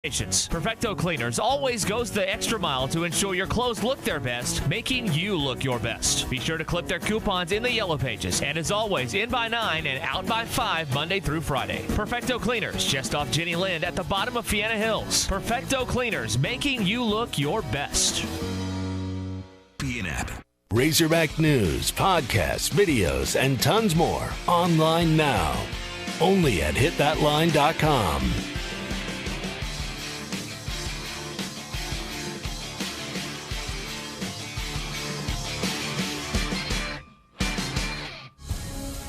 Perfecto Cleaners always goes the extra mile to ensure your clothes look their best, making you look your best. Be sure to clip their coupons in the yellow pages, and as always, in by 9 and out by 5 Monday through Friday. Perfecto Cleaners, just off Jenny Lind at the bottom of Fiena Hills. Perfecto Cleaners, making you look your best. App. Razorback news, podcasts, videos, and tons more online now. Only at hitthatline.com.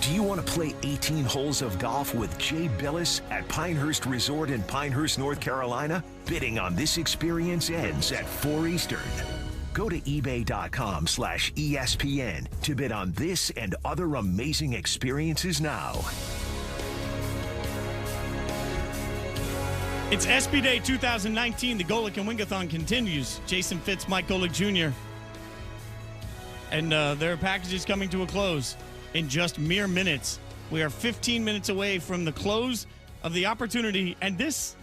Do you want to play 18 holes of golf with Jay Billis at Pinehurst Resort in Pinehurst, North Carolina? Bidding on this experience ends at 4 Eastern. Go to ebay.com/ESPN to bid on this and other amazing experiences now. It's SB Day 2019. The Golick and Wingathon continues. Jason Fitz, Mike Golick Jr. And their package is coming to a close in just mere minutes. We are 15 minutes away from the close of the opportunity, and this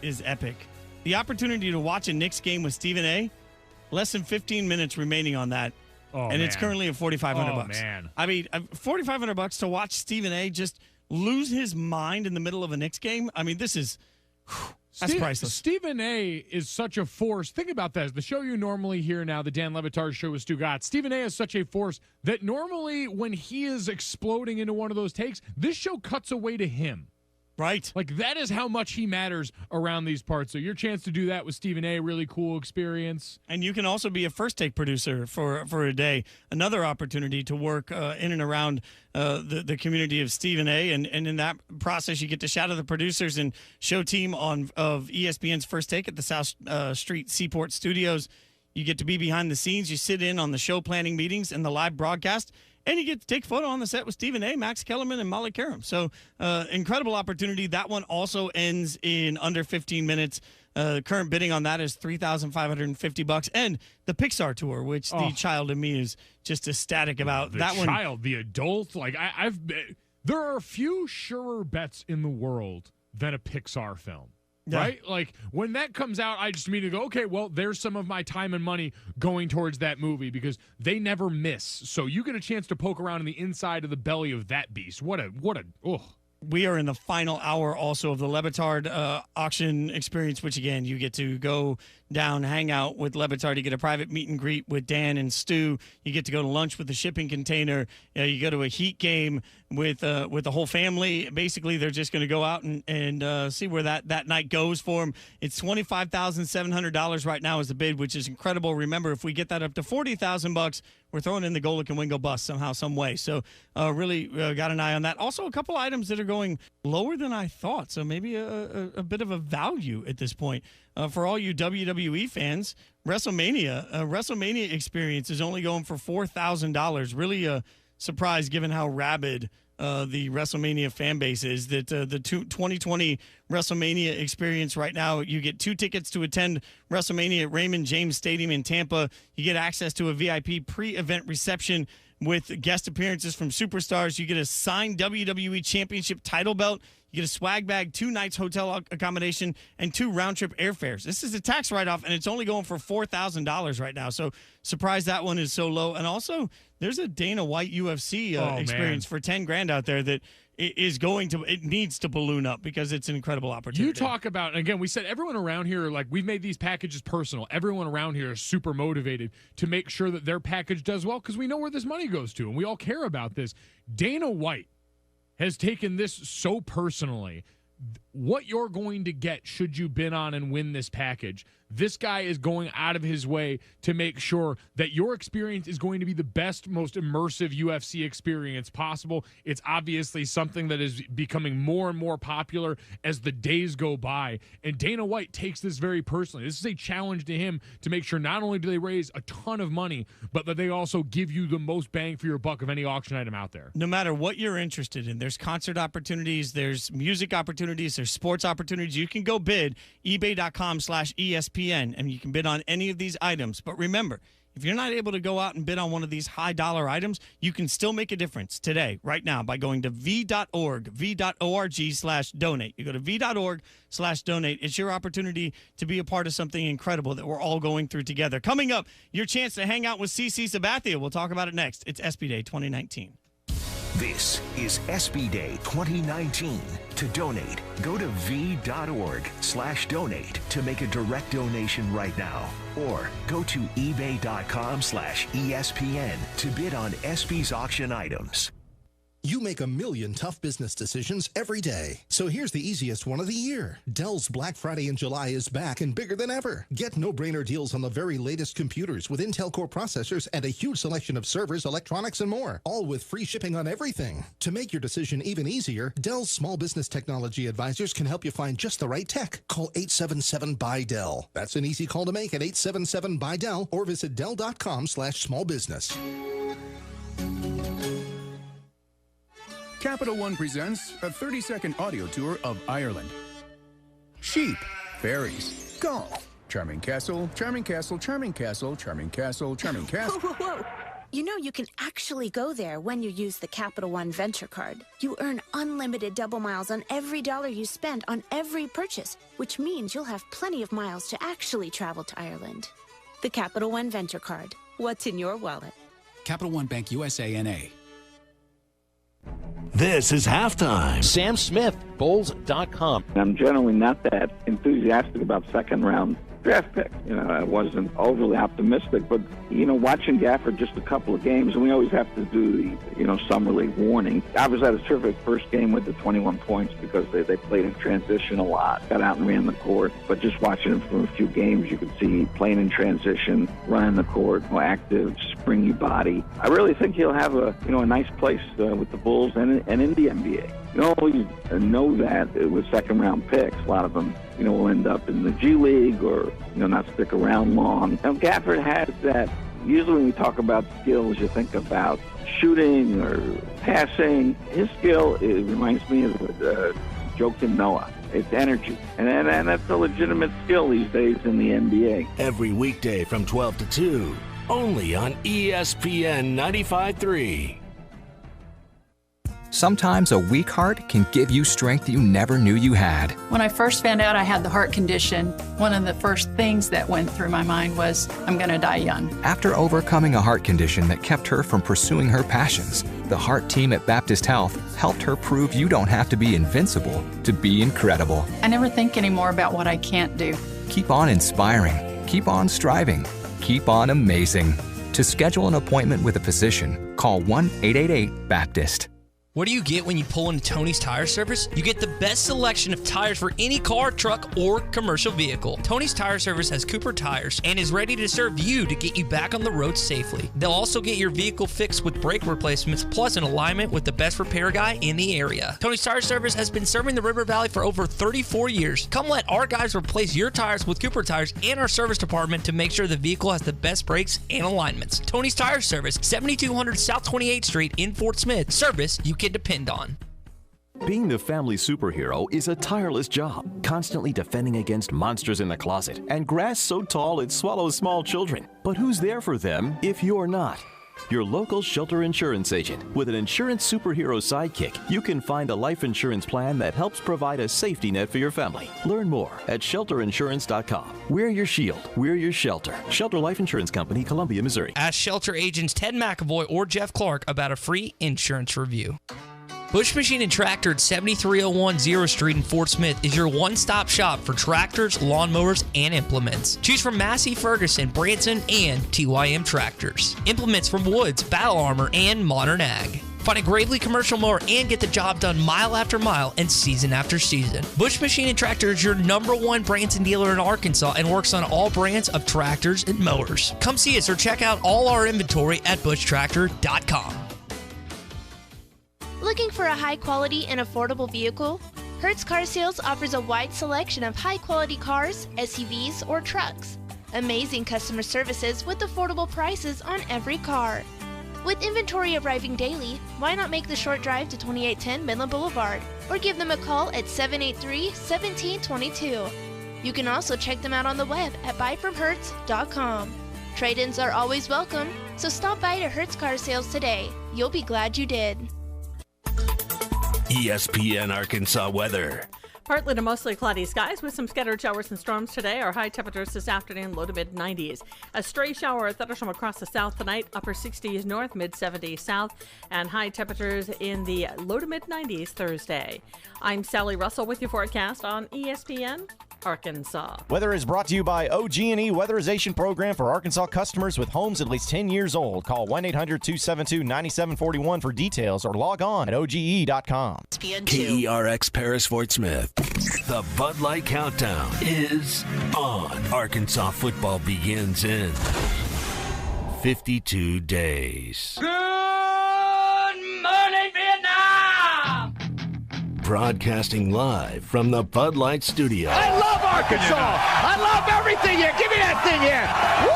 is epic. The opportunity to watch a Knicks game with Stephen A. Less than 15 minutes remaining on that. It's currently at $4,500 bucks. Man. I mean, $4,500 bucks to watch Stephen A. just lose his mind in the middle of a Knicks game. I mean, this is that's priceless. Stephen A. is such a force. Think about this. The show you normally hear now, the Dan Le Batard show with Stu Gotts, Stephen A. is such a force that normally when he is exploding into one of those takes, this show cuts away to him. Right. Like, that is how much he matters around these parts. So your chance to do that with Stephen A., really cool experience. And you can also be a first take producer for a day. Another opportunity to work in and around the community of Stephen A. And in that process, you get to shadow the producers and show team of ESPN's First Take at the South Street Seaport Studios. You get to be behind the scenes. You sit in on the show planning meetings and the live broadcast. And you get to take a photo on the set with Stephen A., Max Kellerman, and Molly Karam. So, incredible opportunity. That one also ends in under 15 minutes. Current bidding on that is $3,550. And the Pixar tour, which the child in me is just ecstatic about. The that child, the adult. Like, there are a few surer bets in the world than a Pixar film. Yeah. Right? Like, when that comes out, I just immediately go, okay, well, there's some of my time and money going towards that movie because they never miss. So you get a chance to poke around in the inside of the belly of that beast. We are in the final hour also of the Le Batard auction experience, which, again, you get to go down, hang out with Le Batard. You get a private meet and greet with Dan and Stu. You get to go to lunch with the shipping container. You go to a Heat game with the whole family. Basically, they're just going to go out and see where that night goes for them. It's $25,700 right now as the bid, which is incredible. Remember, if we get that up to $40,000, we're throwing in the Golick and Wingo bus somehow, some way. So really got an eye on that. Also, a couple items that are going lower than I thought. So maybe a bit of a value at this point. For all you WWE fans, WrestleMania experience is only going for $4,000. Really a surprise given how rabid the WrestleMania fan base is. That the 2020 WrestleMania experience right now, you get 2 tickets to attend WrestleMania at Raymond James Stadium in Tampa. You get access to a VIP pre-event reception with guest appearances from superstars. You get a signed WWE Championship title belt. You get a swag bag, 2 nights hotel accommodation, and 2 round-trip airfares. This is a tax write-off, and it's only going for $4,000 right now. So surprised that one is so low. And also, there's a Dana White UFC experience for $10,000 out there that it needs to balloon up because it's an incredible opportunity. You talk about, and again, we said everyone around here, like, we've made these packages personal. Everyone around here is super motivated to make sure that their package does well because we know where this money goes to, and we all care about this. Dana White has taken this so personally. What you're going to get should you bid on and win this package. This guy is going out of his way to make sure that your experience is going to be the best, most immersive UFC experience possible. It's obviously something that is becoming more and more popular as the days go by. And Dana White takes this very personally. This is a challenge to him to make sure not only do they raise a ton of money, but that they also give you the most bang for your buck of any auction item out there. No matter what you're interested in, there's concert opportunities, there's music opportunities, there's sports opportunities. You can go bid ebay.com/ESPN, and you can bid on any of these items. But remember, If you're not able to go out and bid on one of these high dollar items, you can still make a difference today, right now, by going to v.org, v.org/donate. You go to v.org/donate. It's your opportunity to be a part of something incredible that we're all going through together. Coming up, your chance to hang out with CC Sabathia. We'll talk about it next. It's SB Day 2019. This is SB Day 2019. To donate, go to v.org/donate to make a direct donation right now. Or go to ebay.com/ESPN to bid on SB's auction items. You make a million tough business decisions every day. So here's the easiest one of the year. Dell's Black Friday in July is back and bigger than ever. Get no-brainer deals on the very latest computers with Intel Core processors and a huge selection of servers, electronics, and more, all with free shipping on everything. To make your decision even easier, Dell's small business technology advisors can help you find just the right tech. Call 877-BUY-DELL. That's an easy call to make at 877-BUY-DELL or visit Dell.com/smallbusiness. Capital One presents a 30-second audio tour of Ireland. Sheep, fairies, golf, charming castle, charming castle, charming castle, charming castle, charming castle. Whoa, whoa, whoa. You know you can actually go there when you use the Capital One Venture Card. You earn unlimited double miles on every dollar you spend on every purchase, which means you'll have plenty of miles to actually travel to Ireland. The Capital One Venture Card. What's in your wallet? Capital One Bank USA, N.A. This is Halftime. Sam Smith, Bulls.com. I'm generally not that enthusiastic about second-round draft picks. I wasn't overly optimistic, but, watching Gafford just a couple of games, and we always have to do the, summer league warning. I was at a terrific first game with the 21 points because they played in transition a lot, got out and ran the court. But just watching him for a few games, you could see playing in transition, running the court, active, springy body. I really think he'll have a nice place with the Bulls and in the NBA. You always know that with second-round picks, a lot of them, will end up in the G League or, not stick around long. Now, Gafford has that. Usually when we talk about skills, you think about shooting or passing. His skill, it reminds me of Joakim Noah. It's energy. And that's a legitimate skill these days in the NBA. Every weekday from 12 to 2, only on ESPN 95.3. Sometimes a weak heart can give you strength you never knew you had. When I first found out I had the heart condition, one of the first things that went through my mind was, I'm going to die young. After overcoming a heart condition that kept her from pursuing her passions, the heart team at Baptist Health helped her prove you don't have to be invincible to be incredible. I never think anymore about what I can't do. Keep on inspiring. Keep on striving. Keep on amazing. To schedule an appointment with a physician, call 1-888-BAPTIST. What do you get when you pull into Tony's Tire Service? You get the best selection of tires for any car, truck, or commercial vehicle. Tony's Tire Service has Cooper tires and is ready to serve you to get you back on the road safely. They'll also get your vehicle fixed with brake replacements, plus an alignment with the best repair guy in the area. Tony's Tire Service has been serving the River Valley for over 34 years. Come let our guys replace your tires with Cooper tires and our service department to make sure the vehicle has the best brakes and alignments. Tony's Tire Service, 7200 South 28th Street in Fort Smith. Service you can depend on. Being the family superhero is a tireless job, constantly defending against monsters in the closet and grass so tall it swallows small children. But who's there for them if you're not? Your local Shelter Insurance agent. With an insurance superhero sidekick, you can find a life insurance plan that helps provide a safety net for your family. Learn more at shelterinsurance.com. We're your shield. We're your shelter. Shelter Life Insurance Company, Columbia, Missouri. Ask Shelter agents Ted McAvoy or Jeff Clark about a free insurance review. Bush Machine and Tractor at 7301 0 Street in Fort Smith is your one-stop shop for tractors, lawnmowers, and implements. Choose from Massey, Ferguson, Branson, and TYM tractors. Implements from Woods, Battle Armor, and Modern Ag. Find a Gravely commercial mower and get the job done mile after mile and season after season. Bush Machine and Tractor is your #1 Branson dealer in Arkansas and works on all brands of tractors and mowers. Come see us or check out all our inventory at bushtractor.com. Looking for a high-quality and affordable vehicle? Hertz Car Sales offers a wide selection of high-quality cars, SUVs, or trucks. Amazing customer services with affordable prices on every car. With inventory arriving daily, why not make the short drive to 2810 Midland Boulevard or give them a call at 783-1722. You can also check them out on the web at buyfromhertz.com. Trade-ins are always welcome, so stop by to Hertz Car Sales today. You'll be glad you did. ESPN Arkansas weather. Partly to mostly cloudy skies with some scattered showers and storms today. Our high temperatures this afternoon, low to mid-90s. A stray shower or thunderstorm across the south tonight, upper 60s north, mid-70s south, and high temperatures in the low to mid-90s Thursday. I'm Sally Russell with your forecast on ESPN Arkansas. Weather is brought to you by OG&E Weatherization Program for Arkansas customers with homes at least 10 years old. Call 1-800-272-9741 for details or log on at OGE.com. KERX Paris Fort Smith. The Bud Light Countdown is on. Arkansas football begins in 52 days. Good morning, Vietnam! Broadcasting live from the Bud Light Studio. I love Arkansas! I love everything here! Give me that thing here! Woo!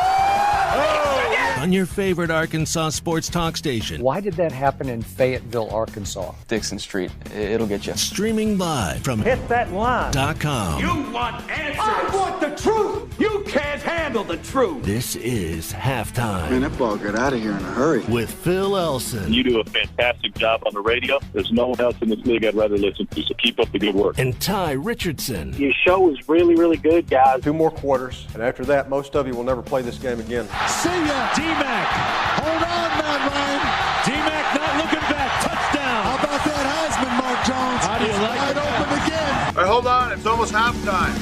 On your favorite Arkansas sports talk station. Why did that happen in Fayetteville, Arkansas? Dixon Street. It'll get you. Streaming live from Hit that line. .com. You want answers! I want the truth! You can't handle the truth! This is Halftime. Man, that ball got out of here in a hurry. With Phil Elson. You do a fantastic job on the radio. There's no one else in this league I'd rather listen to, so keep up the good work. And Tye Richardson. Your show is really, really good, guys. 2 more quarters, and after that, most of you will never play this game again. See ya! D-Mac. Hold on, Matt Ryan. D-Mac not looking back. Touchdown. How about that Heisman, Mark Jones? How do you like it? Wide open again. Hey, hold on. It's almost halftime.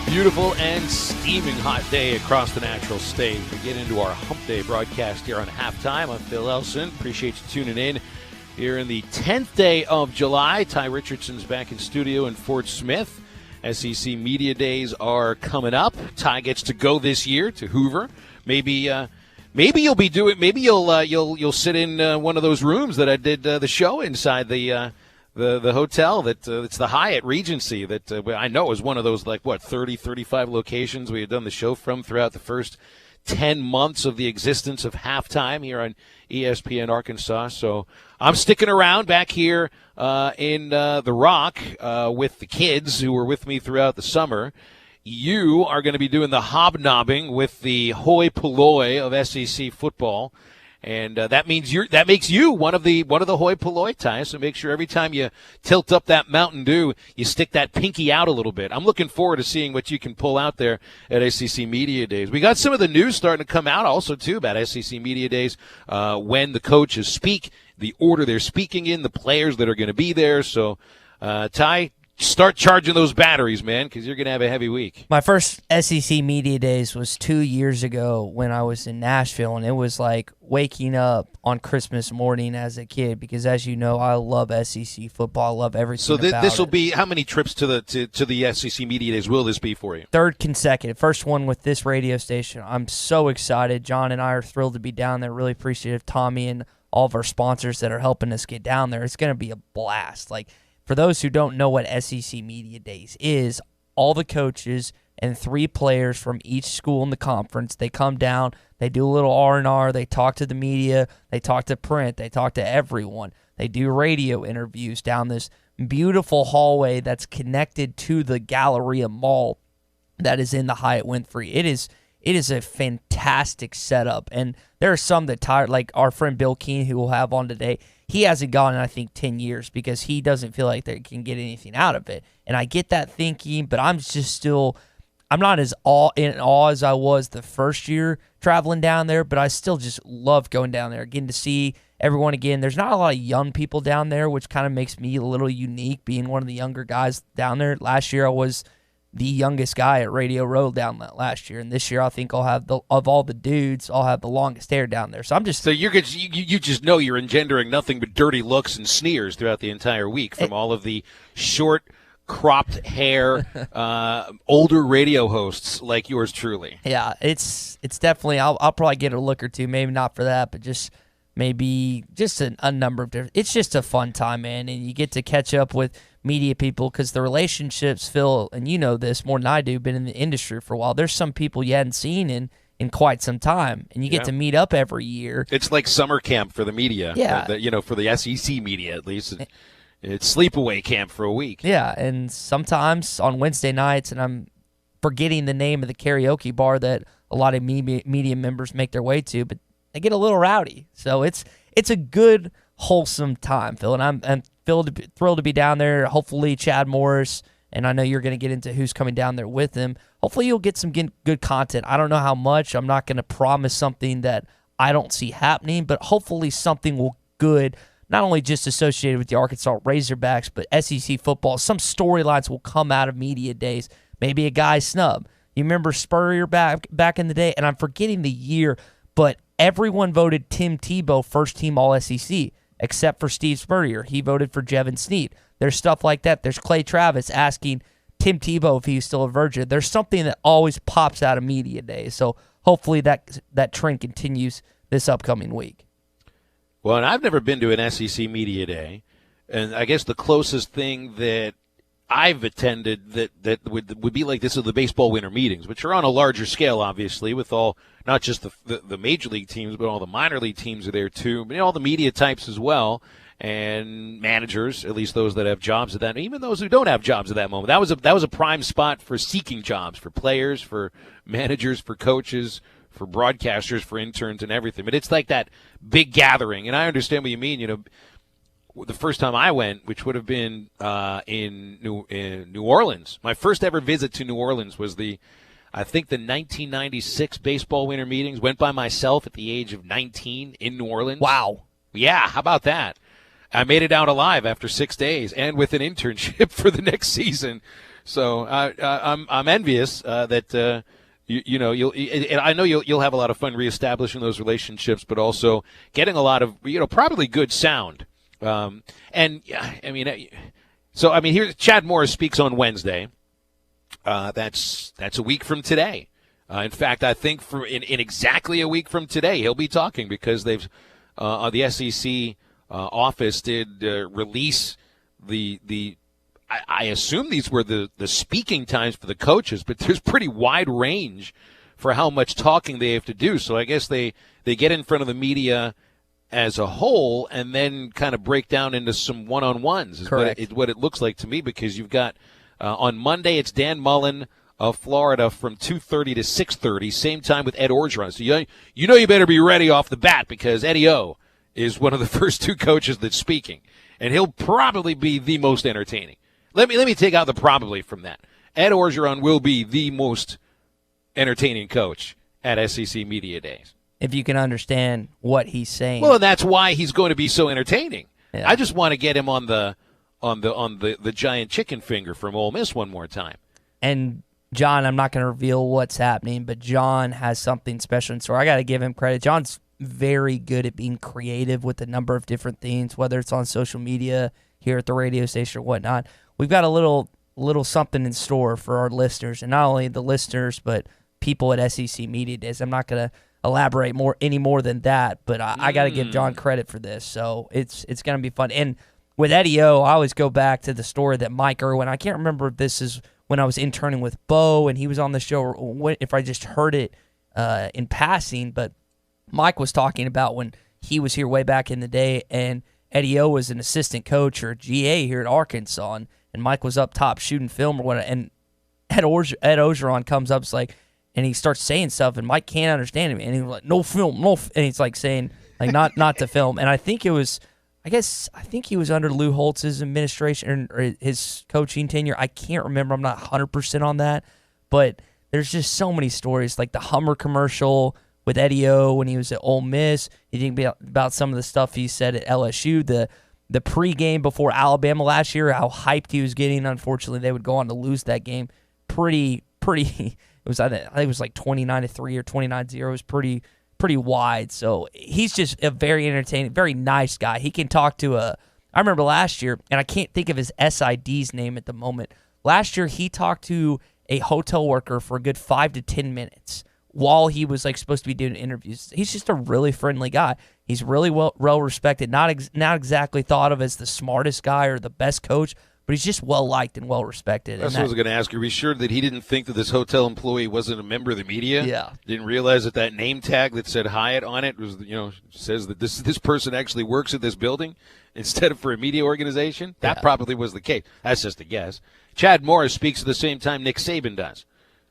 Beautiful and steaming hot day across the natural stage. We get into our Hump Day broadcast here on Halftime. I'm Phil Elson. Appreciate you tuning in here in the 10th day of July. Tye Richardson's back in studio in Fort Smith. SEC Media Days are coming up. Tye gets to go this year to Hoover. Maybe you'll be doing. Maybe you'll sit in one of those rooms that I did the show inside the hotel that it's the Hyatt Regency that I know is one of those 35 locations we had done the show from throughout the first 10 months of the existence of Halftime here on ESPN Arkansas. So I'm sticking around back here in the Rock with the kids who were with me throughout the summer. You are going to be doing the hobnobbing with the hoi polloi of SEC football. And that makes you one of the hoi polloi, Tye. So make sure every time you tilt up that Mountain Dew, you stick that pinky out a little bit. I'm looking forward to seeing what you can pull out there at SEC Media Days. We got some of the news starting to come out also too about SEC Media Days when the coaches speak, the order they're speaking in, the players that are going to be there. So Tye, start charging those batteries, man, because you're going to have a heavy week. My first SEC Media Days was 2 years ago when I was in Nashville, and it was like waking up on Christmas morning as a kid because, as you know, I love SEC football. I love everything about it. So this will be, how many trips to the SEC Media Days will this be for you? 3rd consecutive. First one with this radio station. I'm so excited. John and I are thrilled to be down there. Really appreciative. Tommy and all of our sponsors that are helping us get down there. It's going to be a blast. For those who don't know what SEC Media Days is, all the coaches and 3 players from each school in the conference, they come down, they do a little R&R, they talk to the media, they talk to print, they talk to everyone. They do radio interviews down this beautiful hallway that's connected to the Galleria Mall that is in the Hyatt Winfrey. It is a fantastic setup, and there are some that tired, like our friend Bill Keene, who we'll have on today. He hasn't gone in, I think, 10 years because he doesn't feel like they can get anything out of it. And I get that thinking, but I'm not as in awe as I was the first year traveling down there, but I still just love going down there, getting to see everyone again. There's not a lot of young people down there, which kind of makes me a little unique being one of the younger guys down there. Last year I was the youngest guy at Radio Row down that last year, and this year I think I'll have of all the dudes, I'll have the longest hair down there. So you just know you're engendering nothing but dirty looks and sneers throughout the entire week from all of the short, cropped hair, older radio hosts like yours truly. Yeah, it's definitely. I'll probably get a look or two, maybe not for that, but just maybe just a number of different. It's just a fun time, man, and you get to catch up with media people because the relationships, Phil, and you know this more than I do, been in the industry for a while. There's some people you hadn't seen in quite some time, and you get to meet up every year. It's like summer camp for the media. Yeah. For the SEC media at least. It's sleepaway camp for a week. Yeah, and sometimes on Wednesday nights, and I'm forgetting the name of the karaoke bar that a lot of media members make their way to, but they get a little rowdy. So it's a good, wholesome time, Phil, and I'm thrilled to be down there. Hopefully Chad Morris, and I know you're going to get into who's coming down there with him. Hopefully you'll get some good content. I don't know how much. I'm not going to promise something that I don't see happening, but hopefully something will good, not only just associated with the Arkansas Razorbacks, but SEC football. Some storylines will come out of media days. Maybe a guy snub. You remember Spurrier back in the day, and I'm forgetting the year, but everyone voted Tim Tebow first team All-SEC, except for Steve Spurrier. He voted for Jevin Snead. There's stuff like that. There's Clay Travis asking Tim Tebow if he's still a virgin. There's something that always pops out of media days. So hopefully that trend continues this upcoming week. Well, and I've never been to an SEC media day, and I guess the closest thing that I've attended that would be like this are the baseball winter meetings, which are on a larger scale, obviously, with all not just the major league teams, but all the minor league teams are there too, but all the media types as well, and managers, at least those that have jobs at that, even those who don't have jobs at that moment. That was a prime spot for seeking jobs, for players, for managers, for coaches, for broadcasters, for interns, and everything. But it's like that big gathering, and I understand what you mean. The first time I went, which would have been in New Orleans, my first ever visit to New Orleans was the 1996 baseball winter meetings. Went by myself at the age of 19 in New Orleans. Wow. Yeah, how about that? I made it out alive after 6 days and with an internship for the next season. So I'm envious that I know you'll have a lot of fun reestablishing those relationships, but also getting a lot of probably good sound. Here Chad Morris speaks on Wednesday. That's a week from today. In fact, I think in exactly a week from today he'll be talking, because they've the SEC office did release the. I assume these were the speaking times for the coaches, but there's pretty wide range for how much talking they have to do. So I guess they get in front of the media as a whole and then kind of break down into some one-on-ones is what it looks like to me, because you've got on Monday it's Dan Mullen of Florida from 2:30 to 6:30, same time with Ed Orgeron. So you better be ready off the bat, because Eddie O is one of the first two coaches that's speaking, and he'll probably be the most entertaining. Let me take out the probably from that. Ed Orgeron will be the most entertaining coach at SEC Media Days. If you can understand what he's saying. Well, and that's why he's going to be so entertaining. Yeah. I just want to get him on the giant chicken finger from Ole Miss one more time. And John, I'm not going to reveal what's happening, but John has something special in store. I got to give him credit. John's very good at being creative with a number of different things, whether it's on social media, here at the radio station or whatnot. We've got a little something in store for our listeners, and not only the listeners, but people at SEC Media Days. I'm not going to elaborate any more than that, but I got to give John credit for this. So it's going to be fun. And with Eddie O, I always go back to the story that Mike Irwin, I can't remember if this is when I was interning with Bo and he was on the show, or if I just heard it in passing, but Mike was talking about when he was here way back in the day, and Eddie O was an assistant coach or GA here at Arkansas, and Mike was up top shooting film or whatever, and Ed Orgeron comes up, and he starts saying stuff, and Mike can't understand him, and he's like, no film, and he's like saying, like, not to film. And I think he was under Lou Holtz's administration or his coaching tenure. I can't remember. I'm not 100% on that, but there's just so many stories, like the Hummer commercial with Eddie O when he was at Ole Miss. You think about some of the stuff he said at LSU, the pregame before Alabama last year, how hyped he was getting. Unfortunately, they would go on to lose that game. Pretty. It was, I think it was like 29-3 or 29-0. It was pretty wide. So he's just a very entertaining, very nice guy. He can talk to I remember last year, and I can't think of his SID's name at the moment. Last year, he talked to a hotel worker for a good 5 to 10 minutes while he was supposed to be doing interviews. He's just a really friendly guy. He's really well respected. Not exactly thought of as the smartest guy or the best coach, but he's just well liked and well respected. That's what I was going to ask. Are we sure that he didn't think that this hotel employee wasn't a member of the media? Yeah. Didn't realize that name tag that said Hyatt on it was, says that this person actually works at this building instead of for a media organization? That probably was the case. That's just a guess. Chad Morris speaks at the same time Nick Saban does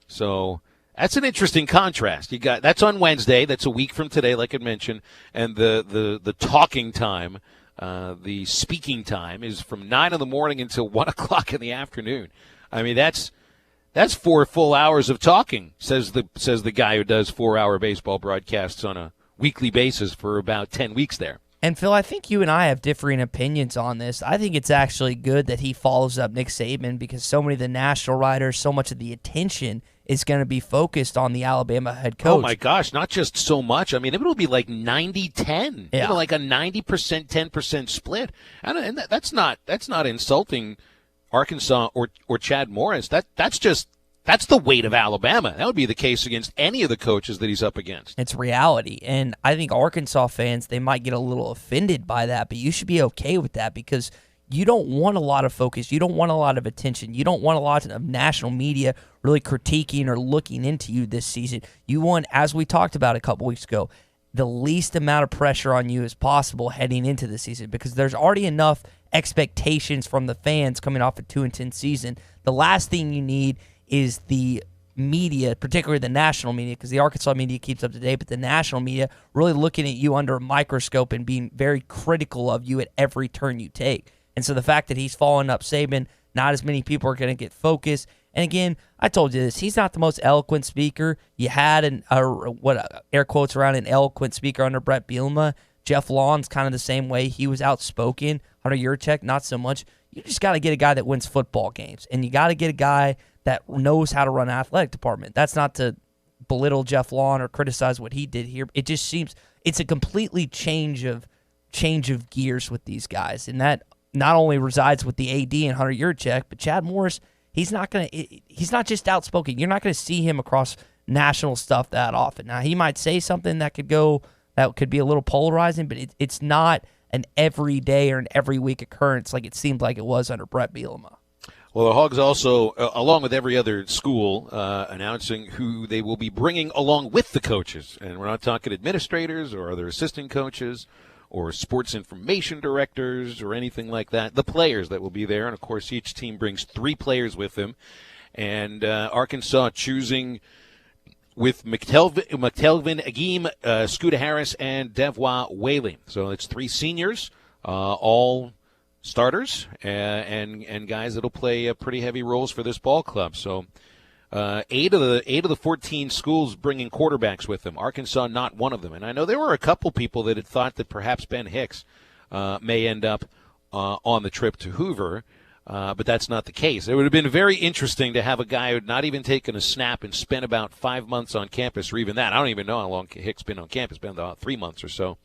So that's an interesting contrast. That's on Wednesday. That's a week from today, like I mentioned, and the talking time, the speaking time is from 9 in the morning until 1 o'clock in the afternoon. I mean, that's 4 full hours of talking, says the guy who does 4-hour baseball broadcasts on a weekly basis for about 10 weeks there. And Phil, I think you and I have differing opinions on this. I think it's actually good that he follows up Nick Saban because so many of the national writers, so much of the attention is going to be focused on the Alabama head coach. Oh, my gosh, not just so much. I mean, it will be like 90-10, like a 90%, 10% split. And that's not insulting Arkansas or Chad Morris. That's the weight of Alabama. That would be the case against any of the coaches that he's up against. It's reality. And I think Arkansas fans, they might get a little offended by that, but you should be okay with that because you don't want a lot of focus. You don't want a lot of attention. You don't want a lot of national media really critiquing or looking into you this season. You want, as we talked about a couple weeks ago, the least amount of pressure on you as possible heading into the season because there's already enough expectations from the fans coming off a 2-10 season. The last thing you need is the media, particularly the national media, because the Arkansas media keeps up to date, but the national media really looking at you under a microscope and being very critical of you at every turn you take. And so the fact that he's following up Saban, not as many people are going to get focused. And again, I told you this, he's not the most eloquent speaker. You had air quotes around an eloquent speaker under Brett Bielema. Jeff Lawn's kind of the same way. He was outspoken. Hunter Yurchek, not so much. You just got to get a guy that wins football games, and you got to get a guy that knows how to run an athletic department. That's not to belittle Jeff Lawn or criticize what he did here. It just seems it's a completely change of gears with these guys, and that not only resides with the AD and Hunter Yurchek, but Chad Morris. He's not just outspoken. You're not going to see him across national stuff that often. Now he might say something that could be a little polarizing, but it's not an everyday or an every week occurrence like it seemed like it was under Brett Bielema. Well, the Hogs also, along with every other school, announcing who they will be bringing along with the coaches. And we're not talking administrators or other assistant coaches or sports information directors or anything like that. The players that will be there. And, of course, each team brings 3 players with them. And Arkansas choosing with McTelvin Agim, Scooter Harris, and Devois Whaley. So it's 3 seniors, all starters and guys that'll play pretty heavy roles for this ball club. So 8 of the 14 schools bringing quarterbacks with them. Arkansas not one of them. And I know there were a couple people that had thought that perhaps Ben Hicks may end up on the trip to Hoover. But that's not the case. It would have been very interesting to have a guy who had not even taken a snap and spent about 5 months on campus, or even that. I don't even know how long Hicks been on campus. Been about 3 months or so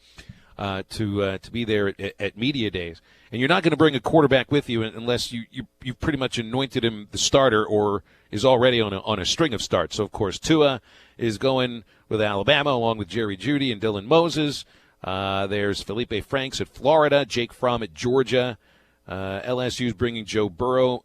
to be there at media days. And you're not going to bring a quarterback with you unless you pretty much anointed him the starter or is already on a string of starts. So of course Tua is going with Alabama along with Jerry Jeudy and Dylan Moses. There's Felipe Franks at Florida, Jake Fromm at Georgia. LSU's bringing Joe Burrow.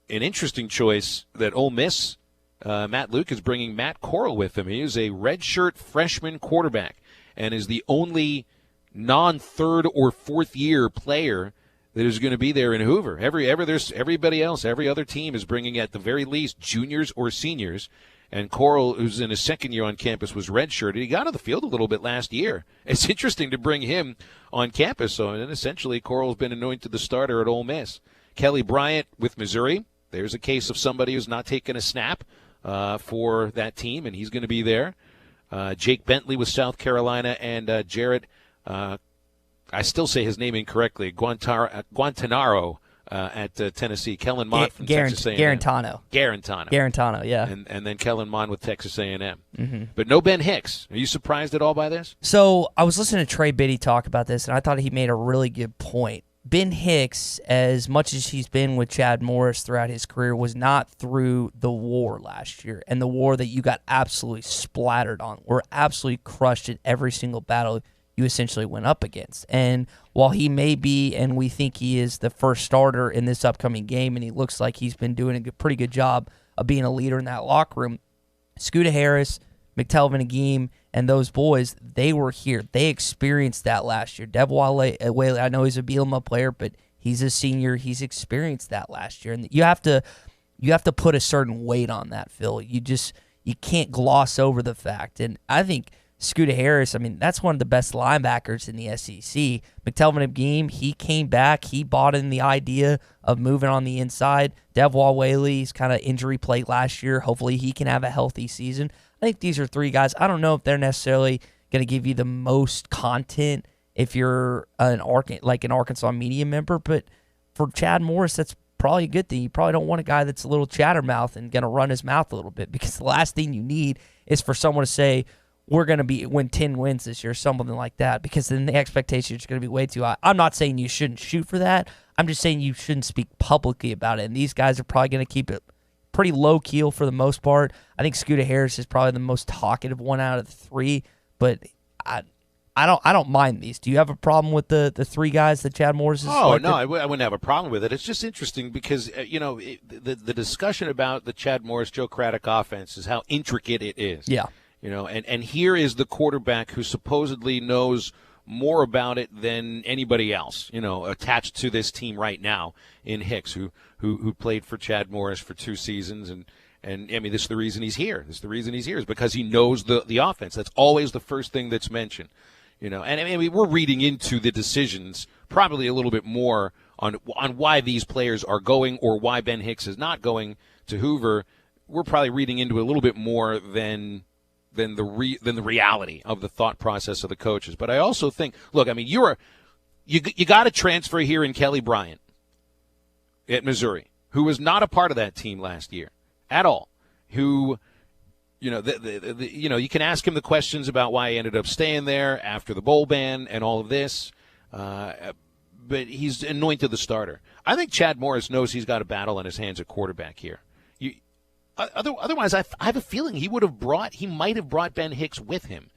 An interesting choice that Ole Miss, Matt Luke, is bringing Matt Corral with him. He is a redshirt freshman quarterback and is the only non-third or fourth-year player that is going to be there in Hoover. Everybody else, every other team is bringing at the very least juniors or seniors. And Corral, who's in his second year on campus, was redshirted. He got on the field a little bit last year. It's interesting to bring him on campus. So, and essentially, Corral's been anointed the starter at Ole Miss. Kelly Bryant with Missouri. There's a case of somebody who's not taken a snap for that team, and he's going to be there. Jake Bentley with South Carolina, and Jarrett, I still say his name incorrectly, Guantanaro. At Tennessee, Kellen Mond from Texas A&M. Garantano, yeah. And then Kellen Mond with Texas A&M. Mm-hmm. But no Ben Hicks. Are you surprised at all by this? So I was listening to Trey Biddy talk about this, and I thought he made a really good point. Ben Hicks, as much as he's been with Chad Morris throughout his career, was not through the war last year, and the war that you got absolutely splattered on, or absolutely crushed in every single battle you essentially went up against. And while he may be, and we think he is the first starter in this upcoming game, and he looks like he's been doing a pretty good job of being a leader in that locker room, Scooter Harris, McTelvin Agim, and those boys, they were here. They experienced that last year. Devois Whaley, I know he's a Bielema player, but he's a senior. He's experienced that last year. And you have to you have to put a certain weight on that, Phil. You can't gloss over the fact. And I think Scooter Harris, I mean, that's one of the best linebackers in the SEC. McTelvin Agim, he came back. He bought in the idea of moving on the inside. Devwall Whaley's kind of injury plagued last year. Hopefully he can have a healthy season. I think these are three guys. I don't know if they're necessarily going to give you the most content if you're an Arkansas media member, but for Chad Morris, that's probably a good thing. You probably don't want a guy that's a little chattermouth and going to run his mouth a little bit, because the last thing you need is for someone to say, we're going to win 10 wins this year, something like that, because then the expectation is going to be way too high. I'm not saying you shouldn't shoot for that. I'm just saying you shouldn't speak publicly about it, and these guys are probably going to keep it pretty low-key for the most part. I think Scooter Harris is probably the most talkative one out of the three, but I don't mind these. Do you have a problem with the three guys that Chad Morris is? Oh, no, I wouldn't have a problem with it. It's just interesting because, the discussion about the Chad Morris, Joe Craddock offense is how intricate it is. Yeah. And here is the quarterback who supposedly knows more about it than anybody else, attached to this team right now in Hicks, who played for Chad Morris for 2 seasons. And I mean, this is the reason he's here. This is the reason he's here is because he knows the offense. That's always the first thing that's mentioned. And I mean, we're reading into the decisions probably a little bit more on why these players are going or why Ben Hicks is not going to Hoover. We're probably reading into a little bit more than the reality of the thought process of the coaches. But I also think, look, I mean, you got a transfer here in Kelly Bryant at Missouri, who was not a part of that team last year at all. Who, you can ask him the questions about why he ended up staying there after the bowl ban and all of this, but he's anointed the starter. I think Chad Morris knows he's got a battle on his hands at quarterback here. Otherwise, I have a feeling he might have brought Ben Hicks with him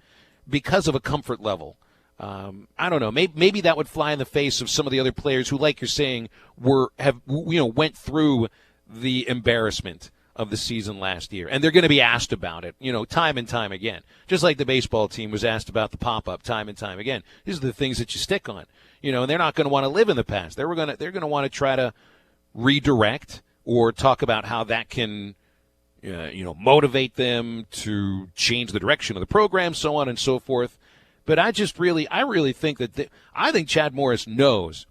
because of a comfort level. I don't know. Maybe that would fly in the face of some of the other players who, like you're saying, went through the embarrassment of the season last year, and they're going to be asked about it, time and time again. Just like the baseball team was asked about the pop-up time and time again. These are the things that you stick on, and they're not going to want to live in the past. They're going to want to try to redirect or talk about how that can motivate them to change the direction of the program, so on and so forth. But I really think that I think Chad Morris knows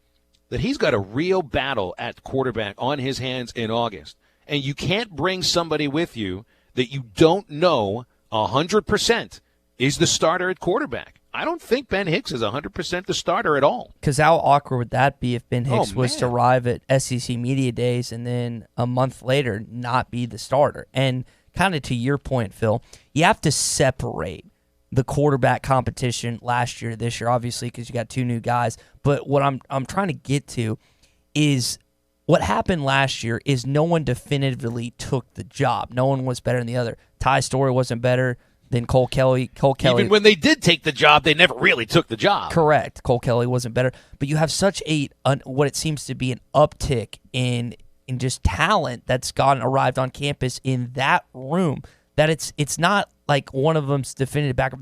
that he's got a real battle at quarterback on his hands in August. And you can't bring somebody with you that you don't know 100% is the starter at quarterback. I don't think Ben Hicks is 100% the starter at all. Because how awkward would that be if Ben Hicks was to arrive at SEC Media Days and then a month later not be the starter? And kind of to your point, Phil, you have to separate the quarterback competition last year to this year, obviously, because you got 2 new guys. But what I'm trying to get to is what happened last year is no one definitively took the job. No one was better than the other. Ty Story wasn't better than Cole Kelly. Even when they did take the job, they never really took the job. Correct. Cole Kelly wasn't better. But you have such what it seems to be an uptick in just talent that's arrived on campus in that room that it's not like one of them's definitive backup.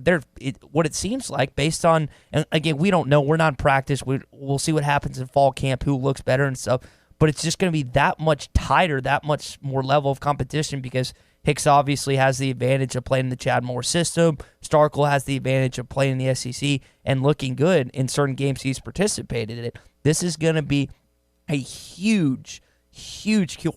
What it seems like, based on, and again, we don't know. We're not in practice. We'll see what happens in fall camp, who looks better and stuff. But it's just going to be that much tighter, that much more level of competition, because Hicks obviously has the advantage of playing in the Chad Morris system. Starkel has the advantage of playing in the SEC and looking good in certain games he's participated in. This is going to be a huge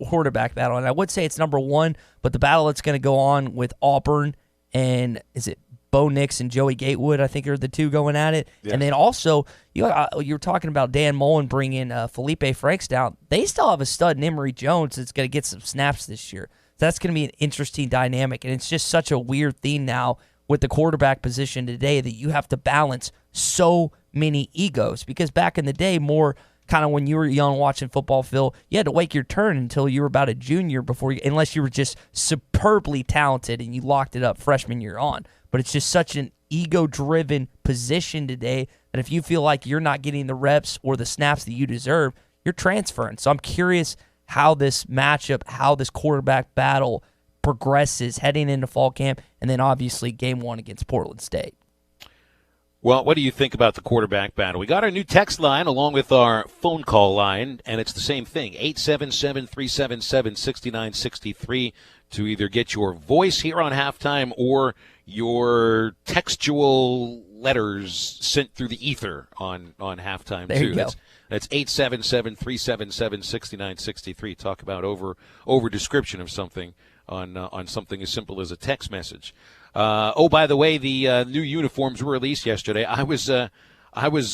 quarterback battle. And I would say it's number 1, but the battle that's going to go on with Auburn and is it Bo Nix and Joey Gatewood, I think, are the 2 going at it. Yes. And then also, you're talking about Dan Mullen bringing Felipe Franks down. They still have a stud in Emory Jones that's going to get some snaps this year. So that's going to be an interesting dynamic. And it's just such a weird thing now with the quarterback position today that you have to balance so many egos. Because back in the day, more kind of when you were young watching football, Phil, you had to wait your turn until you were about a junior unless you were just superbly talented and you locked it up freshman year on. But it's just such an ego-driven position today that if you feel like you're not getting the reps or the snaps that you deserve, you're transferring. So I'm curious how this matchup, how this quarterback battle progresses heading into fall camp, and then obviously game 1 against Portland State. Well, what do you think about the quarterback battle? We got our new text line along with our phone call line, and it's the same thing, 877-377-6963, to either get your voice here on halftime or your textual letters sent through the ether on halftime, there too. You go. That's 877-377-6963. Talk about over description of something on something as simple as a text message. By the way, the new uniforms were released yesterday. I was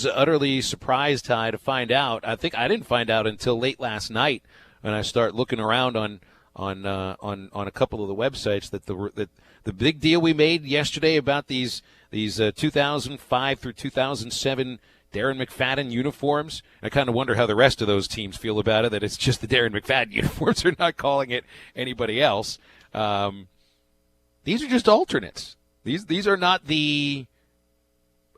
utterly surprised, Ty, to find out. I think I didn't find out until late last night when I start looking around on a couple of the websites that the big deal we made yesterday about these 2005 through 2007 Darren McFadden uniforms. I kind of wonder how the rest of those teams feel about it, that it's just the Darren McFadden uniforms. They're not calling it anybody else. These are just alternates. These are not the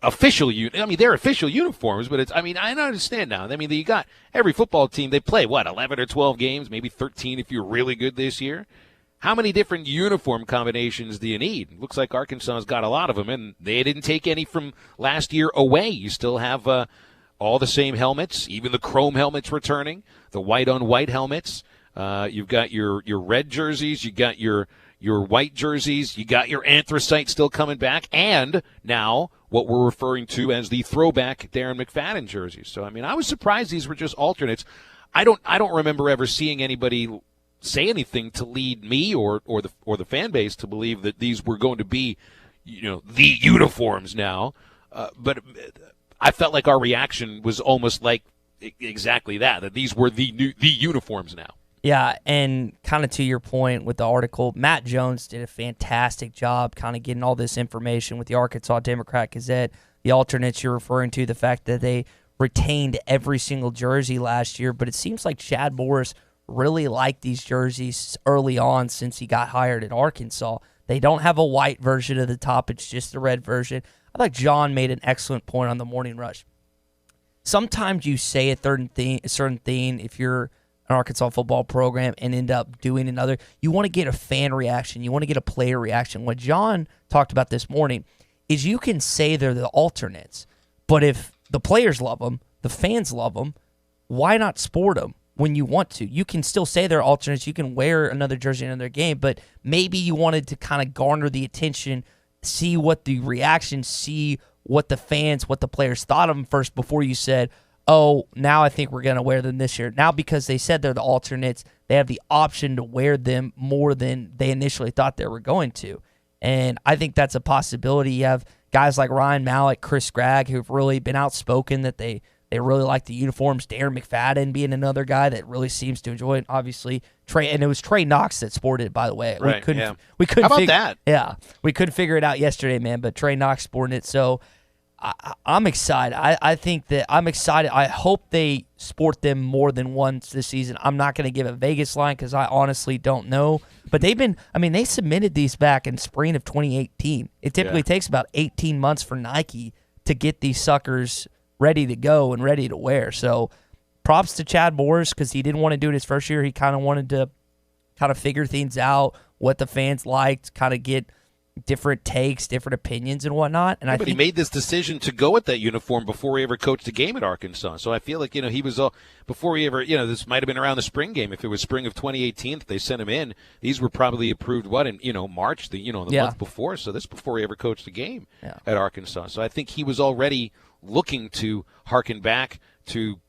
official they're official uniforms, but I understand now. I mean, you got every football team, they play, 11 or 12 games, maybe 13 if you're really good this year. How many different uniform combinations do you need? Looks like Arkansas's got a lot of them, and they didn't take any from last year away. You still have all the same helmets, even the chrome helmets returning, the white-on-white helmets. You've got your red jerseys, you got your white jerseys, you got your anthracite still coming back, and now what we're referring to as the throwback Darren McFadden jerseys. So, I was surprised these were just alternates. I don't remember ever seeing anybody say anything to lead me or the fan base to believe that these were going to be, the uniforms now. But I felt like our reaction was almost like exactly that these were the uniforms now. Yeah, and kind of to your point with the article, Matt Jones did a fantastic job kind of getting all this information with the Arkansas Democrat-Gazette, the alternates you're referring to, the fact that they retained every single jersey last year, but it seems like Chad Morris really liked these jerseys early on since he got hired at Arkansas. They don't have a white version of the top, it's just the red version. I thought John made an excellent point on the Morning Rush. Sometimes you say a certain thing if you're an Arkansas football program and end up doing another. You want to get a fan reaction. You want to get a player reaction. What John talked about this morning is you can say they're the alternates, but if the players love them, the fans love them, why not sport them when you want to? You can still say they're alternates. You can wear another jersey in another game, but maybe you wanted to kind of garner the attention, see what the reaction, see what the fans, what the players thought of them first before you said, oh, now I think we're going to wear them this year. Now because they said they're the alternates, they have the option to wear them more than they initially thought they were going to. And I think that's a possibility. You have guys like Ryan Mallett, Chris Gregg, who've really been outspoken that they really like the uniforms. Darren McFadden being another guy that really seems to enjoy it. Obviously, and it was Trey Knox that sported it, by the way. Right, we couldn't How about that? Yeah, we couldn't figure it out yesterday, man, but Trey Knox sporting it. So I'm excited. I think that I'm excited. I hope they sport them more than once this season. I'm not going to give a Vegas line because I honestly don't know. But they submitted these back in spring of 2018. It typically takes about 18 months for Nike to get these suckers ready to go and ready to wear. So props to Chad Morris because he didn't want to do it his first year. He kind of wanted to figure things out, what the fans liked, kind of get different takes, different opinions and whatnot. And he made this decision to go with that uniform before he ever coached a game at Arkansas. So I feel like, he was before he ever, this might have been around the spring game. If it was spring of 2018, if they sent him in, these were probably approved, in March, the month before. So this before he ever coached a game at Arkansas. So I think he was already looking to harken back to,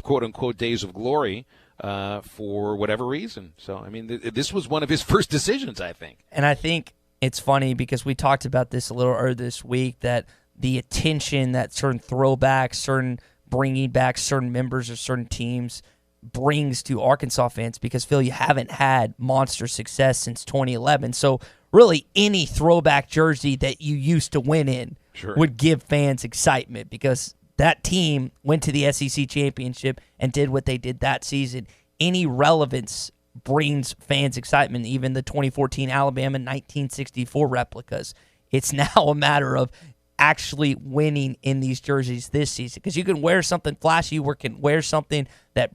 quote unquote days of glory for whatever reason. So, this was one of his first decisions, I think. And I think it's funny because we talked about this a little earlier this week, that the attention that certain throwbacks, certain bringing back certain members of certain teams brings to Arkansas fans, because, Phil, you haven't had monster success since 2011. So really any throwback jersey that you used to win in would give fans excitement, because that team went to the SEC championship and did what they did that season. Any relevance brings fans excitement, even the 2014 Alabama 1964 replicas. It's now a matter of actually winning in these jerseys this season, because you can wear something flashy or can wear something that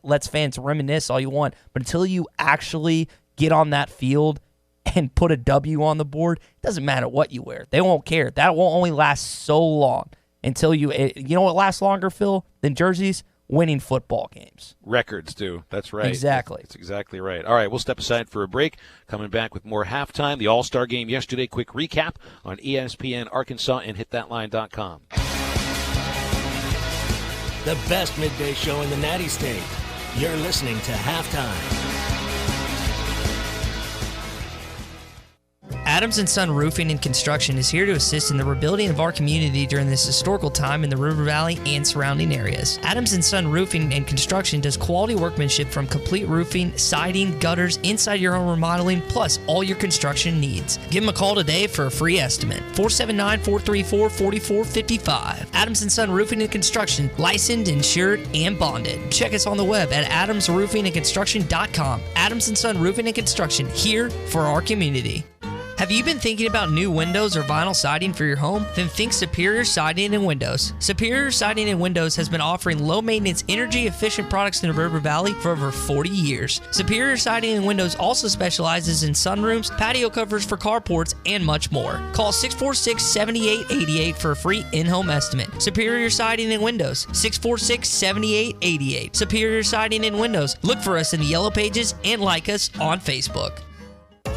lets fans reminisce all you want, but until you actually get on that field and put a W on the board, it doesn't matter what you wear. They won't care. That will only last so long until you know what lasts longer, Phil, than jerseys? Winning football games. Records do. That's right. Exactly. That's exactly right. All right, we'll step aside for a break. Coming back with more halftime, the All-Star game yesterday. Quick recap on ESPN Arkansas and hitthatline.com. The best midday show in the Natty State. You're listening to Halftime. Adams & Son Roofing and Construction is here to assist in the rebuilding of our community during this historical time in the River Valley and surrounding areas. Adams & Son Roofing and Construction does quality workmanship from complete roofing, siding, gutters, inside your home remodeling, plus all your construction needs. Give them a call today for a free estimate. 479-434-4455. Adams & Son Roofing and Construction, licensed, insured, and bonded. Check us on the web at adamsroofingandconstruction.com. Adams & Son Roofing and Construction, here for our community. Have you been thinking about new windows or vinyl siding for your home? Then think Superior Siding and Windows. Superior Siding and Windows has been offering low-maintenance, energy-efficient products in the River Valley for over 40 years. Superior Siding and Windows also specializes in sunrooms, patio covers for carports, and much more. Call 646-7888 for a free in-home estimate. Superior Siding and Windows, 646-7888. Superior Siding and Windows. Look for us in the Yellow Pages and like us on Facebook.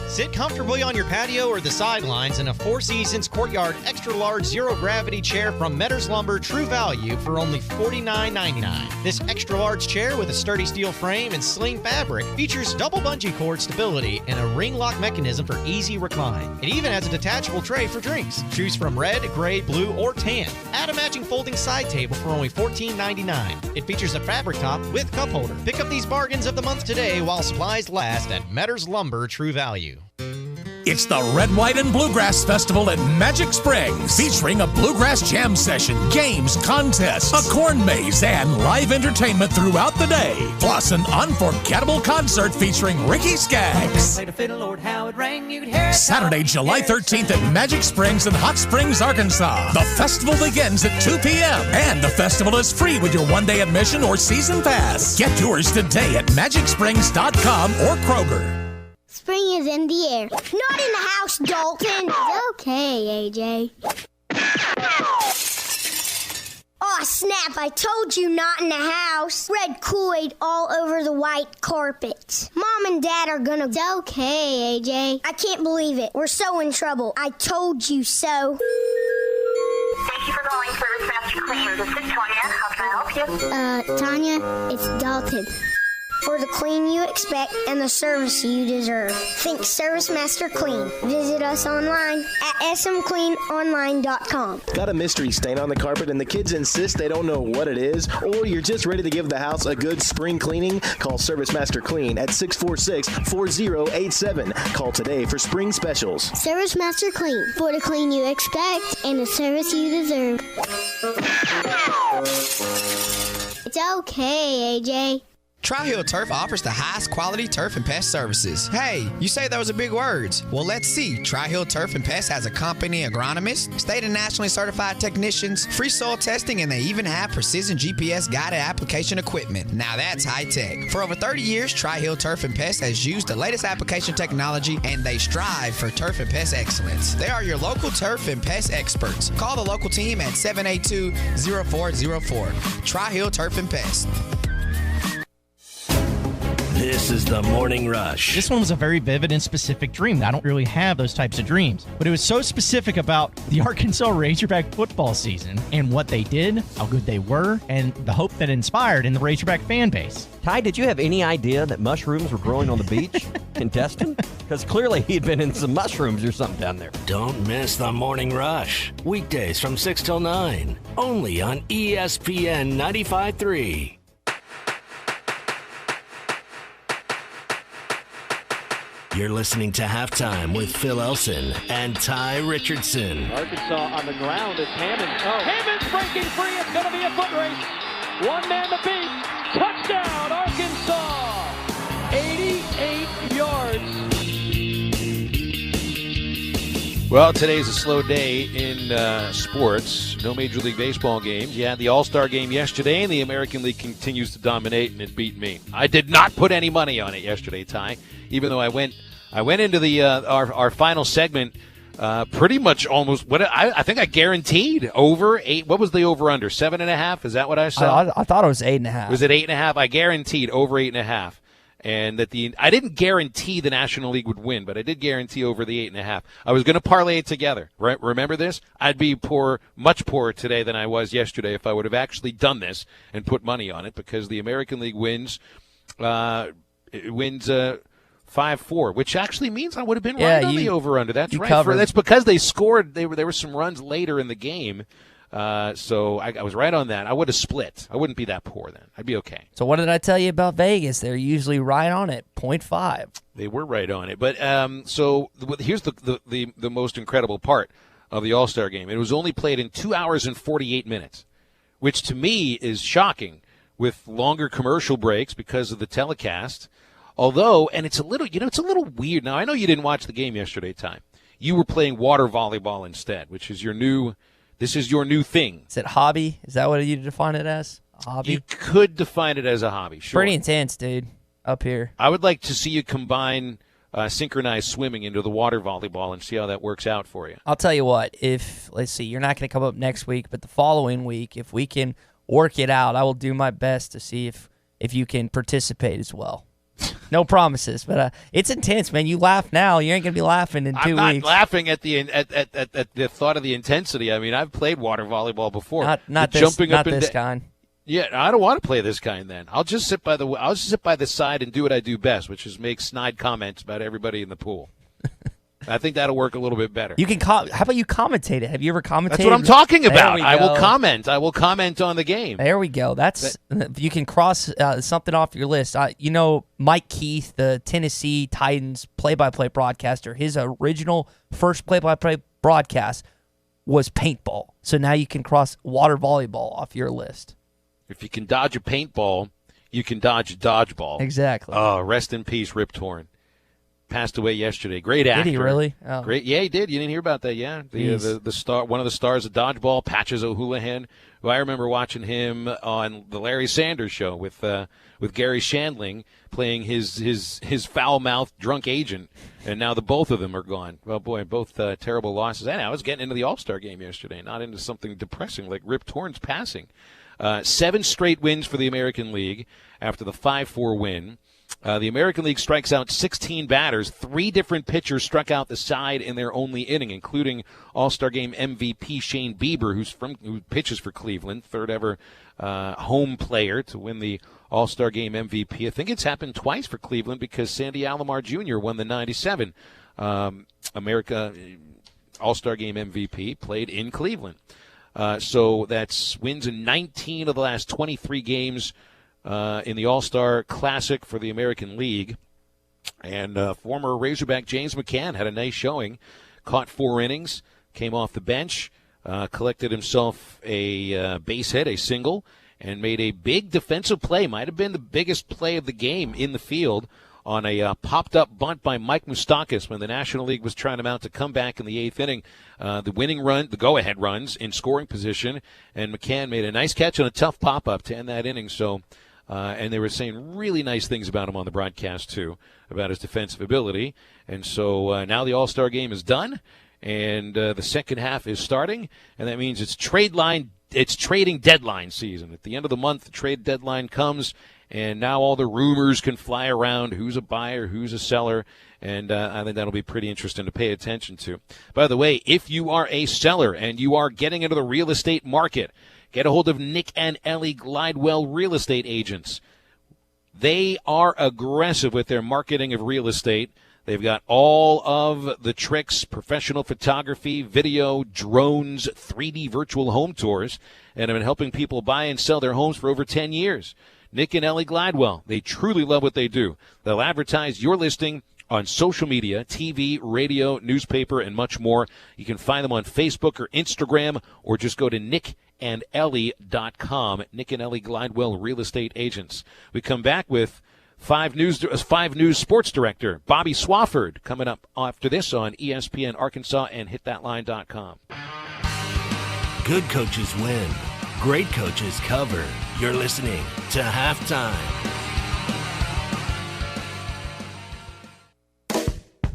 Sit comfortably on your patio or the sidelines in a Four Seasons Courtyard Extra Large Zero Gravity Chair from Metters Lumber True Value for only $49.99. This extra large chair with a sturdy steel frame and sling fabric features double bungee cord stability and a ring lock mechanism for easy recline. It even has a detachable tray for drinks. Choose from red, gray, blue, or tan. Add a matching folding side table for only $14.99. It features a fabric top with cup holder. Pick up these bargains of the month today while supplies last at Metters Lumber True Value. It's the Red, White, and Bluegrass Festival at Magic Springs, featuring a bluegrass jam session, games, contests, a corn maze, and live entertainment throughout the day. Plus an unforgettable concert featuring Ricky Skaggs. Saturday, July 13th at Magic Springs in Hot Springs, Arkansas. The festival begins at 2 p.m. and the festival is free with your one-day admission or season pass. Get yours today at magicsprings.com or Kroger. Spring is in the air. Not in the house, Dalton. Okay, AJ. Aw, snap, I told you not in the house. Red Kool-Aid all over the white carpet. Mom and Dad are gonna... Okay, AJ. I can't believe it. We're so in trouble. I told you so. Thank you for calling Service Master Clean. This is Tanya. How can I help you? Tanya, it's Dalton. For the clean you expect and the service you deserve. Think Service Master Clean. Visit us online at smcleanonline.com. Got a mystery stain on the carpet and the kids insist they don't know what it is? Or you're just ready to give the house a good spring cleaning? Call Service Master Clean at 646-4087. Call today for spring specials. Service Master Clean. For the clean you expect and the service you deserve. It's okay, AJ. Tri-Hill Turf offers the highest quality turf and pest services. Hey, you say those are big words. Well, let's see. Tri-Hill Turf and Pest has a company agronomist, state and nationally certified technicians, free soil testing, and they even have precision GPS guided application equipment. Now that's high tech. For over 30 years, Tri-Hill Turf and Pest has used the latest application technology, and they strive for turf and pest excellence. They are your local turf and pest experts. Call the local team at 782-0404. Tri-Hill Turf and Pest. This is the Morning Rush. This one was a very vivid and specific dream. I don't really have those types of dreams. But it was so specific about the Arkansas Razorback football season and what they did, how good they were, and the hope that inspired in the Razorback fan base. Ty, did you have any idea that mushrooms were growing on the beach in Destin? Because clearly he'd been in some mushrooms or something down there. Don't miss the Morning Rush. Weekdays from 6 till 9. Only on ESPN 95.3. You're listening to Halftime with Phil Elson and Tye Richardson. Arkansas on the ground. It's Hammond. Oh, Hammond's breaking free. It's going to be a foot race. One man to beat. Touchdown, Arkansas. 88 yards. Well, today's a slow day in sports. No Major League Baseball games. You had the All-Star game yesterday, and the American League continues to dominate, and it beat me. I did not put any money on it yesterday, Ty, even though I went I went into the our final segment pretty much almost what I think I guaranteed over 8. What was the over under? 7.5? Is that what I saw? I thought it was 8.5. Was it 8.5? I guaranteed over 8.5. And that I didn't guarantee the National League would win, but I did guarantee over the 8.5. I was going to parlay it together. Right? Remember this? I'd be much poorer today than I was yesterday if I would have actually done this and put money on it, because the American League wins. It wins 5-4, which actually means I would have been right on the over/under. That's right. That's because they scored. There were some runs later in the game. So I was right on that. I would have split. I wouldn't be that poor then. I'd be okay. So what did I tell you about Vegas? They're usually right on it, 0.5. They were right on it. But so here's the most incredible part of the All-Star game. It was only played in 2 hours and 48 minutes, which to me is shocking, with longer commercial breaks because of the telecast. Although, and it's a little weird. Now, I know you didn't watch the game yesterday, Ty. You were playing water volleyball instead, which is this is your new thing. Is it hobby? Is that what you define it as? A hobby? You could define it as a hobby, sure. Pretty intense, dude, up here. I would like to see you combine synchronized swimming into the water volleyball and see how that works out for you. I'll tell you what, let's see, you're not going to come up next week, but the following week, if we can work it out, I will do my best to see if you can participate as well. No promises, but it's intense, man. You laugh now, you ain't gonna be laughing in 2 weeks. I'm not laughing at the thought of the intensity. I mean, I've played water volleyball before. Not this kind. Yeah, I don't want to play this kind. Then I'll just sit by the side and do what I do best, which is make snide comments about everybody in the pool. I think that'll work a little bit better. You can how about you commentate it? Have you ever commentated? That's what I'm talking about. I will comment. I will comment on the game. There we go. You can cross something off your list. Mike Keith, the Tennessee Titans play-by-play broadcaster, his original first play-by-play broadcast was paintball. So now you can cross water volleyball off your list. If you can dodge a paintball, you can dodge a dodgeball. Exactly. Oh, rest in peace, Rip Torn. Passed away yesterday. Great actor. Did he really? Oh. Great. Yeah, he did. You didn't hear about that, yeah? The star, one of the stars of dodgeball, Patches O'Houlihan, who I remember watching him on the Larry Sanders Show with Gary Shandling playing his foul-mouthed drunk agent, and now the both of them are gone. Well, boy, both terrible losses. And I was getting into the All-Star game yesterday, not into something depressing like Rip Torn's passing. 7 straight wins for the American League after the 5-4 win. The American League strikes out 16 batters. 3 different pitchers struck out the side in their only inning, including All-Star Game MVP Shane Bieber, who pitches for Cleveland, third ever home player to win the All-Star Game MVP. I think it's happened twice for Cleveland because Sandy Alomar Jr. won the 97 America All-Star Game MVP, played in Cleveland. So that's wins in 19 of the last 23 games in the All-Star Classic for the American League. And former Razorback James McCann had a nice showing, caught 4 innings, came off the bench, collected himself a base hit, a single, and made a big defensive play. Might have been the biggest play of the game in the field on a popped-up bunt by Mike Moustakas when the National League was trying to mount a comeback in the 8th inning. The winning run, the go-ahead runs in scoring position, and McCann made a nice catch on a tough pop-up to end that inning. So, and they were saying really nice things about him on the broadcast, too, about his defensive ability. And so now the All-Star game is done, and the second half is starting, and that means it's trading deadline season. At the end of the month, the trade deadline comes, and now all the rumors can fly around, who's a buyer, who's a seller, and I think that'll be pretty interesting to pay attention to. By the way, if you are a seller and you are getting into the real estate market, get a hold of Nick and Ellie Glidewell Real Estate Agents. They are aggressive with their marketing of real estate. They've got all of the tricks, professional photography, video, drones, 3D virtual home tours, and have been helping people buy and sell their homes for over 10 years. Nick and Ellie Glidewell, they truly love what they do. They'll advertise your listing on social media, TV, radio, newspaper, and much more. You can find them on Facebook or Instagram, or just go to nickанdellie.com. Nick and Ellie Glidewell Real Estate Agents. We come back with 5 News Sports Director Bobby Swafford coming up after this on ESPN Arkansas and hitthatline.com. Good coaches win. Great coaches cover. You're listening to Halftime.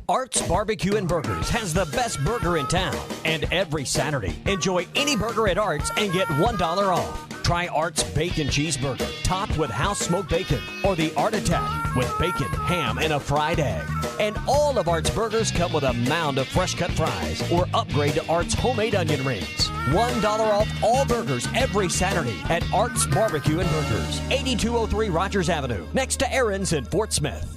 Art's Barbecue and Burgers has the best burger in town. And every Saturday, enjoy any burger at Art's and get $1 off. Try Art's Bacon Cheeseburger, topped with house smoked bacon, or the Art Attack with bacon, ham, and a fried egg. And all of Art's burgers come with a mound of fresh cut fries, or upgrade to Art's homemade onion rings. $1 off all burgers every Saturday at Art's Barbecue and Burgers, 8203 Rogers Avenue, next to Aaron's in Fort Smith.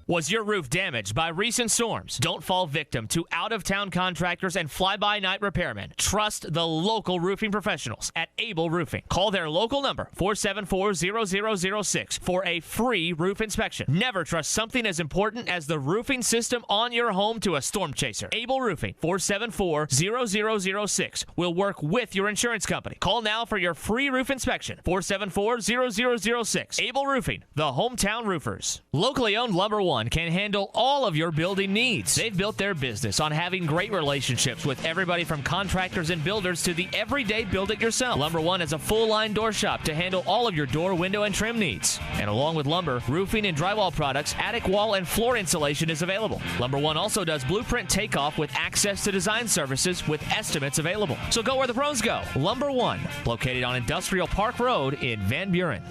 Was your roof damaged by recent storms? Don't fall victim to out-of-town contractors and fly-by-night repairmen. Trust the local roofing professionals at Able Roofing. Call their local number, 474-0006, for a free roof inspection. Never trust something as important as the roofing system on your home to a storm chaser. Able Roofing, 474-0006, will work with your insurance company. Call now for your free roof inspection, 474-0006. Able Roofing, the hometown roofers. Locally owned Lumber One can handle all of your building needs. They've built their business on having great relationships with everybody from contractors and builders to the everyday build-it-yourself. Lumber One is a full-line door shop to handle all of your door, window, and trim needs. And along with lumber, roofing and drywall products, attic wall and floor insulation is available. Lumber One also does blueprint takeoff with access to design services with estimates available. So go where the pros go. Lumber One, located on Industrial Park Road in Van Buren.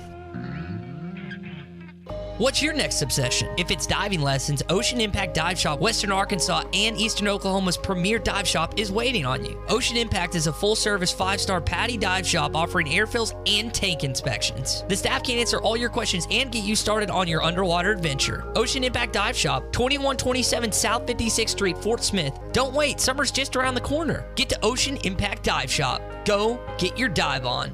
What's your next obsession? If it's diving lessons, Ocean Impact Dive Shop, Western Arkansas, and Eastern Oklahoma's premier dive shop is waiting on you. Ocean Impact is a full-service 5-star PADI dive shop offering air fills and tank inspections. The staff can answer all your questions and get you started on your underwater adventure. Ocean Impact Dive Shop, 2127 South 56th Street, Fort Smith. Don't wait, summer's just around the corner. Get to Ocean Impact Dive Shop. Go get your dive on.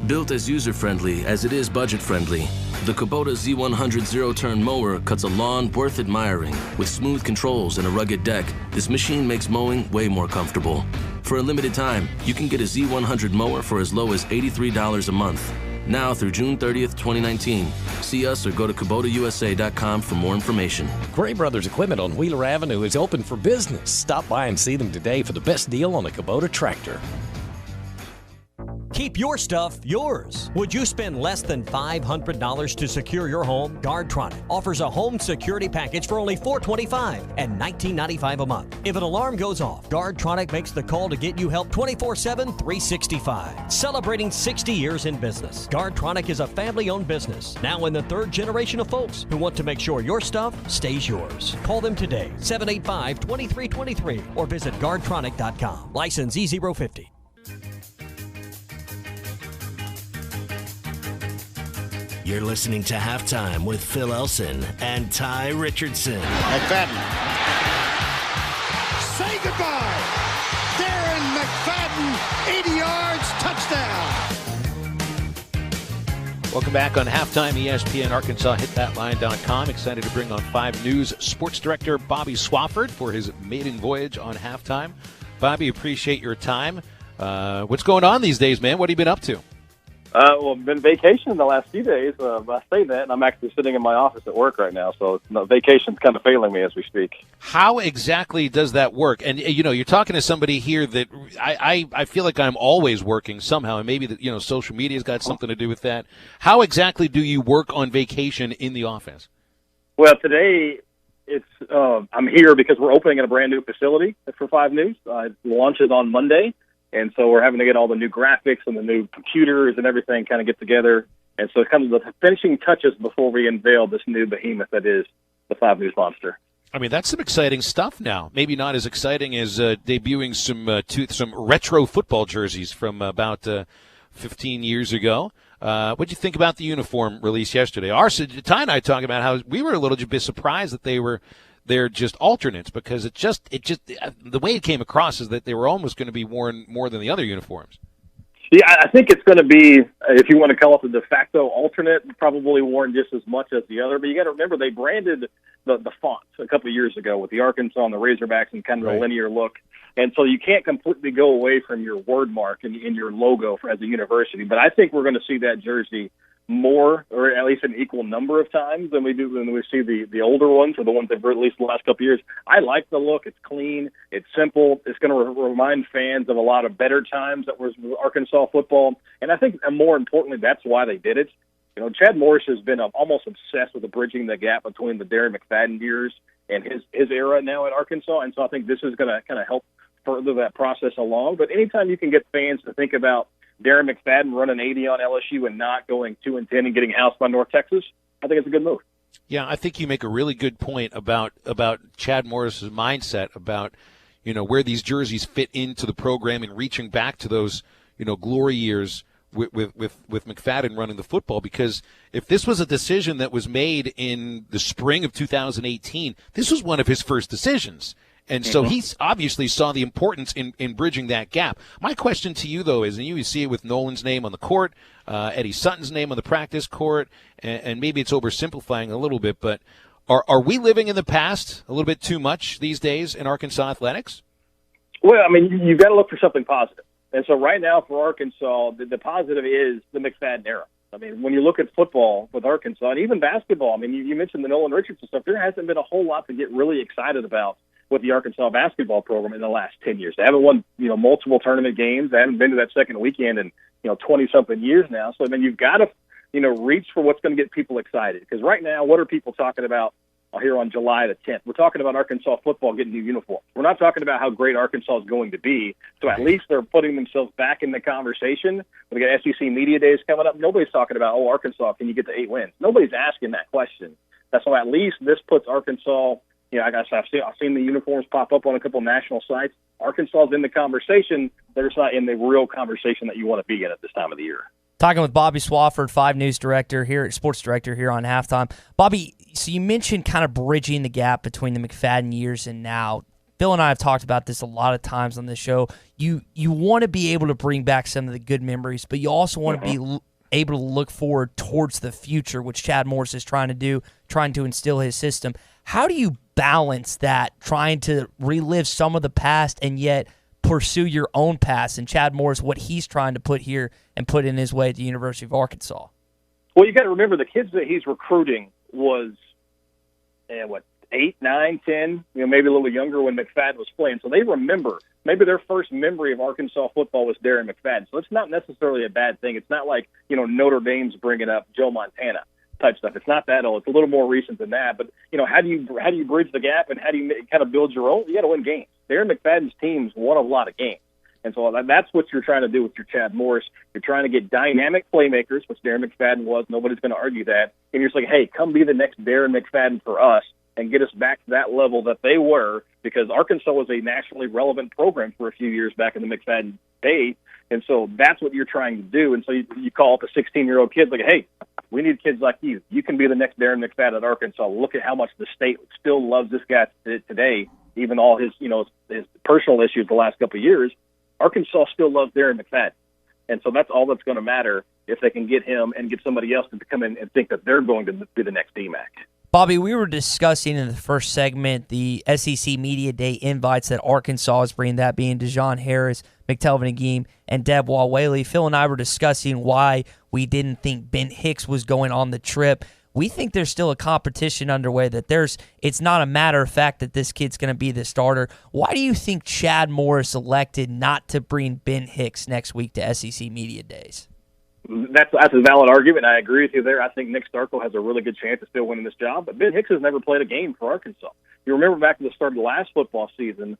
Built as user-friendly as it is budget-friendly, the Kubota Z100 zero-turn mower cuts a lawn worth admiring. With smooth controls and a rugged deck, this machine makes mowing way more comfortable. For a limited time, you can get a Z100 mower for as low as $83 a month. Now through June 30th, 2019. See us or go to KubotaUSA.com for more information. Gray Brothers Equipment on Wheeler Avenue is open for business. Stop by and see them today for the best deal on a Kubota tractor. Keep your stuff yours. Would you spend less than $500 to secure your home? Guardtronic offers a home security package for only $425 and $19.95 a month. If an alarm goes off, Guardtronic makes the call to get you help 24/7, 365. Celebrating 60 years in business, Guardtronic is a family-owned business, now in the third generation of folks who want to make sure your stuff stays yours. Call them today, 785-2323, or visit Guardtronic.com. License E050. You're listening to Halftime with Phil Elson and Tye Richardson. McFadden. Say goodbye. Darren McFadden, 80 yards, touchdown. Welcome back on Halftime, ESPN Arkansas, hitthatline.com. Excited to bring on 5 News sports director Bobby Swafford for his maiden voyage on Halftime. Bobby, appreciate your time. What's going on these days, man? What have you been up to? Well, I've been vacationing the last few days. I say that, and I'm actually sitting in my office at work right now, so vacation's kind of failing me as we speak. How exactly does that work? And, you know, you're talking to somebody here that I feel like I'm always working somehow, and maybe, social media's got something to do with that. How exactly do you work on vacation in the office? Well, today I'm here because we're opening a brand new facility for 5 News. It launches on Monday. And so we're having to get all the new graphics and the new computers and everything kind of get together. And so it's kind of the finishing touches before we unveil this new behemoth that is the 5 News Monster. I mean, that's some exciting stuff now. Maybe not as exciting as debuting some retro football jerseys from about 15 years ago. What did you think about the uniform release yesterday? Tye and I talking about how we were a little bit surprised that they're just alternates, because it just the way it came across is that they were almost going to be worn more than the other uniforms. Yeah, I think it's going to be, if you want to call it the de facto alternate, probably worn just as much as the other. But you got to remember, they branded the fonts a couple of years ago with the Arkansas and the Razorbacks and kind of a linear look. And so you can't completely go away from your word mark and your logo as a university. But I think we're going to see that jersey more, or at least an equal number of times than we do when we see the older ones, or the ones that were released the last couple of years. I like the look. It's clean. It's simple. It's going to remind fans of a lot of better times that was Arkansas football. And I think, more importantly, that's why they did it. Chad Morris has been almost obsessed with bridging the gap between the Darren McFadden years and his era now at Arkansas, and so I think this is going to kind of help further that process along. But anytime you can get fans to think about Darren McFadden running 80 on LSU and not going 2-10 and getting housed by North Texas, I think it's a good move. Yeah, I think you make a really good point about Chad Morris's mindset about, where these jerseys fit into the program and reaching back to those, glory years with McFadden running the football. Because if this was a decision that was made in the spring of 2018, this was one of his first decisions. And so he obviously saw the importance in bridging that gap. My question to you, though, is, and you see it with Nolan's name on the court, Eddie Sutton's name on the practice court, and maybe it's oversimplifying a little bit, but are we living in the past a little bit too much these days in Arkansas athletics? Well, I mean, you've got to look for something positive. And so right now for Arkansas, the positive is the McFadden era. I mean, when you look at football with Arkansas, and even basketball, I mean, you mentioned the Nolan Richardson stuff, there hasn't been a whole lot to get really excited about with the Arkansas basketball program in the last 10 years. They haven't won, multiple tournament games. They haven't been to that second weekend in, 20-something years now. So, I mean, you've got to, reach for what's going to get people excited. Because right now, what are people talking about here on July the 10th? We're talking about Arkansas football getting new uniforms. We're not talking about how great Arkansas is going to be. So at least they're putting themselves back in the conversation. When we got SEC Media Days coming up, nobody's talking about, Arkansas, can you get to 8 wins? Nobody's asking that question. That's why at least this puts Arkansas – I guess I've seen the uniforms pop up on a couple of national sites. Arkansas is in the conversation. They're just not in the real conversation that you want to be in at this time of the year. Talking with Bobby Swafford, 5 News sports director here on Halftime. Bobby, so you mentioned kind of bridging the gap between the McFadden years and now. Bill and I have talked about this a lot of times on this show. You want to be able to bring back some of the good memories, but you also want to be able to look forward towards the future, which Chad Morris is trying to do, trying to instill his system. How do you balance that, trying to relive some of the past and yet pursue your own past? And Chad Morris, what he's trying to put here and put in his way at the University of Arkansas. Well, you got to remember the kids that he's recruiting was, 8, 9, 10, maybe a little younger when McFadden was playing. So they remember, maybe their first memory of Arkansas football was Darren McFadden. So it's not necessarily a bad thing. It's not like, Notre Dame's bringing up Joe Montana type stuff. It's not that old. It's a little more recent than that. But, how do you bridge the gap and how do you kind of build your own? You got to win games. Darren McFadden's teams won a lot of games. And so that's what you're trying to do with your Chad Morris. You're trying to get dynamic playmakers, which Darren McFadden was. Nobody's going to argue that. And you're just like, hey, come be the next Darren McFadden for us and get us back to that level that they were, because Arkansas was a nationally relevant program for a few years back in the McFadden day. And so that's what you're trying to do. And so you call up a 16-year-old kid like, hey, we need kids like you. You can be the next Darren McFadden at Arkansas. Look at how much the state still loves this guy today, even all his, his personal issues the last couple of years. Arkansas still loves Darren McFadden. And so that's all that's going to matter if they can get him and get somebody else to come in and think that they're going to be the next DMAC. Bobby, we were discussing in the first segment the SEC Media Day invites that Arkansas is bringing, that being Dejon Harris, McTelvin Agim, and Deb Whaley. Phil and I were discussing why we didn't think Ben Hicks was going on the trip. We think there's still a competition underway, that it's not a matter of fact that this kid's going to be the starter. Why do you think Chad Morris elected not to bring Ben Hicks next week to SEC Media Days? That's a valid argument. I agree with you there. I think Nick Starkel has a really good chance of still winning this job, but Ben Hicks has never played a game for Arkansas. You remember back to the start of the last football season,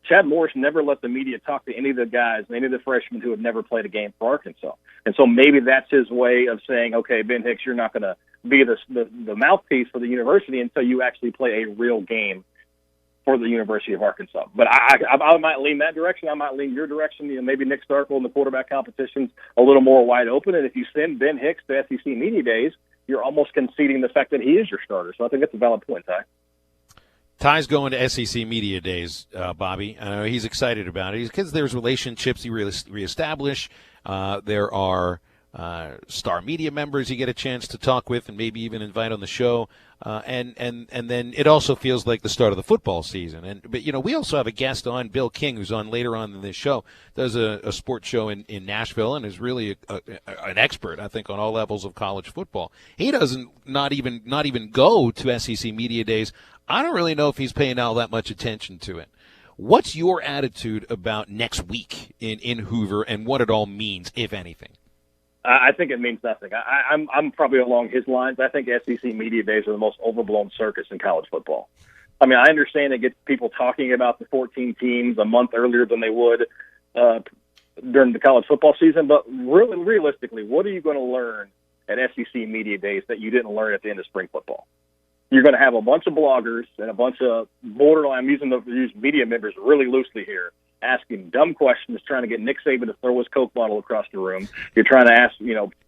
Chad Morris never let the media talk to any of the guys, any of the freshmen who had never played a game for Arkansas. And so maybe that's his way of saying, okay, Ben Hicks, you're not going to be the mouthpiece for the university until you actually play a real game for the University of Arkansas. But I might lean that direction. I might lean your direction. Maybe Nick Starkel in the quarterback competition's a little more wide open. And if you send Ben Hicks to SEC Media Days, you're almost conceding the fact that he is your starter. So I think that's a valid point, Ty. Ty's going to SEC Media Days, Bobby. He's excited about it because there's relationships he reestablish. There are star media members you get a chance to talk with and maybe even invite on the show. And then it also feels like the start of the football season. But we also have a guest on, Bill King, who's on later on in this show, does a sports show in Nashville and is really an expert, I think, on all levels of college football. He doesn't not even go to SEC Media Days. I don't really know if he's paying all that much attention to it. What's your attitude about next week in Hoover and what it all means, if anything? I think it means nothing. I'm probably along his lines. I think SEC media days are the most overblown circus in college football. I mean, I understand it gets people talking about the 14 teams a month earlier than they would during the college football season, but really, realistically, what are you going to learn at SEC media days that you didn't learn at the end of spring football? You're going to have a bunch of bloggers and a bunch of borderline, I'm using media members really loosely here, asking dumb questions, trying to get Nick Saban to throw his Coke bottle across the room. You're trying to ask,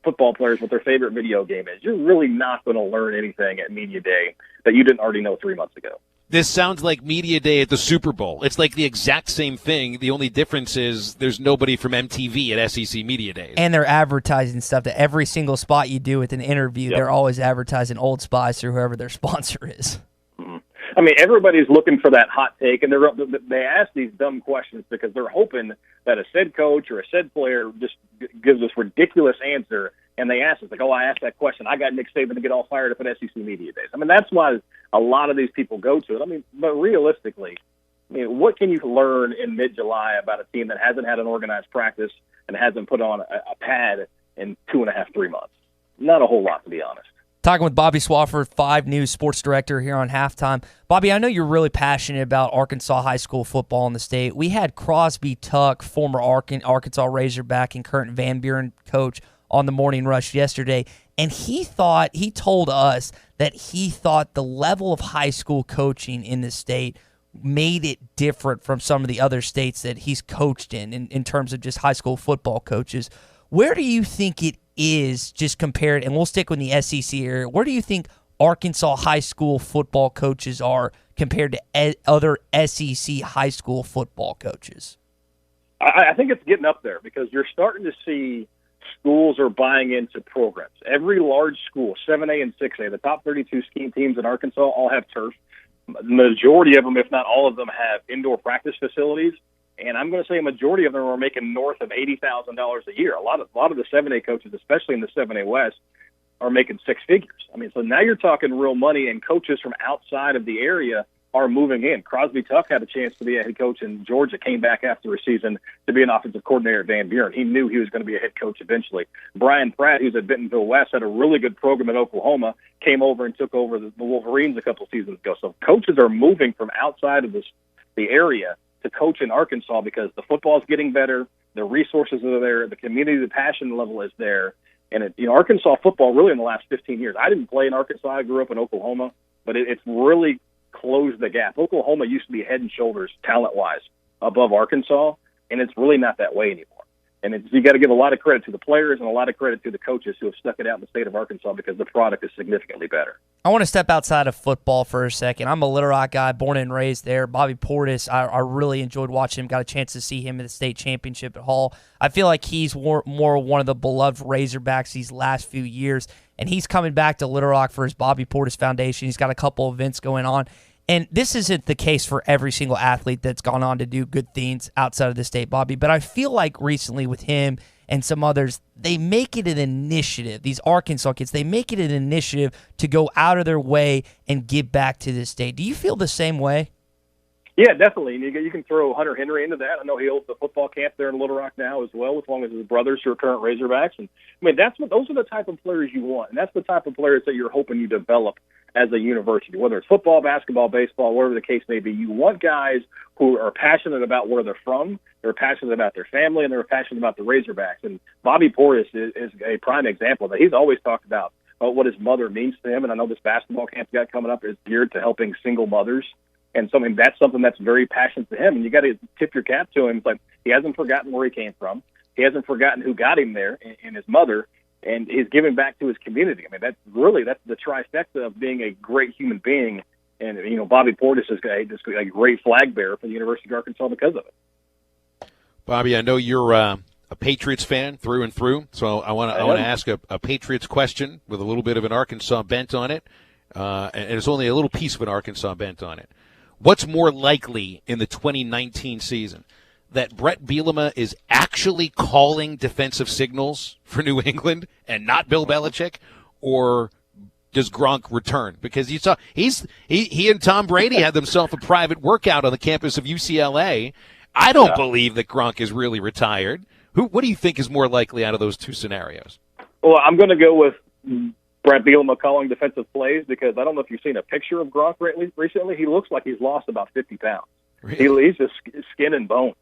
football players what their favorite video game is. You're really not going to learn anything at media day that you didn't already know 3 months ago. This sounds like media day at the Super Bowl. It's like the exact same thing. The only difference is there's nobody from MTV at SEC media days. And they're advertising stuff that every single spot you do with an interview, Yep. they're always advertising Old Spice or whoever their sponsor is. I mean, everybody's looking for that hot take, and they ask these dumb questions because they're hoping that a said coach or a said player just gives this ridiculous answer, and they ask us, like, I asked that question. I got Nick Saban to get all fired up at SEC media days. I mean, that's why a lot of these people go to it. I mean, but realistically, what can you learn in mid-July about a team that hasn't had an organized practice and hasn't put on a pad in 2.5, 3 months? Not a whole lot, to be honest. Talking with Bobby Swafford, 5 News sports director here on Halftime. Bobby, I know you're really passionate about Arkansas high school football in the state. We had Crosby Tuck, former Arkansas Razorback and current Van Buren coach, on the Morning Rush yesterday, and he told us that he thought the level of high school coaching in the state made it different from some of the other states that he's coached in terms of just high school football coaches. Where do you think it is, just compared, and we'll stick with the SEC area, where do you think Arkansas high school football coaches are compared to other SEC high school football coaches? I think it's getting up there because you're starting to see schools are buying into programs. Every large school, 7A and 6A, the top 32 ski teams in Arkansas all have turf. The majority of them, if not all of them, have indoor practice facilities. And I'm going to say a majority of them are making north of $80,000 a year. A lot of the 7A coaches, especially in the 7A West, are making six figures. I mean, so now you're talking real money, and coaches from outside of the area are moving in. Crosby Tuck had a chance to be a head coach in Georgia, came back after a season to be an offensive coordinator at Van Buren. He knew he was going to be a head coach eventually. Brian Pratt, who's at Bentonville West, had a really good program at Oklahoma, came over and took over the Wolverines a couple seasons ago. So coaches are moving from outside of the area to coach in Arkansas because the football is getting better, the resources are there, the community, the passion level is there. And Arkansas football really in the last 15 years, I didn't play in Arkansas, I grew up in Oklahoma, but it's really closed the gap. Oklahoma used to be head and shoulders talent-wise above Arkansas, and it's really not that way anymore. And you got to give a lot of credit to the players and a lot of credit to the coaches who have stuck it out in the state of Arkansas because the product is significantly better. I want to step outside of football for a second. I'm a Little Rock guy, born and raised there. Bobby Portis, I really enjoyed watching him. Got a chance to see him in the state championship at Hall. I feel like he's more one of the beloved Razorbacks these last few years, and he's coming back to Little Rock for his Bobby Portis Foundation. He's got a couple events going on. And this isn't the case for every single athlete that's gone on to do good things outside of the state, Bobby, but I feel like recently with him and some others, they make it an initiative. These Arkansas kids, they make it an initiative to go out of their way and give back to the state. Do you feel the same way? Yeah, definitely. And you can throw Hunter Henry into that. I know he holds the football camp there in Little Rock now as well, as long as his brothers who are current Razorbacks. And I mean, those are the type of players you want, and that's the type of players that you're hoping you develop as a university, whether it's football, basketball, baseball, whatever the case may be. You want guys who are passionate about where they're from, they're passionate about their family, and they're passionate about the Razorbacks. And Bobby Portis is a prime example of that. He's always talked about what his mother means to him, and I know this basketball camp got coming up is geared to helping single mothers. And that's something that's very passionate to him. And you got to tip your cap to him. It's like he hasn't forgotten where he came from. He hasn't forgotten who got him there in his mother. And he's giving back to his community. I mean, that's the trifecta of being a great human being. And, Bobby Portis is a great flag bearer for the University of Arkansas because of it. Bobby, I know you're a Patriots fan through and through. So I want to ask a Patriots question with a little bit of an Arkansas bent on it. And it's only a little piece of an Arkansas bent on it. What's more likely in the 2019 season? That Brett Bielema is actually calling defensive signals for New England and not Bill Belichick, or does Gronk return? Because you saw he and Tom Brady had themselves a private workout on the campus of UCLA. I don't believe that Gronk is really retired. What do you think is more likely out of those two scenarios? Well, I'm going to go with Brett Bielema calling defensive plays because I don't know if you've seen a picture of Gronk recently. He looks like he's lost about 50 pounds. Really? He's just skin and bones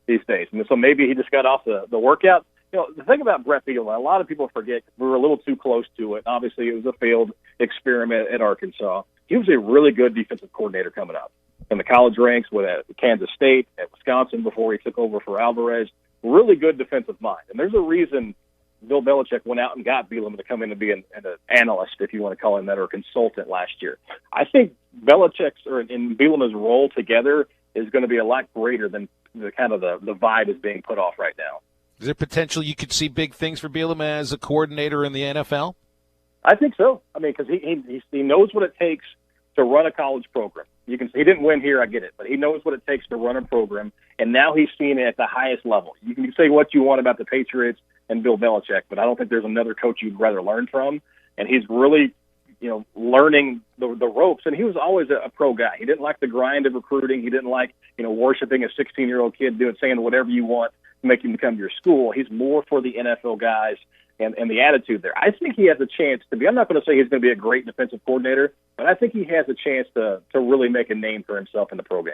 these days. And so maybe he just got off the workout. You know, the thing about Brett Bielema, a lot of people forget we were a little too close to it. Obviously, it was a failed experiment at Arkansas. He was a really good defensive coordinator coming up in the college ranks with Kansas State, at Wisconsin before he took over for Alvarez. Really good defensive mind. And there's a reason Bill Belichick went out and got Bielema to come in and be an analyst, if you want to call him that, or a consultant last year. I think Belichick's or in Bielema's role together is going to be a lot greater than the kind of the vibe is being put off right now. Is there potential you could see big things for Bielema as a coordinator in the NFL? I think so. I mean, because he knows what it takes to run a college program. You can say he didn't win here, I get it, but he knows what it takes to run a program, and now he's seen it at the highest level. You can say what you want about the Patriots and Bill Belichick, but I don't think there's another coach you'd rather learn from. And he's really, learning the ropes. And he was always a pro guy. He didn't like the grind of recruiting. He didn't like, worshiping a 16-year-old kid saying whatever you want to make him become your school. He's more for the NFL guys and the attitude there. I think he has a chance to be. I'm not going to say he's going to be a great defensive coordinator, but I think he has a chance to really make a name for himself in the pro game.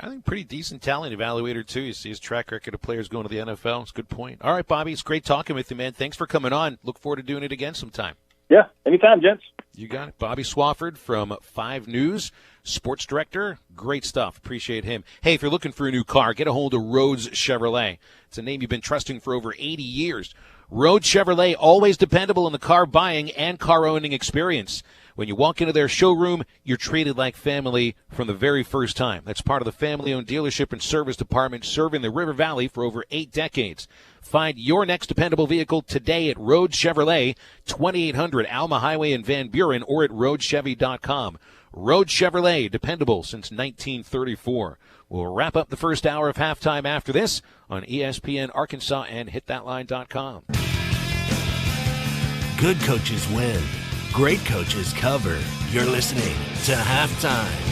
I think pretty decent talent evaluator, too. You see his track record of players going to the NFL. It's a good point. All right, Bobby, it's great talking with you, man. Thanks for coming on. Look forward to doing it again sometime. Yeah, anytime, gents. You got it. Bobby Swafford from 5 News, sports director. Great stuff. Appreciate him. Hey, if you're looking for a new car, get a hold of Rhodes Chevrolet. It's a name you've been trusting for over 80 years. Rhodes Chevrolet, always dependable in the car buying and car owning experience. When you walk into their showroom, you're treated like family from the very first time. That's part of the family-owned dealership and service department serving the River Valley for over 8 decades. Find your next dependable vehicle today at Rhodes Chevrolet, 2800 Alma Highway in Van Buren, or at RhodesChevy.com. Rhodes Chevrolet, dependable since 1934. We'll wrap up the first hour of halftime after this on ESPN Arkansas and HitThatLine.com. Good coaches win. Great coaches cover. You're listening to Halftime.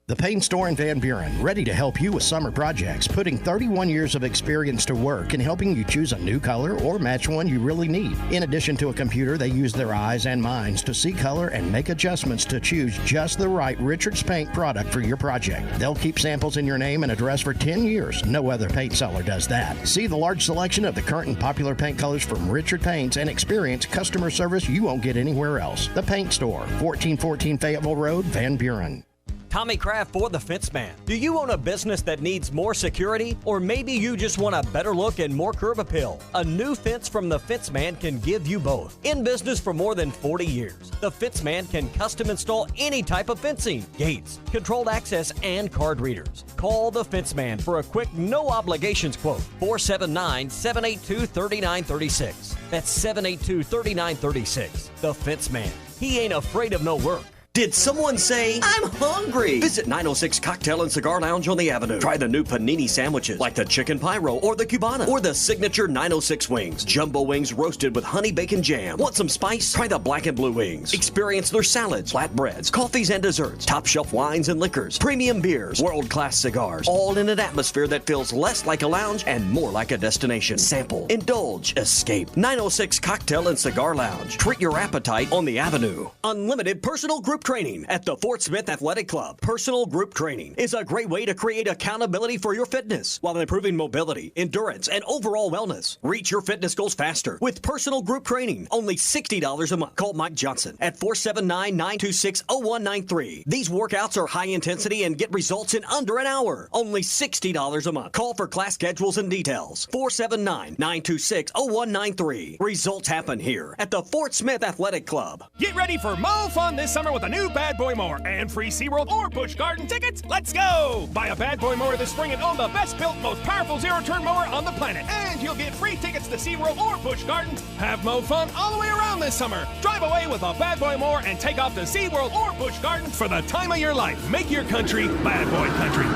The Paint Store in Van Buren, ready to help you with summer projects, putting 31 years of experience to work and helping you choose a new color or match one you really need. In addition to a computer, they use their eyes and minds to see color and make adjustments to choose just the right Richards Paint product for your project. They'll keep samples in your name and address for 10 years. No other paint seller does that. See the large selection of the current and popular paint colors from Richard Paints and experience customer service you won't get anywhere else. The Paint Store, 1414 Fayetteville Road, Van Buren. Tommy Kraft for the Fence Man. Do you own a business that needs more security? Or maybe you just want a better look and more curb appeal? A new fence from the Fence Man can give you both. In business for more than 40 years, the Fence Man can custom install any type of fencing, gates, controlled access, and card readers. Call the Fence Man for a quick, no obligations quote. 479-782-3936. That's 782-3936. The Fence Man. He ain't afraid of no work. Did someone say, I'm hungry? Visit 906 Cocktail and Cigar Lounge on the Avenue. Try the new panini sandwiches like the Chicken Pyro or the Cubana or the signature 906 wings. Jumbo wings roasted with honey bacon jam. Want some spice? Try the black and blue wings. Experience their salads, flatbreads, coffees and desserts, top shelf wines and liquors, premium beers, world-class cigars, all in an atmosphere that feels less like a lounge and more like a destination. Sample, indulge, escape. 906 Cocktail and Cigar Lounge. Treat your appetite on the Avenue. Unlimited personal group training at the Fort Smith Athletic Club. Personal group training is a great way to create accountability for your fitness while improving mobility, endurance, and overall wellness. Reach your fitness goals faster with personal group training. Only $60 a month. Call Mike Johnson at 479-926-0193. These workouts are high intensity and get results in under an hour. Only $60 a month. Call for class schedules and details. 479-926-0193. Results happen here at the Fort Smith Athletic Club. Get ready for mow fun this summer with a new Bad Boy mower and free SeaWorld or Busch Garden tickets. Let's go! Buy a Bad Boy mower this spring and own the best built, most powerful zero-turn mower on the planet. And you'll get free tickets to SeaWorld or Busch Gardens. Have mow fun all the way around this summer. Drive away with a Bad Boy mower and take off to SeaWorld or Busch Gardens for the time of your life. Make your country Bad Boy country.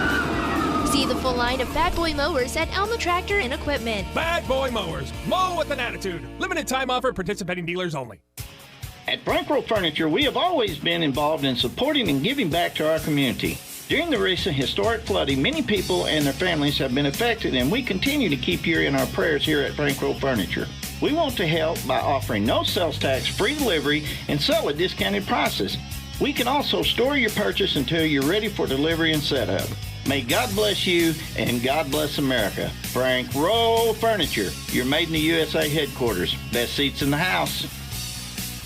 See the full line of Bad Boy mowers at Elma Tractor and Equipment. Bad Boy mowers. Mow with an attitude. Limited time offer. Participating dealers only. At Blankroll Furniture, we have always been involved in supporting and giving back to our community. During the recent historic flooding, many people and their families have been affected, and we continue to keep you in our prayers here at Frank Rowe Furniture. We want to help by offering no sales tax, free delivery, and sell at discounted prices. We can also store your purchase until you're ready for delivery and setup. May God bless you and God bless America. Frank Rowe Furniture, your Made in the USA headquarters. Best seats in the house.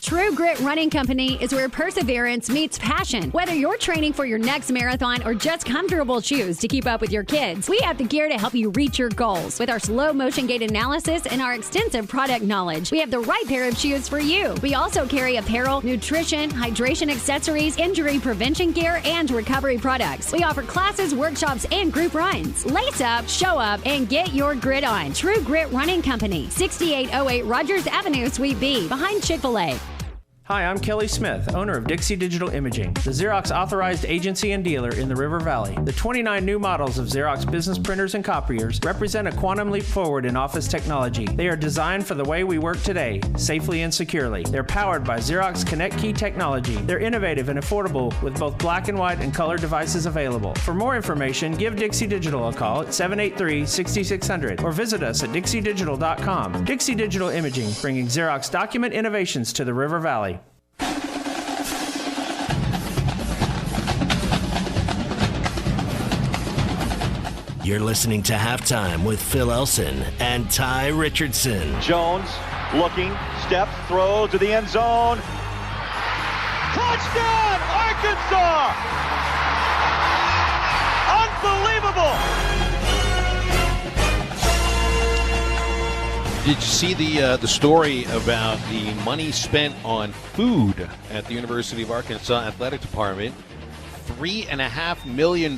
True Grit Running Company is where perseverance meets passion. Whether you're training for your next marathon or just comfortable shoes to keep up with your kids, we have the gear to help you reach your goals. With our slow motion gait analysis and our extensive product knowledge, we have the right pair of shoes for you. We also carry apparel, nutrition, hydration accessories, injury prevention gear, and recovery products. We offer classes, workshops, and group runs. Lace up, show up, and get your grit on. True Grit Running Company, 6808 Rogers Avenue, Suite B, behind Chick-fil-A. Hi, I'm Kelly Smith, owner of Dixie Digital Imaging, the Xerox authorized agency and dealer in the River Valley. The 29 new models of Xerox business printers and copiers represent a quantum leap forward in office technology. They are designed for the way we work today, safely and securely. They're powered by Xerox Connect Key technology. They're innovative and affordable with both black and white and color devices available. For more information, give Dixie Digital a call at 783-6600 or visit us at dixiedigital.com. Dixie Digital Imaging, bringing Xerox document innovations to the River Valley. You're listening to Halftime with Phil Elson and Tye Richardson. Jones looking, steps, throws to the end zone. Touchdown, Arkansas! Unbelievable! Did you see the story about the money spent on food at the University of Arkansas Athletic Department? $3.5 million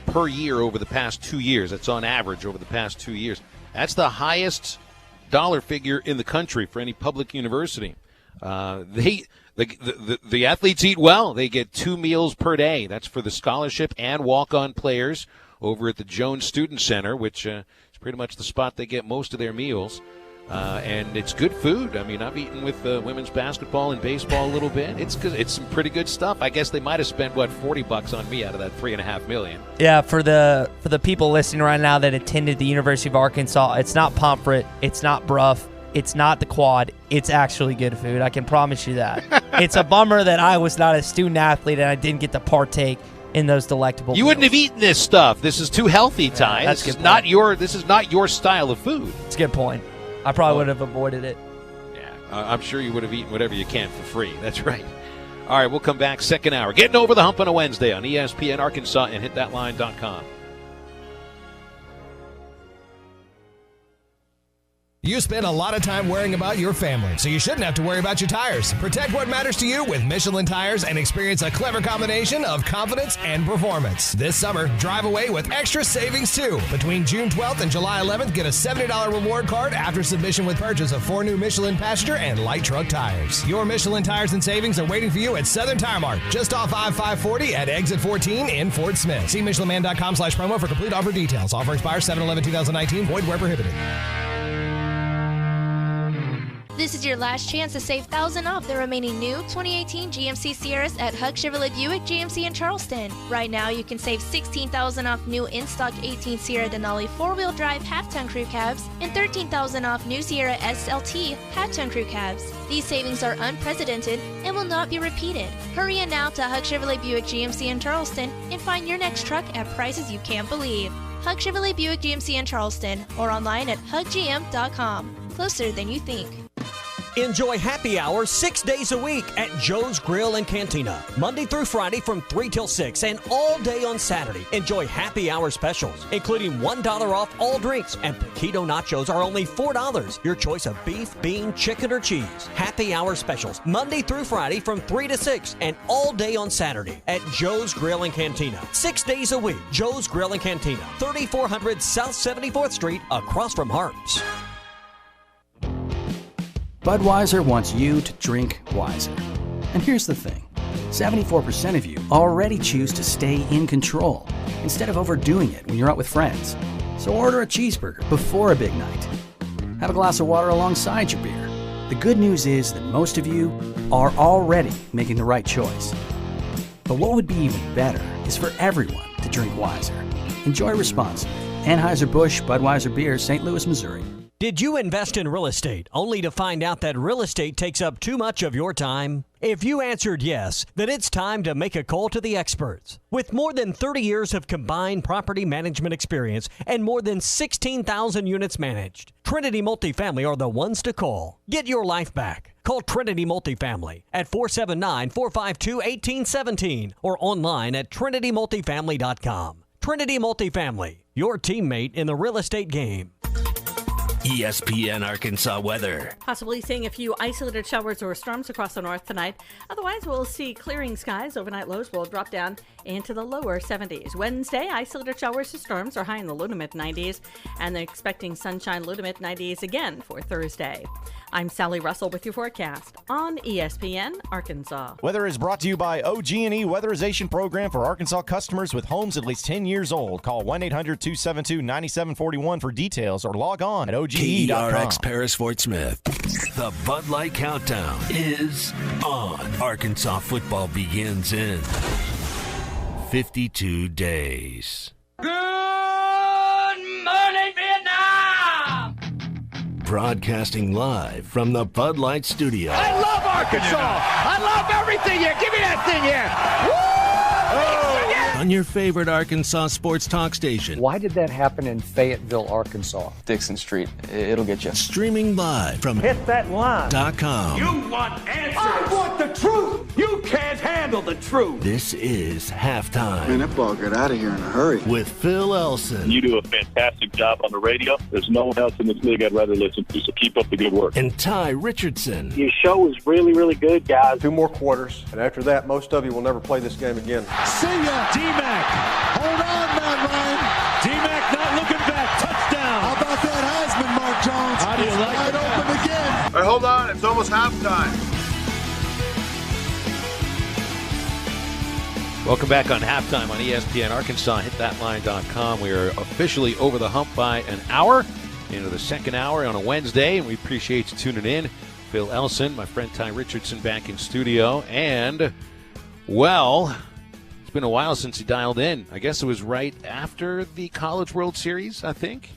per year over the past 2 years. That's on average over the past 2 years. That's the highest dollar figure in the country for any public university. The athletes eat well. They get 2 meals per day. That's for the scholarship and walk-on players over at the Jones Student Center, which is pretty much the spot they get most of their meals. And it's good food. I mean, I've eaten with women's basketball and baseball a little bit. It's some pretty good stuff. I guess they might have spent, $40 on me out of that $3.5 million. Yeah, for the people listening right now that attended the University of Arkansas, it's not Pomfret, it's not Bruff, it's not the Quad. It's actually good food. I can promise you that. It's a bummer that I was not a student athlete and I didn't get to partake in those delectable You meals. wouldn't have eaten this stuff. This is too healthy, Ty. That's This a is good not your style of food. It's a good point. I probably would have avoided it. Yeah, I'm sure you would have eaten whatever you can for free. That's right. All right, we'll come back second hour. Getting over the hump on a Wednesday on ESPN Arkansas and hitthatline.com. You spend a lot of time worrying about your family, so you shouldn't have to worry about your tires. Protect what matters to you with Michelin tires and experience a clever combination of confidence and performance. This summer, drive away with extra savings too. Between June 12th and July 11th, get a $70 reward card after submission with purchase of 4 new Michelin passenger and light truck tires. Your Michelin tires and savings are waiting for you at Southern Tire Mart, just off I-540 at exit 14 in Fort Smith. See michelinman.com/promo for complete offer details. Offer expires 7/11/2019. Void where prohibited. This is your last chance to save $1,000 off the remaining new 2018 GMC Sierras at Hug Chevrolet Buick GMC in Charleston. Right now, you can save $16,000 off new in-stock 18 Sierra Denali 4-wheel drive half-ton crew cabs and $13,000 off new Sierra SLT half-ton crew cabs. These savings are unprecedented and will not be repeated. Hurry in now to Hug Chevrolet Buick GMC in Charleston and find your next truck at prices you can't believe. Hug Chevrolet Buick GMC in Charleston or online at huggm.com. Closer than you think. Enjoy happy hours 6 days a week at Joe's Grill and Cantina. Monday through Friday from 3 till 6 and all day on Saturday. Enjoy happy hour specials, including $1 off all drinks, and Paquito nachos are only $4. Your choice of beef, bean, chicken, or cheese. Happy hour specials Monday through Friday from 3 to 6 and all day on Saturday at Joe's Grill and Cantina. 6 days a week. Joe's Grill and Cantina, 3400 South 74th Street, across from Harps. Budweiser wants you to drink wiser. And here's the thing. 74% of you already choose to stay in control instead of overdoing it when you're out with friends. So order a cheeseburger before a big night. Have a glass of water alongside your beer. The good news is that most of you are already making the right choice. But what would be even better is for everyone to drink wiser. Enjoy responsibly. Anheuser-Busch Budweiser Beer, St. Louis, Missouri. Did you invest in real estate only to find out that real estate takes up too much of your time? If you answered yes, then it's time to make a call to the experts. With more than 30 years of combined property management experience and more than 16,000 units managed, Trinity Multifamily are the ones to call. Get your life back. Call Trinity Multifamily at 479-452-1817 or online at trinitymultifamily.com. Trinity Multifamily, your teammate in the real estate game. ESPN Arkansas weather. Possibly seeing a few isolated showers or storms across the north tonight. Otherwise, we'll see clearing skies. Overnight lows will drop down into the lower 70s. Wednesday, isolated showers to storms are high in the low to mid 90s, and they're expecting sunshine low to mid 90s again for Thursday. I'm Sally Russell with your forecast on ESPN Arkansas. Weather is brought to you by OG&E Weatherization Program for Arkansas customers with homes at least 10 years old. Call 1-800-272-9741 for details or log on at OGE.com. KRX Paris Fort Smith. The Bud Light Countdown is on. Arkansas football begins in 52 days. Good morning, Vietnam! Broadcasting live from the Bud Light Studio. I love Arkansas! I love everything here! Give me that thing here! Woo! On your favorite Arkansas sports talk station. Why did that happen in Fayetteville, Arkansas? Dixon Street. It'll get you. Streaming live from Hit that line. .com. You want answers! I want the truth! You can't handle the truth! This is Halftime. Man, that ball got out of here in a hurry. With Phil Elson. You do a fantastic job on the radio. There's no one else in this league I'd rather listen to, so keep up the good work. And Tye Richardson. Your show is really, really good, guys. 2 more quarters, and after that, most of you will never play this game again. See ya, D-Mac. Hold on, man, Ryan. D-Mac not looking back. Touchdown. How about that Heisman, Mark Jones? How do you like it? Wide open again. Hey, hold on. It's almost halftime. Welcome back on Halftime on ESPN Arkansas. HitThatLine.com. We are officially over the hump by an hour into the second hour on a Wednesday, and we appreciate you tuning in. Phil Elson, my friend Tye Richardson back in studio, and, well, it's been a while since he dialed in. I guess it was right after the College World Series, I think.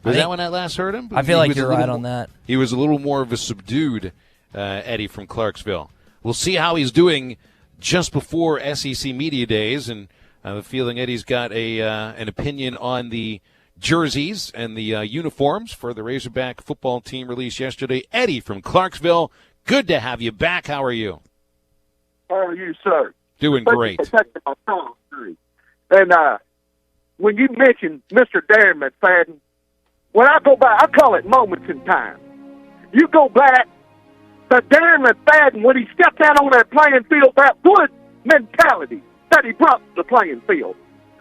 Was that when I last heard him? I feel like you're right on that. He was a little more of a subdued Eddie from Clarksville. We'll see how he's doing just before SEC Media Days, and I have a feeling Eddie's got an opinion on the jerseys and the uniforms for the Razorback football team released yesterday. Eddie from Clarksville, good to have you back. How are you? How are you, sir? Doing great. And when you mentioned Mr. Darren McFadden, when I go back, I call it moments in time. You go back, the Darren McFadden, when he stepped out on that playing field, that wood mentality that he brought to the playing field.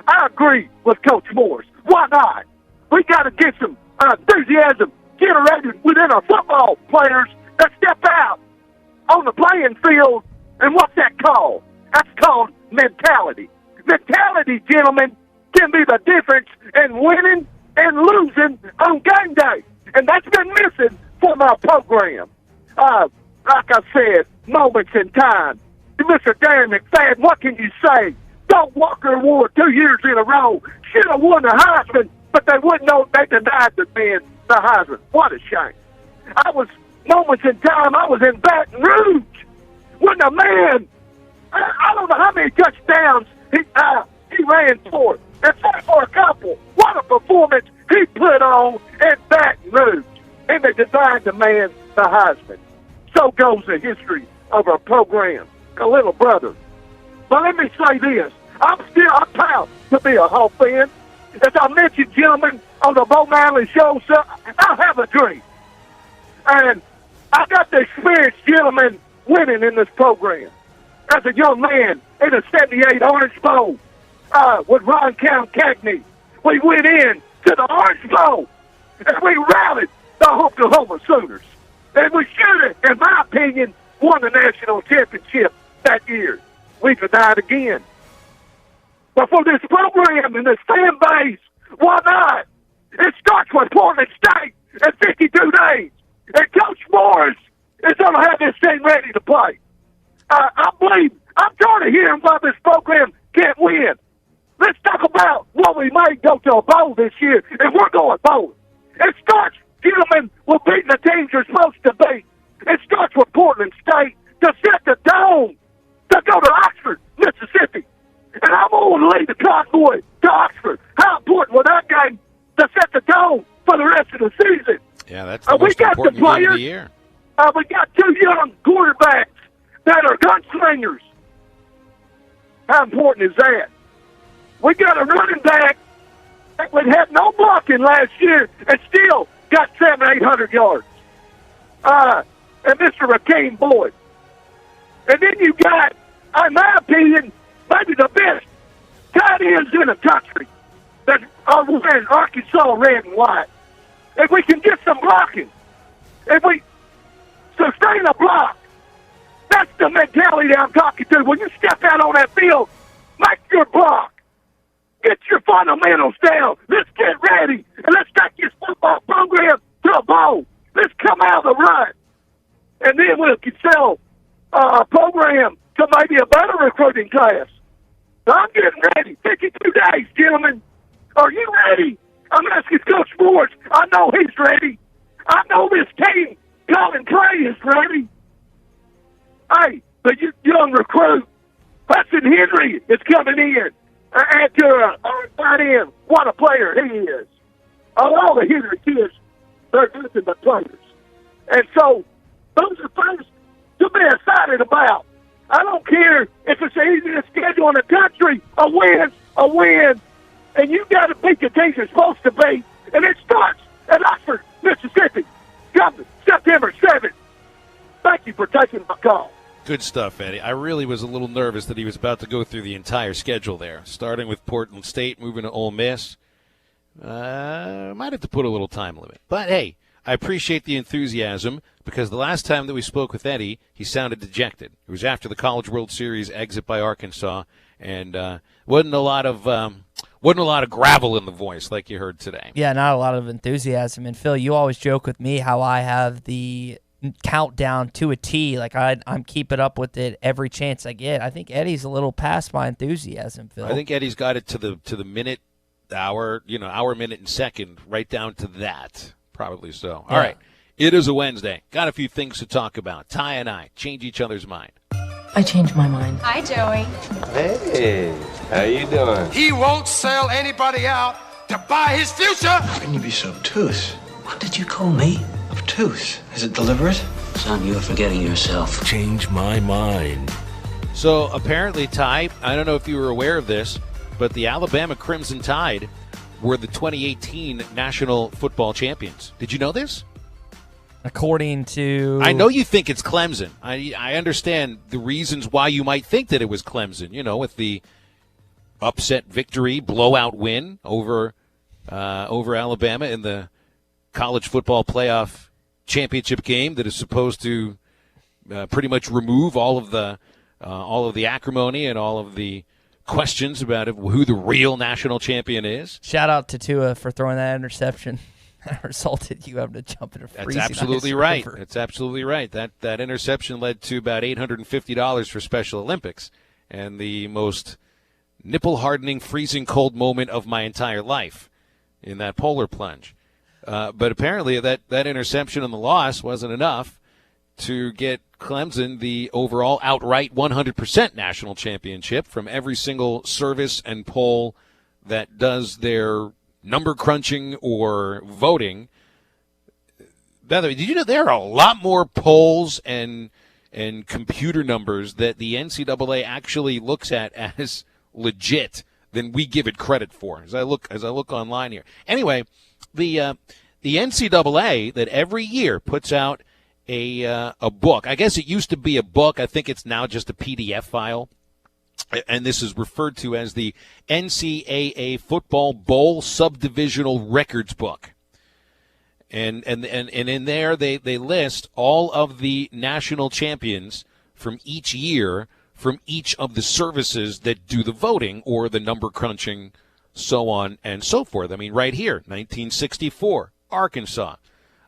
I agree with Coach Morris. Why not? We got to get some enthusiasm generated within our football players that step out on the playing field. And what's that called? That's called mentality. Mentality, gentlemen, can be the difference in winning and losing on game day. And that's been missing from our program. Like I said, moments in time. Mr. Darren McFadden, what can you say? Doug Walker won 2 years in a row. Should have won the Heisman, but they wouldn't know they denied the man the Heisman. What a shame. Moments in time, I was in Baton Rouge when the man, I don't know how many touchdowns he ran for. Except for a couple. What a performance he put on in Baton Rouge. And they designed the man the Heisman. So goes the history of our program. A little brother. But let me say this. I'm proud to be a Hawk fan. As I mentioned, gentlemen, on the Bo Manley show, so I have a dream. And I got to experience, gentlemen, winning in this program. As a young man in the 78 Orange Bowl with Ron Count Cagney, we went in to the Orange Bowl and we rallied the Oklahoma Sooners. And we should have, in my opinion, won the national championship that year. We denied again. But for this program and this fan base, why not? It starts with Portland State in 52 days. And Coach Morris is going to have this team ready to play. I believe I'm tired of hearing why this program can't win. Let's talk about what we might go to a bowl this year, and we're going bowling. It starts, gentlemen, with beating the teams you're supposed to beat. It starts with Portland State to set the dome to go to Oxford, Mississippi. And I'm going to lead the convoy to Oxford. How important was that game to set the tone for the rest of the season? Yeah, that's the most important game of the year. We got 2 young quarterbacks that are gunslingers. How important is that? We got a running back that had no blocking last year and still got 700-800 yards. And Mr. Rakeem Boyd. And then you got, in my opinion, maybe the best tight ends in the country that are wearing Arkansas red and white. If we can get some blocking, if we sustain a block, that's the mentality that I'm talking to. When you step out on that field, make your block. Get your fundamentals down. Let's get ready, and let's take this football program to a bowl. Let's come out of the rut, and then we can sell a program to maybe a better recruiting class. So I'm getting ready. 52 days, gentlemen. Are you ready? I'm asking Coach Morris. I know he's ready. I know this team, Colin Clay, is ready. Hey, the young recruit, Hudson Henry, is coming in. And to tight end, what a player he is. All the Henry kids, they're nothing but players. And so, those are things to be excited about. I don't care if it's the easiest schedule in the country. A win, and you got to beat the teams you're supposed to beat. And it starts at Oxford, Mississippi, coming September 7th. Thank you for taking my call. Good stuff, Eddie. I really was a little nervous that he was about to go through the entire schedule there, starting with Portland State, moving to Ole Miss. Might have to put a little time limit. But, hey, I appreciate the enthusiasm because the last time that we spoke with Eddie, he sounded dejected. It was after the College World Series exit by Arkansas, and wasn't a lot of gravel in the voice like you heard today. Yeah, not a lot of enthusiasm. And, Phil, you always joke with me how I have the countdown to a T. Like I'm keeping up with it every chance I get. I think Eddie's a little past my enthusiasm, Phil. I think Eddie's got it to the minute, hour, minute, and second, right down to that. Probably so. All right. It is a Wednesday. Got a few things to talk about. Ty and I change each other's mind. I changed my mind. Hi, Joey. Hey, how you doing? He won't sell anybody out to buy his future. How can you be so obtuse? What did you call me? Obtuse. Is it deliberate? Son, you're forgetting yourself. Change my mind. So apparently, Ty, I don't know if you were aware of this, but the Alabama Crimson Tide were the 2018 National Football Champions. Did you know this? According to... I know you think it's Clemson. I understand the reasons why you might think that it was Clemson, with the upset victory, blowout win over Alabama in the college football playoff championship game that is supposed to pretty much remove all of the acrimony and all of the questions about who the real national champion is. Shout out to Tua for throwing that interception. That resulted you having to jump in a freezing That's absolutely right. river. That's absolutely right. That interception led to about $850 for Special Olympics and the most nipple-hardening, freezing cold moment of my entire life in that polar plunge. But apparently that interception and the loss wasn't enough to get Clemson the overall outright 100% national championship from every single service and poll that does their number crunching or voting. By the way, did you know there are a lot more polls and computer numbers that the NCAA actually looks at as legit than we give it credit for? As I look online here. Anyway, the NCAA that every year puts out a book. I guess it used to be a book. I think it's now just a PDF file. And this is referred to as the NCAA Football Bowl Subdivisional Records Book. And in there they list all of the national champions from each year from each of the services that do the voting or the number crunching, so on and so forth. I mean, right here, 1964, Arkansas.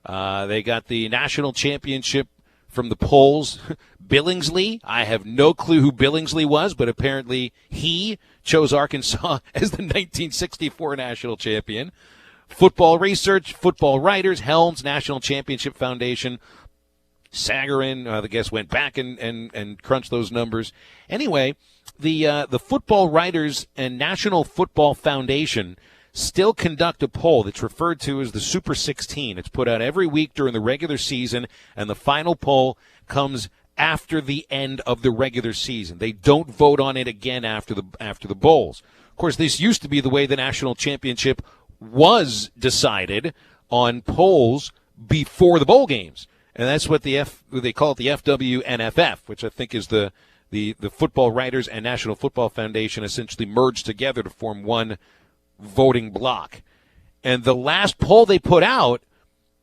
They got the national championship from the polls. Billingsley, I have no clue who Billingsley was, but apparently he chose Arkansas as the 1964 national champion. Football Research, Football Writers, Helms, National Championship Foundation, Sagarin, the guest went back and crunched those numbers. Anyway, the Football Writers and National Football Foundation still conduct a poll that's referred to as the Super 16. It's put out every week during the regular season, and the final poll comes after the end of the regular season. They don't vote on it again after the bowls. Of course, this used to be the way the national championship was decided, on polls before the bowl games. And that's what they call it, the FWNFF, which I think is the Football Writers and National Football Foundation essentially merged together to form one voting block. And the last poll they put out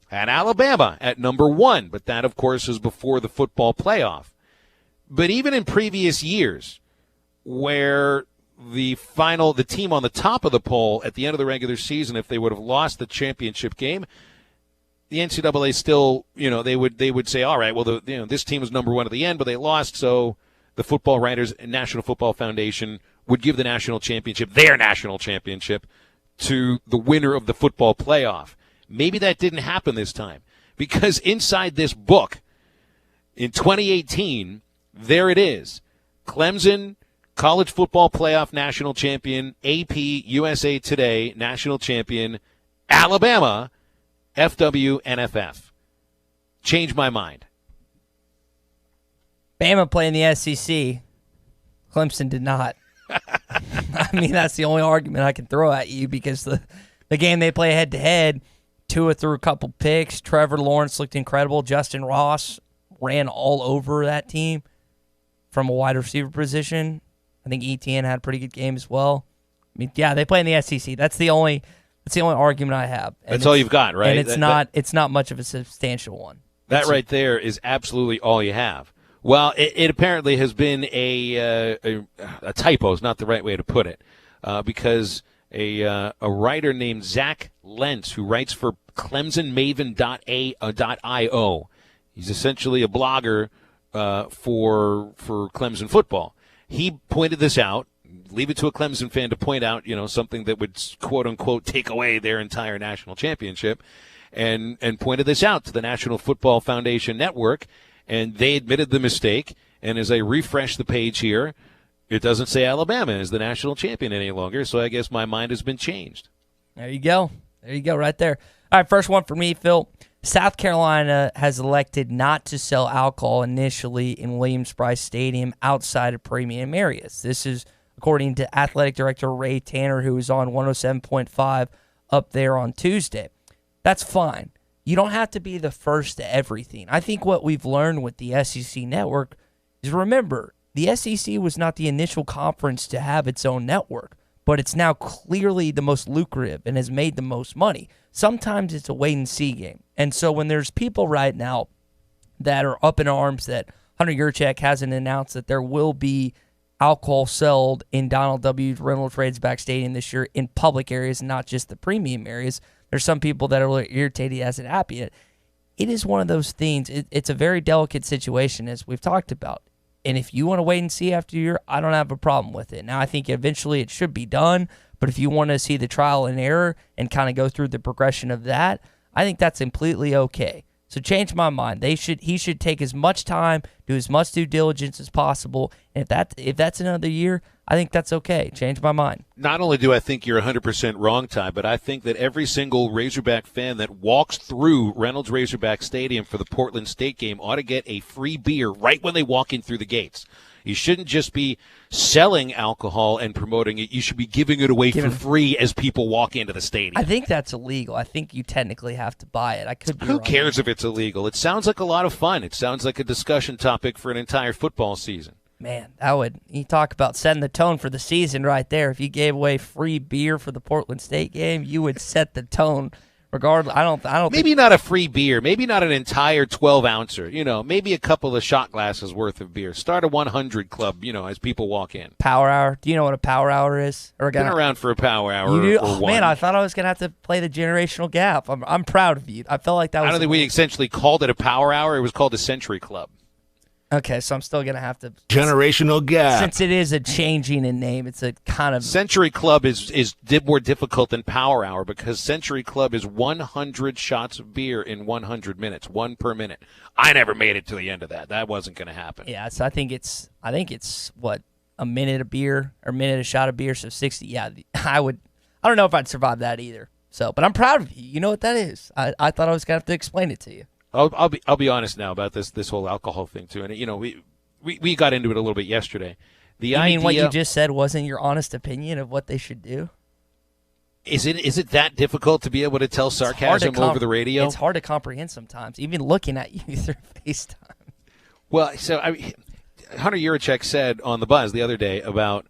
had Alabama at number 1, but that, of course, is before the football playoff. But even in previous years, where the team on the top of the poll at the end of the regular season, if they would have lost the championship game, the NCAA still, they would say, all right, well, this team was number 1 at the end, but they lost, so the Football Writers and National Football Foundation would give the national championship, their national championship, to the winner of the football playoff. Maybe that didn't happen this time, because inside this book, in 2018, there it is. Clemson, College Football Playoff national champion, AP, USA Today, national champion, Alabama, FWNFF. Change my mind. Bama playing the SEC. Clemson did not. I mean, that's the only argument I can throw at you, because the game they play head-to-head, Tua threw a couple picks. Trevor Lawrence looked incredible. Justin Ross ran all over that team from a wide receiver position. I think ETN had a pretty good game as well. I mean, yeah, they play in the SEC. That's the only argument I have. And that's all you've got, right? And it's not much of a substantial one. That right there is absolutely all you have. Well, it apparently has been a typo is not the right way to put it, because a writer named Zach Lentz, who writes for ClemsonMaven.io, he's essentially a blogger for Clemson football. He pointed this out. Leave it to a Clemson fan to point out, something that would quote unquote take away their entire national championship, and pointed this out to the National Football Foundation Network. And they admitted the mistake. And as I refresh the page here, it doesn't say Alabama is the national champion any longer. So I guess my mind has been changed. There you go. There you go, right there. All right, first one for me, Phil. South Carolina has elected not to sell alcohol initially in Williams-Brice Stadium outside of premium areas. This is according to Athletic Director Ray Tanner, who was on 107.5 up there on Tuesday. That's fine. You don't have to be the first to everything. I think what we've learned with the SEC network is, remember, the SEC was not the initial conference to have its own network, but it's now clearly the most lucrative and has made the most money. Sometimes it's a wait-and-see game. And so when there's people right now that are up in arms that Hunter Yurchak hasn't announced that there will be alcohol sold in Donald W. Reynolds Razorbacks Stadium this year in public areas, not just the premium areas, there's some people that are really irritated he hasn't happened yet. It is one of those things. It's a very delicate situation, as we've talked about. And if you want to wait and see after a year, I don't have a problem with it. Now, I think eventually it should be done, but if you want to see the trial and error and kind of go through the progression of that, I think that's completely okay. So change my mind. He should take as much time, do as much due diligence as possible. And if that's another year, I think that's okay. Change my mind. Not only do I think you're 100% wrong, Ty, but I think that every single Razorback fan that walks through Reynolds Razorback Stadium for the Portland State game ought to get a free beer right when they walk in through the gates. You shouldn't just be selling alcohol and promoting it. You should be giving it away for free as people walk into the stadium. I think that's illegal. I think you technically have to buy it. I could be Who wrong. cares if it's illegal? It sounds like a lot of fun. It sounds like a discussion topic for an entire football season. Man, you talk about setting the tone for the season right there. If you gave away free beer for the Portland State game, you would set the tone Regardless, I don't. Maybe not a free beer. Maybe not an entire 12-ouncer. Maybe a couple of shot glasses worth of beer. Start a 100 club. As people walk in. Power hour. Do you know what a power hour is? Been around for a power hour. You do? Or one. Man, I thought I was gonna have to play the generational gap. I'm proud of you. I felt like that was. I don't think we essentially called it a power hour. It was called a century club. Okay, so I'm still going to have to... Generational gap. Since it is a changing in name, it's a kind of... Century Club is more difficult than Power Hour because Century Club is 100 shots of beer in 100 minutes, 1 per minute. I never made it to the end of that. That wasn't going to happen. Yeah, so I think it's what, a minute of beer or a minute a shot of beer, so 60. Yeah, I don't know if I'd survive that either. So, but I'm proud of you. You know what that is. I thought I was going to have to explain it to you. I'll be honest now about this whole alcohol thing too, and we got into it a little bit yesterday. You mean what you just said wasn't your honest opinion of what they should do? Is it that difficult to be able to tell sarcasm over the radio? It's hard to comprehend sometimes, even looking at you through FaceTime. Well, so Hunter Yurachek said on the Buzz the other day about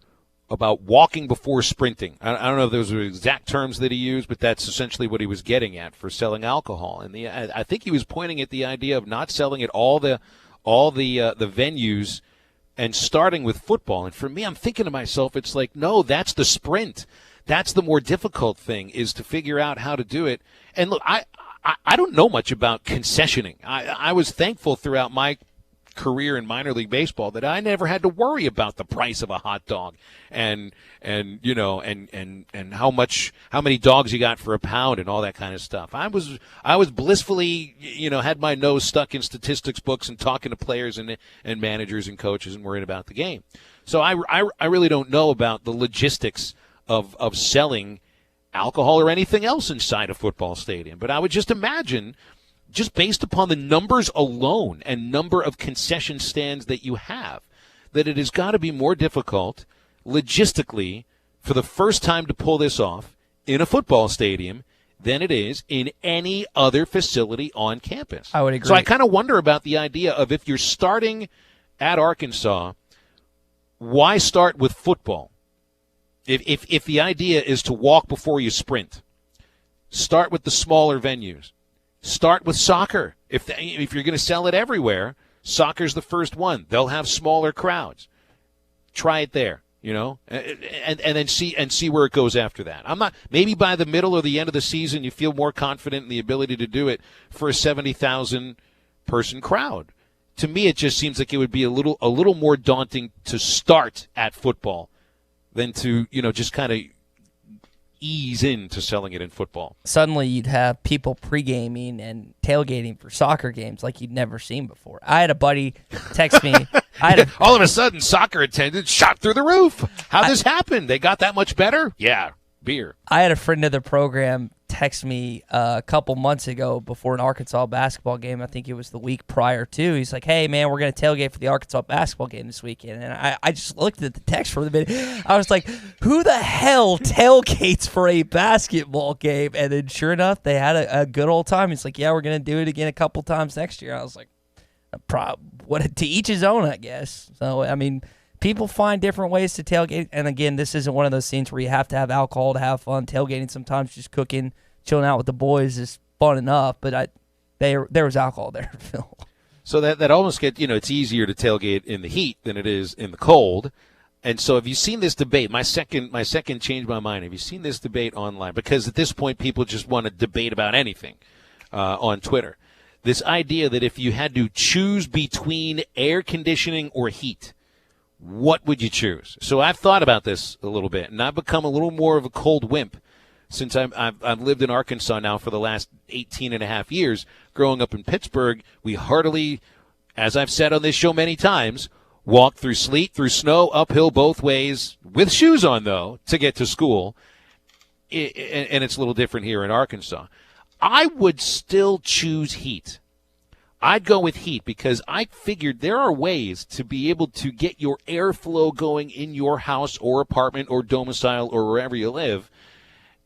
walking before sprinting. I don't know if those were exact terms that he used, but that's essentially what he was getting at for selling alcohol. And I think he was pointing at the idea of not selling at all the venues and starting with football. And for me, I'm thinking to myself, it's like, no, that's the sprint. That's the more difficult thing, is to figure out how to do it. And look, I don't know much about concessioning. I was thankful throughout my career in minor league baseball that I never had to worry about the price of a hot dog and how many dogs you got for a pound and all that kind of stuff. I was blissfully, had my nose stuck in statistics books and talking to players and managers and coaches and worried about the game. So I really don't know about the logistics of selling alcohol or anything else inside a football stadium. But I would just imagine, just based upon the numbers alone and number of concession stands that you have, that it has got to be more difficult logistically for the first time to pull this off in a football stadium than it is in any other facility on campus. I would agree. So I kind of wonder about the idea of, if you're starting at Arkansas, why start with football? If the idea is to walk before you sprint, start with the smaller venues. Start with soccer. If you're going to sell it everywhere, soccer's the first one. They'll have smaller crowds. Try it there, and then see where it goes after that. Maybe by the middle or the end of the season you feel more confident in the ability to do it for a 70,000 person crowd. To me, it just seems like it would be a little more daunting to start at football than to just kind of ease into selling it in football. Suddenly you'd have people pre-gaming and tailgating for soccer games like you'd never seen before. I had a buddy text me. All of a sudden, soccer attendance shot through the roof. How'd this happen? They got that much better? Yeah, beer. I had a friend of the program text me a couple months ago before an Arkansas basketball game. I think it was the week prior to. He's like, hey, man, we're going to tailgate for the Arkansas basketball game this weekend. And I just looked at the text for a minute. I was like, who the hell tailgates for a basketball game? And then sure enough, they had a good old time. He's like, yeah, we're going to do it again a couple times next year. I was like, to each his own, I guess. So, I mean, people find different ways to tailgate. And again, this isn't one of those scenes where you have to have alcohol to have fun. Tailgating sometimes, just cooking, chilling out with the boys is fun enough. But there was alcohol there, Phil. So that almost gets, it's easier to tailgate in the heat than it is in the cold. And so have you seen this debate? My second changed my mind. Have you seen this debate online? Because at this point, people just want to debate about anything on Twitter. This idea that if you had to choose between air conditioning or heat, what would you choose? So I've thought about this a little bit, and I've become a little more of a cold wimp since I've lived in Arkansas now for the last 18 and a half years. Growing up in Pittsburgh, we heartily, as I've said on this show many times, walked through sleet, through snow, uphill both ways, with shoes on, though, to get to school. And it's a little different here in Arkansas. I would still choose heat. I'd go with heat because I figured there are ways to be able to get your airflow going in your house or apartment or domicile or wherever you live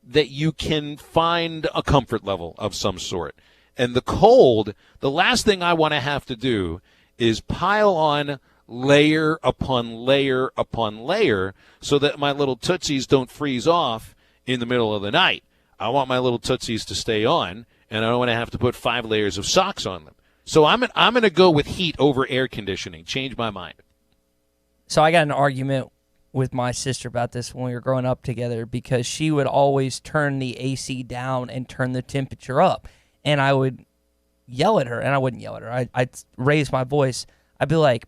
that you can find a comfort level of some sort. And the cold, the last thing I want to have to do is pile on layer upon layer upon layer so that my little tootsies don't freeze off in the middle of the night. I want my little Tootsies to stay on, and I don't want to have to put 5 layers of socks on them. So I'm going to go with heat over air conditioning. Change my mind. So I got an argument with my sister about this when we were growing up together because she would always turn the AC down and turn the temperature up. And I would yell at her, and I wouldn't yell at her. I'd raise my voice. I'd be like,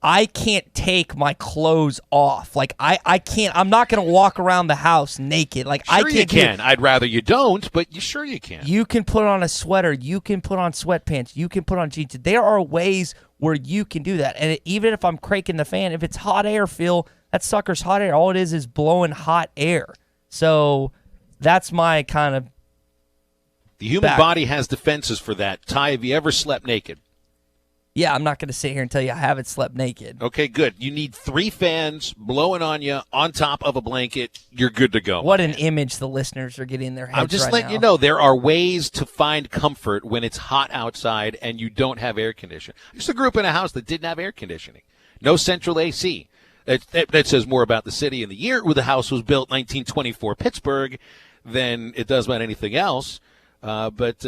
I can't take my clothes off. Like, I can't. I'm not going to walk around the house naked. Like, sure I can't. You can. I'd rather you don't, but sure you can. You can put on a sweater. You can put on sweatpants. You can put on jeans. There are ways where you can do that. And even if I'm cranking the fan, if it's hot air, Phil, that sucker's hot air. All it is blowing hot air. So that's my kind of. The human body has defenses for that. Ty, have you ever slept naked? Yeah, I'm not going to sit here and tell you I haven't slept naked. Okay, good. You need 3 fans blowing on you on top of a blanket. You're good to go. What an image the listeners are getting in their heads I'm just right letting now. you know there are ways to find comfort when it's hot outside and you don't have air conditioning. I used to grew up in a house that didn't have air conditioning. No central AC. That says more about the city and the year where the house was built, 1924 Pittsburgh, than it does about anything else. But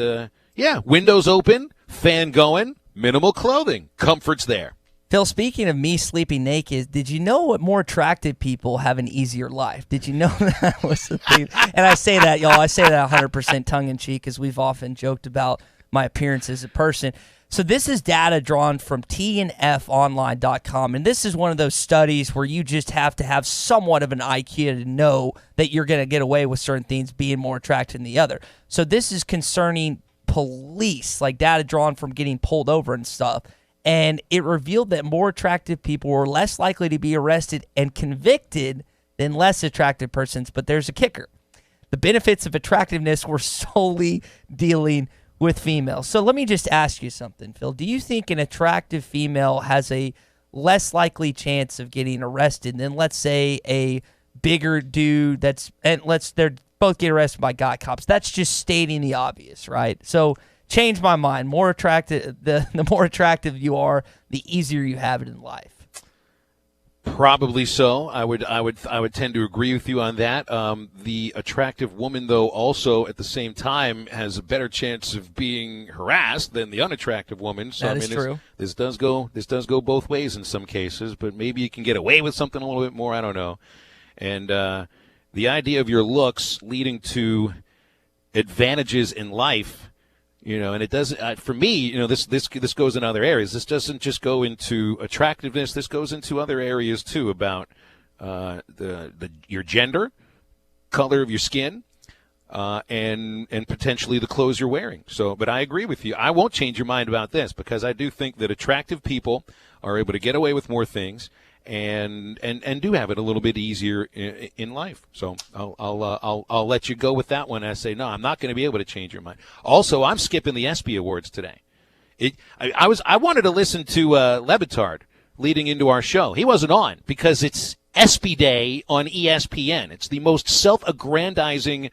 windows open, fan going. Minimal clothing. Comfort's there. Phil, speaking of me sleeping naked, did you know what more attractive people have an easier life? Did you know that was the thing? And I say that, y'all, I say that 100% tongue-in-cheek because we've often joked about my appearance as a person. So this is data drawn from tnfonline.com, and this is one of those studies where you just have to have somewhat of an IQ to know that you're going to get away with certain things being more attractive than the other. So this is concerning police, like data drawn from getting pulled over and stuff, and it revealed that more attractive people were less likely to be arrested and convicted than less attractive persons. But there's a kicker. The benefits of attractiveness were solely dealing with females. So let me just ask you something, Phil. Do you think an attractive female has a less likely chance of getting arrested than, let's say, a bigger dude they're both get arrested by guy cops? That's just stating the obvious, right? So change my mind. More attractive, the more attractive you are, the easier you have it in life. Probably so. I would tend to agree with you on that. The attractive woman, though, also at the same time has a better chance of being harassed than the unattractive woman. So that is true. This does go both ways in some cases, but maybe you can get away with something a little bit more. I don't know. And the idea of your looks leading to advantages in life, and it does for me. This goes in other areas. This doesn't just go into attractiveness. This goes into other areas too about your gender, color of your skin, and potentially the clothes you're wearing. So, but I agree with you. I won't change your mind about this because I do think that attractive people are able to get away with more things. And do have it a little bit easier in life. So I'll let you go with that one. I say no, I'm not going to be able to change your mind. Also, I'm skipping the ESPY Awards today. I wanted to listen to Lebitard leading into our show. He wasn't on because it's ESPY Day on ESPN. It's the most self-aggrandizing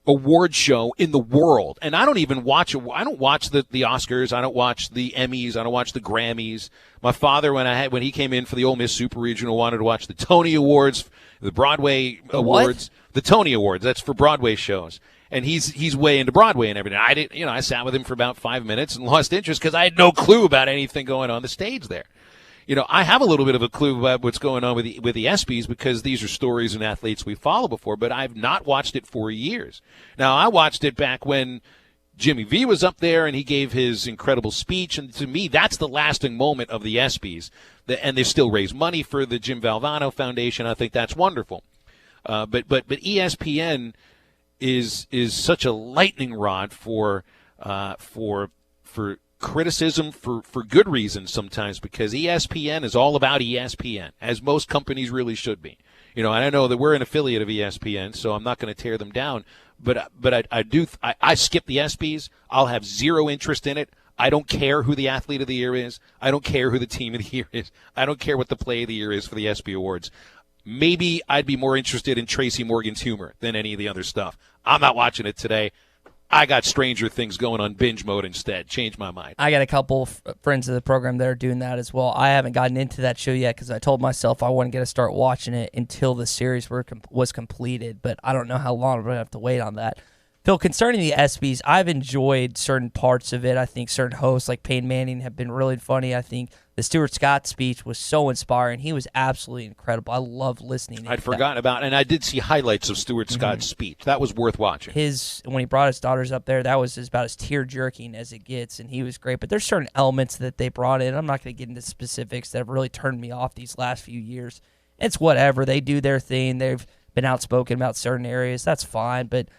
award show in the world, and I don't even watch it. I don't watch the Oscars. I don't watch the Emmys. I don't watch the Grammys. My father, when he came in for the Ole Miss Super Regional, wanted to watch the Tony Awards, the Broadway Awards, the Tony Awards. That's for Broadway shows, and he's way into Broadway and everything. I didn't, I sat with him for about 5 minutes and lost interest because I had no clue about anything going on the stage there. I have a little bit of a clue about what's going on with the ESPYs because these are stories and athletes we follow before, but I've not watched it for years. Now, I watched it back when Jimmy V was up there and he gave his incredible speech, and to me, that's the lasting moment of the ESPYs. And they still raise money for the Jim Valvano Foundation. I think that's wonderful. But ESPN is such a lightning rod for criticism for good reasons sometimes, because ESPN is all about ESPN, as most companies really should be. And I know that we're an affiliate of ESPN, so I'm not going to tear them down. But I skip the ESPYs. I'll have zero interest in it. I don't care who the athlete of the year is. I don't care who the team of the year is. I don't care what the play of the year is for the ESPY Awards. Maybe I'd be more interested in Tracy Morgan's humor than any of the other stuff. I'm not watching it today. I got Stranger Things going on binge mode instead. Changed my mind. I got a couple friends of the program that are doing that as well. I haven't gotten into that show yet because I told myself I wasn't going to start watching it until the series was completed, but I don't know how long I'm going to have to wait on that. Phil, concerning the ESPYs, I've enjoyed certain parts of it. I think certain hosts like Peyton Manning have been really funny. I think the Stuart Scott speech was so inspiring. He was absolutely incredible. I love listening to I'd forgotten about, and I did see highlights of Stuart Scott's speech. That was worth watching. When he brought his daughters up there, that was about as tear-jerking as it gets, and he was great. But there's certain elements that they brought in. I'm not going to get into specifics that have really turned me off these last few years. It's whatever. They do their thing. They've been outspoken about certain areas. That's fine, but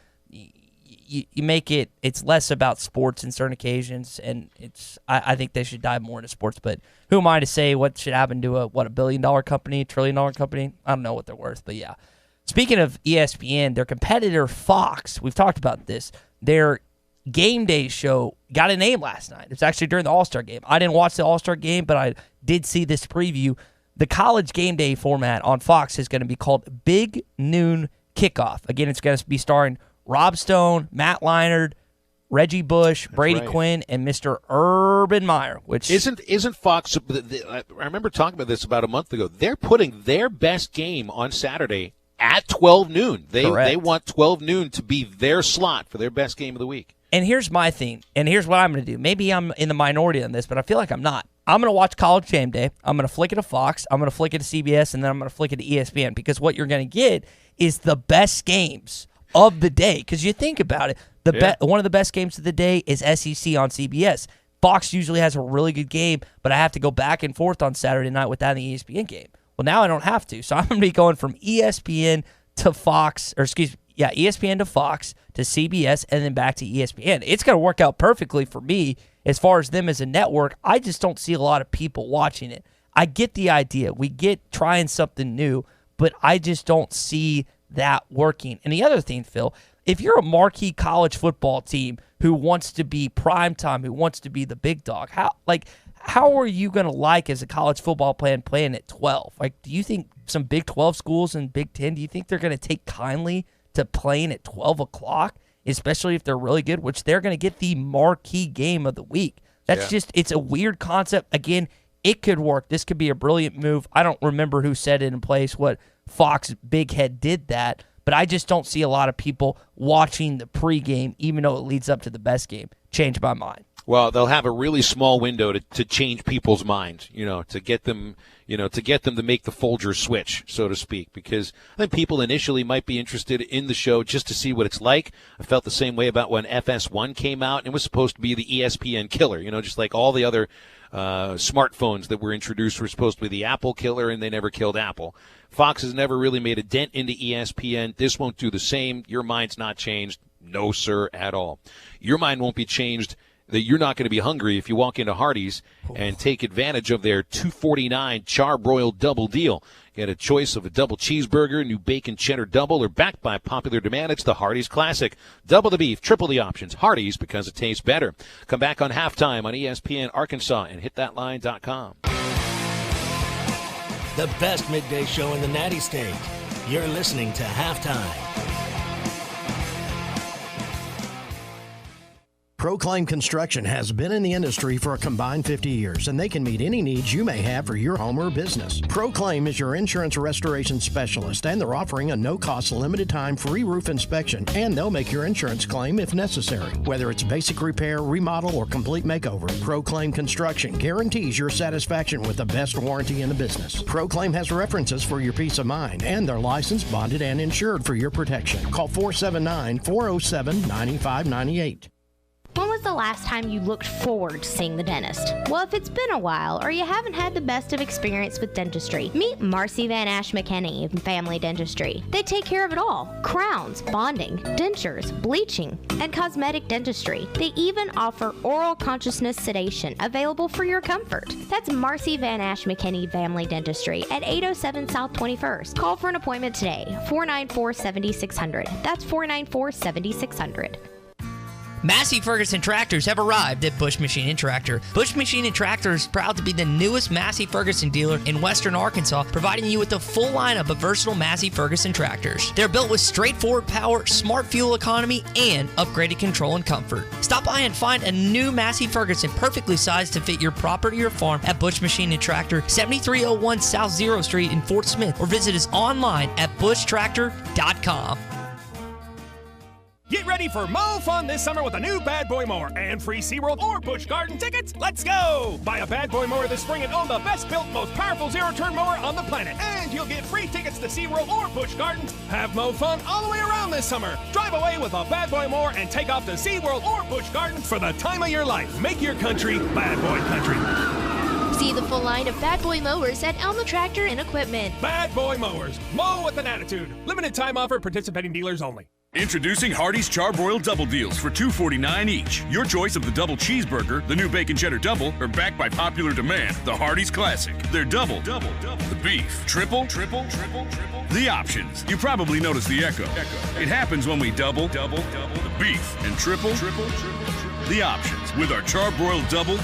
you make it's less about sports in certain occasions, and I think they should dive more into sports. But who am I to say what should happen to a $1 billion company, $1 trillion company? I don't know what they're worth, but yeah. Speaking of ESPN, their competitor Fox, we've talked about this, their game day show got a name last night. It's actually during the All-Star game. I didn't watch the All-Star game, but I did see this preview. The college game day format on Fox is going to be called Big Noon Kickoff. Again, it's going to be starring Rob Stone, Matt Leinart, Reggie Bush, Brady Quinn, and Mr. Urban Meyer. Which isn't Fox? I remember talking about this about a month ago. They're putting their best game on Saturday at 12 noon. They want 12 noon to be their slot for their best game of the week. And here's my thing, and here's what I'm going to do. Maybe I'm in the minority on this, but I feel like I'm not. I'm going to watch College Game Day. I'm going to flick it to Fox. I'm going to flick it to CBS, and then I'm going to flick it to ESPN, because what you're going to get is the best games of the day. Because you think about it, one of the best games of the day is SEC on CBS. Fox usually has a really good game, but I have to go back and forth on Saturday night with that in the ESPN game. Well, now I don't have to, so I'm going to be going from ESPN to Fox, ESPN to Fox to CBS, and then back to ESPN. It's going to work out perfectly for me as far as them as a network. I just don't see a lot of people watching it. I get the idea. We get trying something new, but I just don't see that working. And the other thing, Phil, if you're a marquee college football team who wants to be primetime, who wants to be the big dog, how are you going to like as a college football plan playing at 12? Like, do you think some Big 12 schools and Big 10, do you think they're going to take kindly to playing at 12 o'clock, especially if they're really good, which they're going to get the marquee game of the week? That's it's a weird concept. Again, it could work. This could be a brilliant move. I don't remember who set it in place, what Fox Big Head did that, but I just don't see a lot of people watching the pregame, even though it leads up to the best game. Change my mind. Well, they'll have a really small window to change people's minds, to get them to make the Folger switch, so to speak, because I think people initially might be interested in the show just to see what it's like. I felt the same way about when FS1 came out, and it was supposed to be the ESPN killer, just like all the other smartphones that were introduced were supposed to be the Apple killer, and they never killed Apple. Fox has never really made a dent into ESPN. This won't do the same. Your mind's not changed. No, sir, at all. Your mind won't be changed that you're not going to be hungry if you walk into Hardee's and take advantage of their $2.49 charbroiled double deal. Get a choice of a double cheeseburger, new bacon cheddar double, or backed by popular demand, it's the Hardee's Classic. Double the beef, triple the options. Hardee's, because it tastes better. Come back on Halftime on ESPN Arkansas and hitthatline.com. The best midday show in the Natty State. You're listening to Halftime. Proclaim Construction has been in the industry for a combined 50 years, and they can meet any needs you may have for your home or business. Proclaim is your insurance restoration specialist, and they're offering a no-cost, limited-time free roof inspection, and they'll make your insurance claim if necessary. Whether it's basic repair, remodel, or complete makeover, Proclaim Construction guarantees your satisfaction with the best warranty in the business. Proclaim has references for your peace of mind, and they're licensed, bonded, and insured for your protection. Call 479-407-9598. When was the last time you looked forward to seeing the dentist? Well, if it's been a while or you haven't had the best of experience with dentistry, meet Marcy Van Ash McKinney of Family Dentistry. They take care of it all: crowns, bonding, dentures, bleaching, and cosmetic dentistry. They even offer oral consciousness sedation available for your comfort. That's Marcy Van Ash McKinney Family Dentistry at 807 South 21st. Call for an appointment today, 494-7600. That's 494-7600. Massey Ferguson tractors have arrived at Bush Machine & Tractor. Bush Machine & Tractor is proud to be the newest Massey Ferguson dealer in western Arkansas, providing you with a full lineup of versatile Massey Ferguson tractors. They're built with straightforward power, smart fuel economy, and upgraded control and comfort. Stop by and find a new Massey Ferguson perfectly sized to fit your property or farm at Bush Machine & Tractor, 7301 South Zero Street in Fort Smith, or visit us online at bushtractor.com. Get ready for Mow Fun this summer with a new Bad Boy mower and free SeaWorld or Busch Garden tickets. Let's go! Buy a Bad Boy mower this spring and own the best-built, most powerful zero-turn mower on the planet. And you'll get free tickets to SeaWorld or Busch Gardens. Have Mow Fun all the way around this summer. Drive away with a Bad Boy mower and take off to SeaWorld or Busch Gardens for the time of your life. Make your country Bad Boy country. See the full line of Bad Boy mowers at Elma Tractor and Equipment. Bad Boy mowers. Mow with an attitude. Limited time offer. Participating dealers only. Introducing Hardee's Charbroiled Double Deals for $2.49 each. Your choice of the double cheeseburger, the new bacon cheddar double, or backed by popular demand, the Hardee's Classic. They're double. The beef, triple. The options. You probably noticed the echo. It happens when we double the beef and triple the options with our Charbroiled double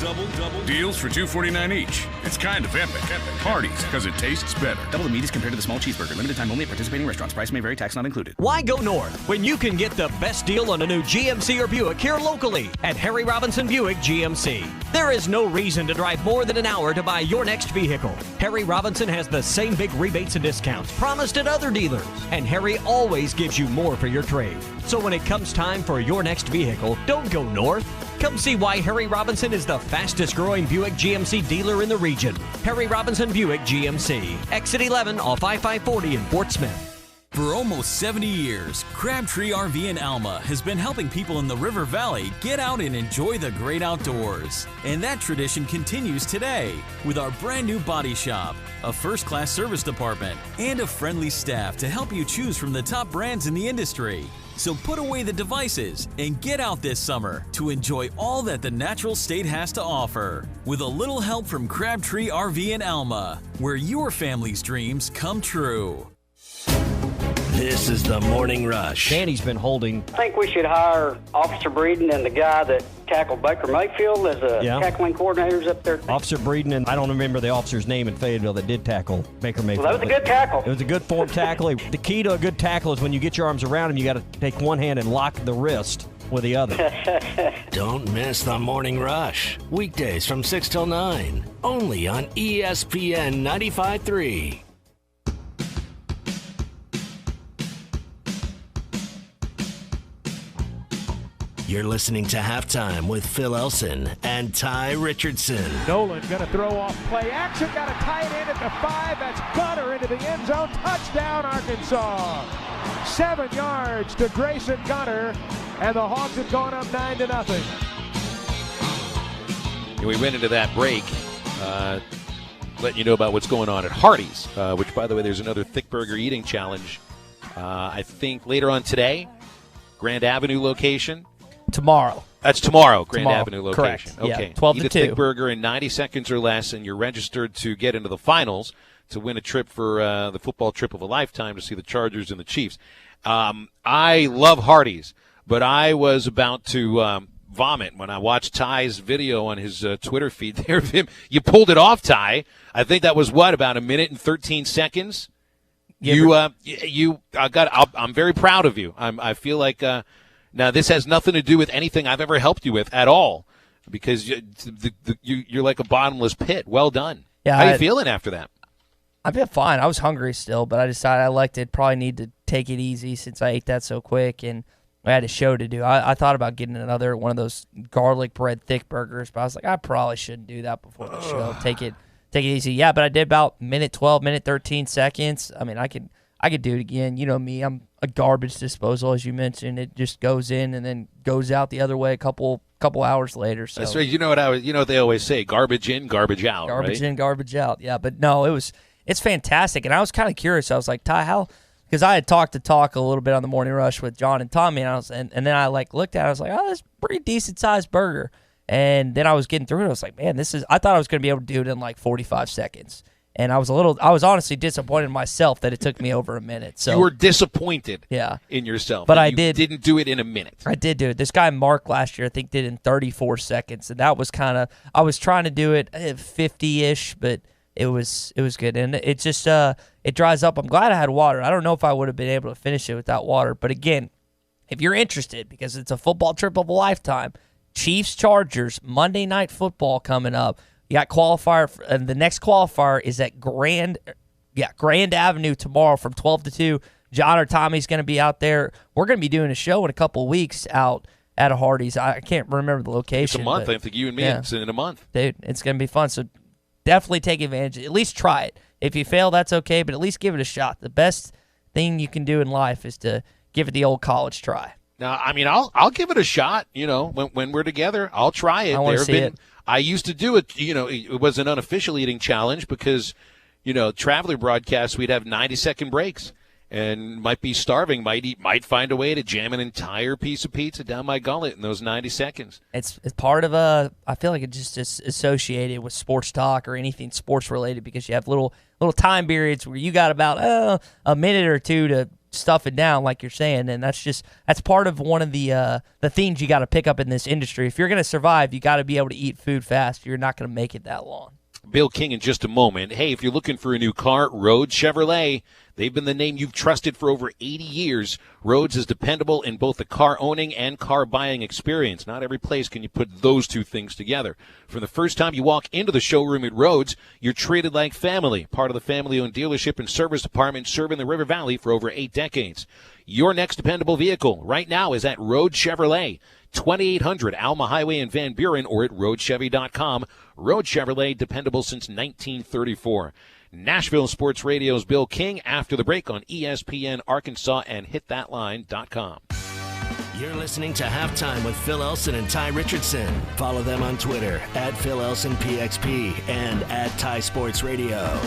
deals for $2.49 each. It's kind of epic. Hardee's, because it tastes better. Double the meat is compared to the small cheeseburger. Limited time only at participating restaurants. Price may vary. Tax not included. Why go north when you can get the best deal on a new GMC or Buick here locally at Harry Robinson Buick GMC? There is no reason to drive more than an hour to buy your next vehicle. Harry Robinson has the same big rebates and discounts promised at other dealers, and Harry always gives you more for your trade. So when it comes time for your next vehicle, don't go north. Come see why Harry Robinson is the fastest growing Buick GMC dealer in the region. Harry Robinson Buick GMC. Exit 11 off I-540 in Fort Smith. For almost 70 years, Crabtree RV in Alma has been helping people in the River Valley get out and enjoy the great outdoors. And that tradition continues today with our brand new body shop, a first-class service department, and a friendly staff to help you choose from the top brands in the industry. So put away the devices and get out this summer to enjoy all that the natural state has to offer. With a little help from Crabtree RV in Alma, where your family's dreams come true. This is the Morning Rush. Danny's been holding. I think we should hire Officer Breeden and the guy that tackled Baker Mayfield as tackling coordinators up there. Officer Breeden, and I don't remember the officer's name in Fayetteville that did tackle Baker Mayfield. Well, that was a good tackle. It was a good form tackle. The key to a good tackle is when you get your arms around him, you got to take one hand and lock the wrist with the other. Don't miss the Morning Rush. Weekdays from 6 till 9. Only on ESPN 95.3. You're listening to Halftime with Phil Elson and Tye Richardson. Nolan going to throw off play action. Got a tight end at the 5. That's Gunner into the end zone. Touchdown, Arkansas. 7 yards to Grayson Gunner, and the Hawks have gone up 9-0. And we went into that break, letting you know about what's going on at Hardee's, which, by the way, there's another thick burger eating challenge. I think later on today, Grand Avenue location. Tomorrow. That's tomorrow, Grand Avenue location. Correct. Okay. Yeah, 12 Eat to a 2. thick burger in 90 seconds or less, and you're registered to get into the finals to win a trip for the football trip of a lifetime to see the Chargers and the Chiefs. I love Hardee's, but I was about to vomit when I watched Tye's video on his Twitter feed there of him. You pulled it off, Tye. I think that was, about a minute and 13 seconds? I'm very proud of you. I feel like now this has nothing to do with anything I've ever helped you with at all, because you're like a bottomless pit. Well done. Yeah, how are you feeling after that? I feel fine. I was hungry still, but I decided probably need to take it easy since I ate that so quick, and I had a show to do. I thought about getting another one of those garlic bread thick burgers, but I was like, I probably shouldn't do that before the show. Take it easy. Yeah, but I did about minute 12, minute 13 seconds. I mean, I could do it again. You know me, I'm a garbage disposal, as you mentioned. It just goes in and then goes out the other way a couple hours later. So that's right. You know what they always say: garbage in, garbage out. Garbage right? in, garbage out. Yeah, but no, it's fantastic. And I was kind of curious. I was like, Tye, how? Because I had talked a little bit on the Morning Rush with John and Tommy, and then I looked at it. I was like, oh, that's a pretty decent sized burger. And then I was getting through it. I was like, man, I thought I was going to be able to do it in 45 seconds. And I was honestly disappointed in myself that it took me over a minute. So you were disappointed in yourself. But didn't do it in a minute. I did do it. This guy Mark last year I think did it in 34 seconds. And that was I was trying to do it 50-ish, but it was good. And it just it dries up. I'm glad I had water. I don't know if I would have been able to finish it without water. But again, if you're interested, because it's a football trip of a lifetime, Chiefs-Chargers, Monday Night Football coming up. You got qualifier, and the next qualifier is at Grand Avenue tomorrow from 12 to 2. John or Tommy's going to be out there. We're going to be doing a show in a couple of weeks out at a Hardee's. I can't remember the location. It's a month. I think you and me, it's in a month. Dude, it's going to be fun. So definitely take advantage. At least try it. If you fail, that's okay, but at least give it a shot. The best thing you can do in life is to give it the old college try. Now, I mean, I'll give it a shot. When we're together, I'll try it. I want to see it. I used to do it, it was an unofficial eating challenge because, traveler broadcasts, we'd have 90-second breaks and might be starving, might find a way to jam an entire piece of pizza down my gullet in those 90 seconds. It's part of I feel like it's just associated with sports talk or anything sports related because you have little time periods where you got about a minute or two to stuff it down like you're saying, and that's part of one of the things you got to pick up in this industry. If you're going to survive, you got to be able to eat food fast. You're not going to make it that long. Bill King in just a moment. Hey, if you're looking for a new car, Rhodes Chevrolet. They've been the name you've trusted for over 80 years. Rhodes is dependable in both the car owning and car buying experience. Not every place can you put those two things together. From the first time you walk into the showroom at Rhodes, you're treated like family, part of the family-owned dealership and service department serving the River Valley for over 8 decades. Your next dependable vehicle right now is at Rhodes Chevrolet, 2800 Alma Highway in Van Buren, or at RhodesChevy.com. Rhodes Chevrolet, dependable since 1934. Nashville Sports Radio's Bill King after the break on ESPN Arkansas and hitthatline.com. You're listening to Halftime with Phil Elson and Tye Richardson. Follow them on Twitter at Phil Elson PXP and at Tye Sports Radio.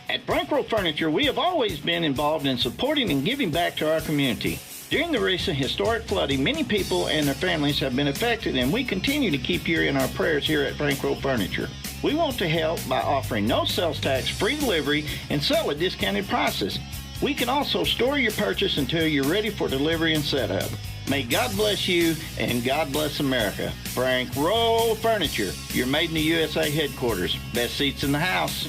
At Brankrow Furniture, we have always been involved in supporting and giving back to our community. During the recent historic flooding, many people and their families have been affected, and we continue to keep you in our prayers here at Brankrow Furniture. We want to help by offering no sales tax, free delivery, and sell at discounted prices. We can also store your purchase until you're ready for delivery and setup. May God bless you and God bless America. Brankrow Furniture, your Made in the USA headquarters. Best seats in the house.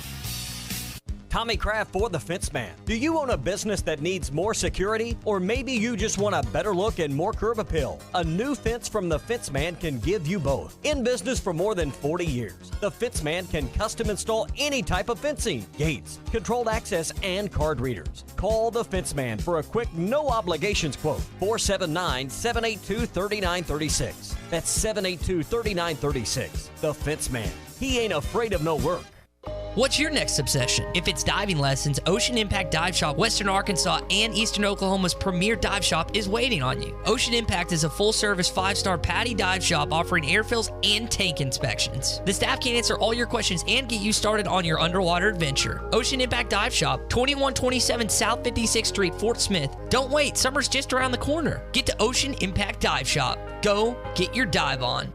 Tommy Kraft for the Fence Man. Do you own a business that needs more security? Or maybe you just want a better look and more curb appeal? A new fence from the Fence Man can give you both. In business for more than 40 years, the Fence Man can custom install any type of fencing, gates, controlled access, and card readers. Call the Fence Man for a quick, no obligations quote. 479-782-3936. That's 782-3936. The Fence Man. He ain't afraid of no work. What's your next obsession? If it's diving lessons, Ocean Impact Dive Shop, Western Arkansas, and Eastern Oklahoma's premier dive shop is waiting on you. Ocean Impact is a full-service 5-star PADI dive shop offering air fills and tank inspections. The staff can answer all your questions and get you started on your underwater adventure. Ocean Impact Dive Shop, 2127 South 56th Street, Fort Smith. Don't wait, summer's just around the corner. Get to Ocean Impact Dive Shop. Go get your dive on.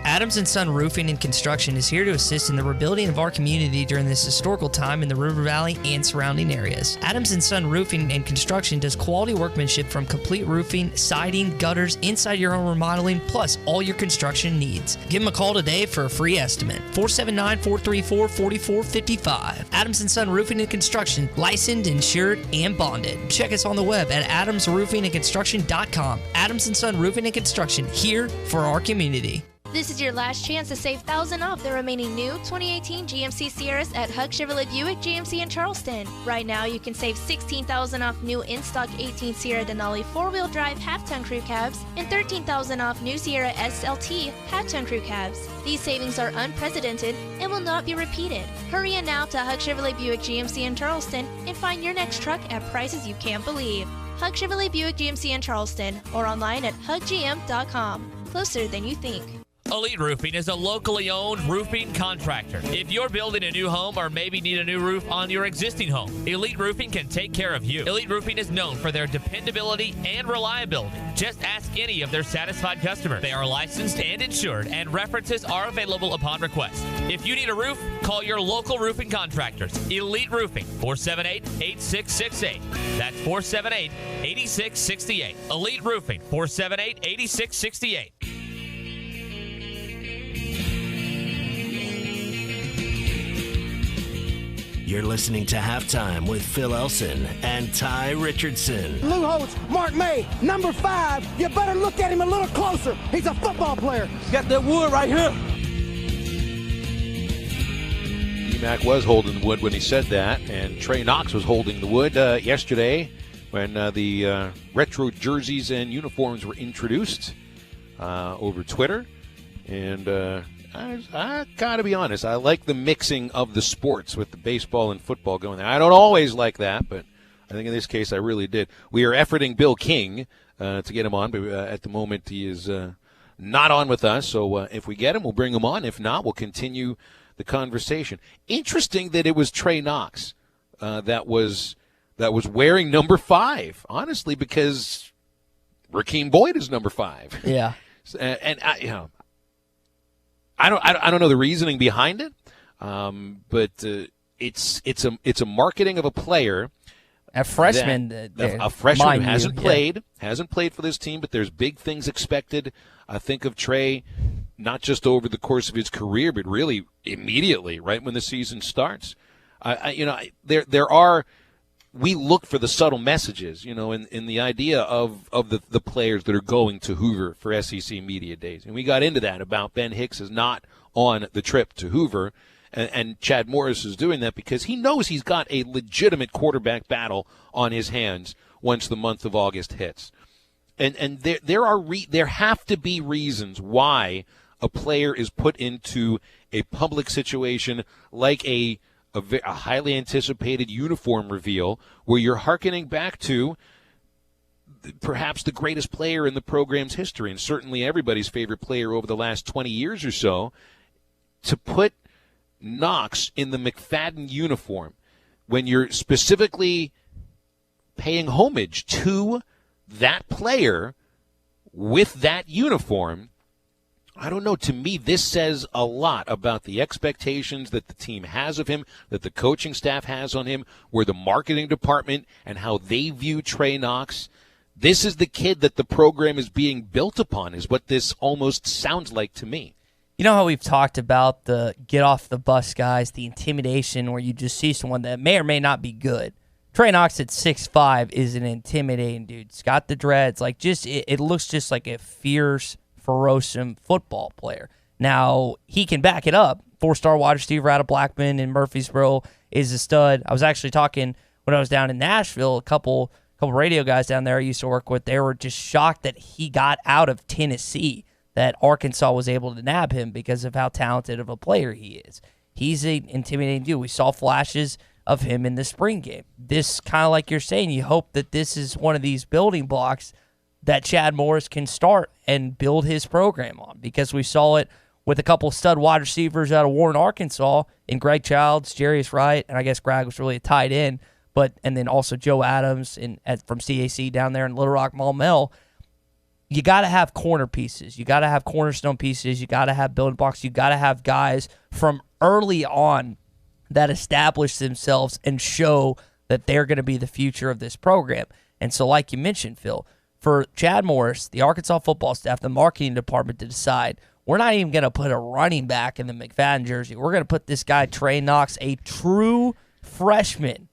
Adams & Son Roofing and Construction is here to assist in the rebuilding of our community during this historical time in the River Valley and surrounding areas. Adams & Son Roofing and Construction does quality workmanship from complete roofing, siding, gutters, inside your home remodeling, plus all your construction needs. Give them a call today for a free estimate. 479-434-4455. Adams & Son Roofing and Construction, licensed, insured, and bonded. Check us on the web at adamsroofingandconstruction.com. Adams & Son Roofing and Construction, here for our community. This is your last chance to save $1,000 off the remaining new 2018 GMC Sierras at Hug Chevrolet Buick GMC in Charleston. Right now, you can save $16,000 off new in-stock 18 Sierra Denali 4-wheel drive half-ton crew cabs and $13,000 off new Sierra SLT half-ton crew cabs. These savings are unprecedented and will not be repeated. Hurry in now to Hug Chevrolet Buick GMC in Charleston and find your next truck at prices you can't believe. Hug Chevrolet Buick GMC in Charleston or online at huggm.com. Closer than you think. Elite Roofing is a locally owned roofing contractor. If you're building a new home or maybe need a new roof on your existing home, Elite Roofing can take care of you. Elite Roofing is known for their dependability and reliability. Just ask any of their satisfied customers. They are licensed and insured, and references are available upon request. If you need a roof, call your local roofing contractors. Elite Roofing, 478-8668. That's 478-8668. Elite Roofing, 478-8668. You're listening to Halftime with Phil Elson and Tye Richardson. Lou Holtz, Mark May, number 5. You better look at him a little closer. He's a football player. Got that wood right here. D-Mac was holding the wood when he said that, and Trey Knox was holding the wood yesterday when the retro jerseys and uniforms were introduced over Twitter. And I gotta be honest, I like the mixing of the sports with the baseball and football going there. I don't always like that, but I think in this case I really did. We are efforting Bill King to get him on, but at the moment he is not on with us. So if we get him, we'll bring him on. If not, we'll continue the conversation. Interesting that it was Trey Knox that was wearing number 5, honestly, because Rakeem Boyd is number 5. Yeah. And I don't know the reasoning behind it, but it's a marketing of a player, a freshman, a freshman who hasn't played for this team, but there's big things expected. I think of Trey, not just over the course of his career, but really immediately, right when the season starts. We look for the subtle messages, in the idea of the players that are going to Hoover for SEC Media Days. And we got into that about Ben Hicks is not on the trip to Hoover, and Chad Morris is doing that because he knows he's got a legitimate quarterback battle on his hands once the month of August hits. And there have to be reasons why a player is put into a public situation like a highly anticipated uniform reveal where you're hearkening back to perhaps the greatest player in the program's history, and certainly everybody's favorite player over the last 20 years or so. To put Knox in the McFadden uniform when you're specifically paying homage to that player with that uniform, I don't know. To me, this says a lot about the expectations that the team has of him, that the coaching staff has on him, where the marketing department and how they view Trey Knox. This is the kid that the program is being built upon, is what this almost sounds like to me. You know how we've talked about the get off the bus guys, the intimidation where you just see someone that may or may not be good. Trey Knox at 6'5" is an intimidating dude. He's got the dreads. It looks just like a fierce, ferocious football player. Now, he can back it up. 4-star wide receiver out of Blackman in Murfreesboro is a stud. I was actually talking when I was down in Nashville, a couple radio guys down there I used to work with. They were just shocked that he got out of Tennessee, that Arkansas was able to nab him because of how talented of a player he is. He's an intimidating dude. We saw flashes of him in the spring game. This, kind of like you're saying, you hope that this is one of these building blocks that Chad Morris can start and build his program on, because we saw it with a couple stud wide receivers out of Warren, Arkansas, in Greg Childs, Jarius Wright, and I guess Greg was really a tight end, and then also Joe Adams from CAC down there in Little Rock, Maumelle. You got to have corner pieces. You got to have cornerstone pieces. You got to have building blocks. You got to have guys from early on that establish themselves and show that they're going to be the future of this program. And so, like you mentioned, Phil, for Chad Morris, the Arkansas football staff, the marketing department to decide, we're not even going to put a running back in the McFadden jersey. We're going to put this guy, Trey Knox, a true freshman,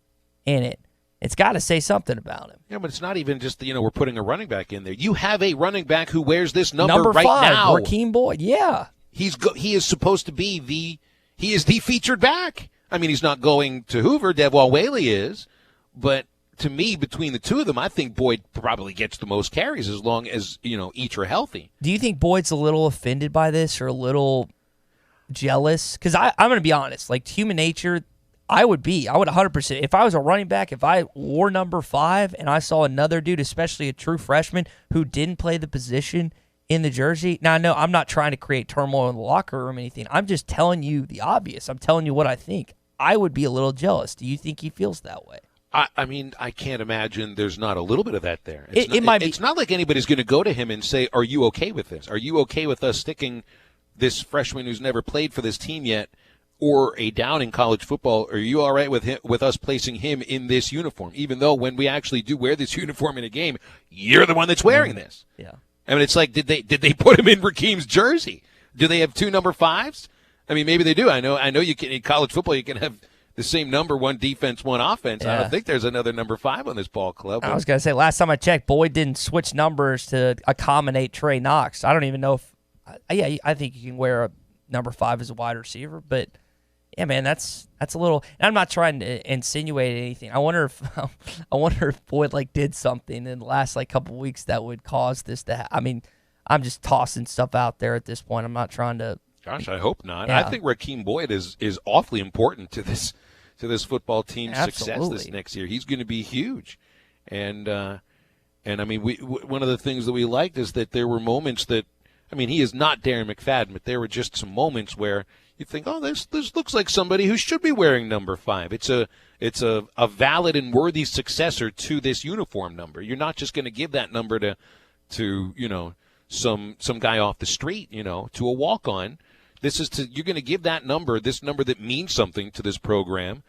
in it. It's got to say something about him. Yeah, but it's not even just, we're putting a running back in there. You have a running back who wears this number right 5, now. Rakeem Boyd, yeah. He is supposed to be the featured back. I mean, he's not going to Hoover. Devwall Whaley is. But to me, between the two of them, I think Boyd probably gets the most carries as long as, each are healthy. Do you think Boyd's a little offended by this or a little jealous? Because I'm going to be honest. Like, human nature, I would 100%. If I was a running back, if I wore number 5 and I saw another dude, especially a true freshman, who didn't play the position in the jersey. Now, I know I'm not trying to create turmoil in the locker room or anything. I'm just telling you the obvious. I'm telling you what I think. I would be a little jealous. Do you think he feels that way? I mean, I can't imagine there's not a little bit of that there. It's not like anybody's going to go to him and say, are you okay with this? Are you okay with us sticking this freshman who's never played for this team yet or a down in college football? Are you all right with us placing him in this uniform? Even though when we actually do wear this uniform in a game, you're the one that's wearing this. Yeah. I mean, it's like, did they put him in Rakeem's jersey? Do they have 2 number 5s? I mean, maybe they do. I know you can in college football you can have the same number, 1 defense, 1 offense. Yeah. I don't think there's another number 5 on this ball club. I was going to say, last time I checked, Boyd didn't switch numbers to accommodate Trey Knox. I don't even know if I think you can wear a number 5 as a wide receiver, but yeah, man, that's a little. And I'm not trying to insinuate anything. I wonder if Boyd did something in the last couple weeks that would cause this to happen. I mean, I'm just tossing stuff out there at this point. I'm not trying to. Gosh, I hope not. Yeah. I think Rakeem Boyd is awfully important to this football team's success this next year. He's going to be huge, and I mean, one of the things that we liked is that there were moments that, I mean, he is not Darren McFadden, but there were just some moments where you think, oh, this looks like somebody who should be wearing number 5. It's a valid and worthy successor to this uniform number. You're not just going to give that number to some guy off the street, to a walk-on. You're going to give that number, this number that means something to this program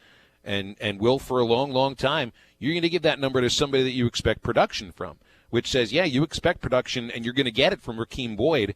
and will for a long, long time. You're going to give that number to somebody that you expect production from, which says, yeah, you expect production and you're going to get it from Rakeem Boyd,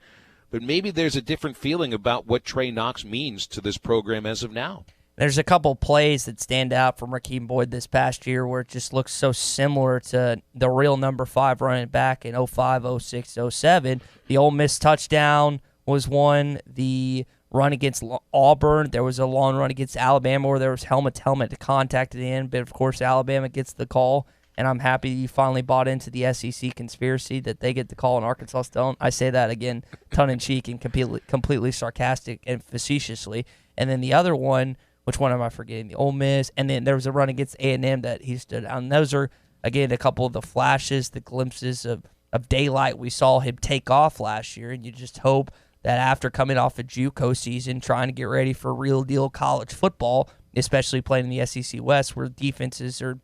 but maybe there's a different feeling about what Trey Knox means to this program as of now. There's a couple plays that stand out from Rakeem Boyd this past year where it just looks so similar to the real number 5 running back in 05, 06, 07. The Ole Miss touchdown was one. The run against Auburn, there was a long run against Alabama where there was helmet to contact at the end, but of course Alabama gets the call, and I'm happy you finally bought into the SEC conspiracy that they get the call and Arkansas don't. I say that again, tongue-in-cheek and completely sarcastic and facetiously. And then the other one, which one am I forgetting? The Ole Miss, and then there was a run against A&M that he stood out. And those are, again, a couple of the flashes, the glimpses of daylight we saw him take off last year, and you just hope that after coming off a JUCO season, trying to get ready for real-deal college football, especially playing in the SEC West where defenses are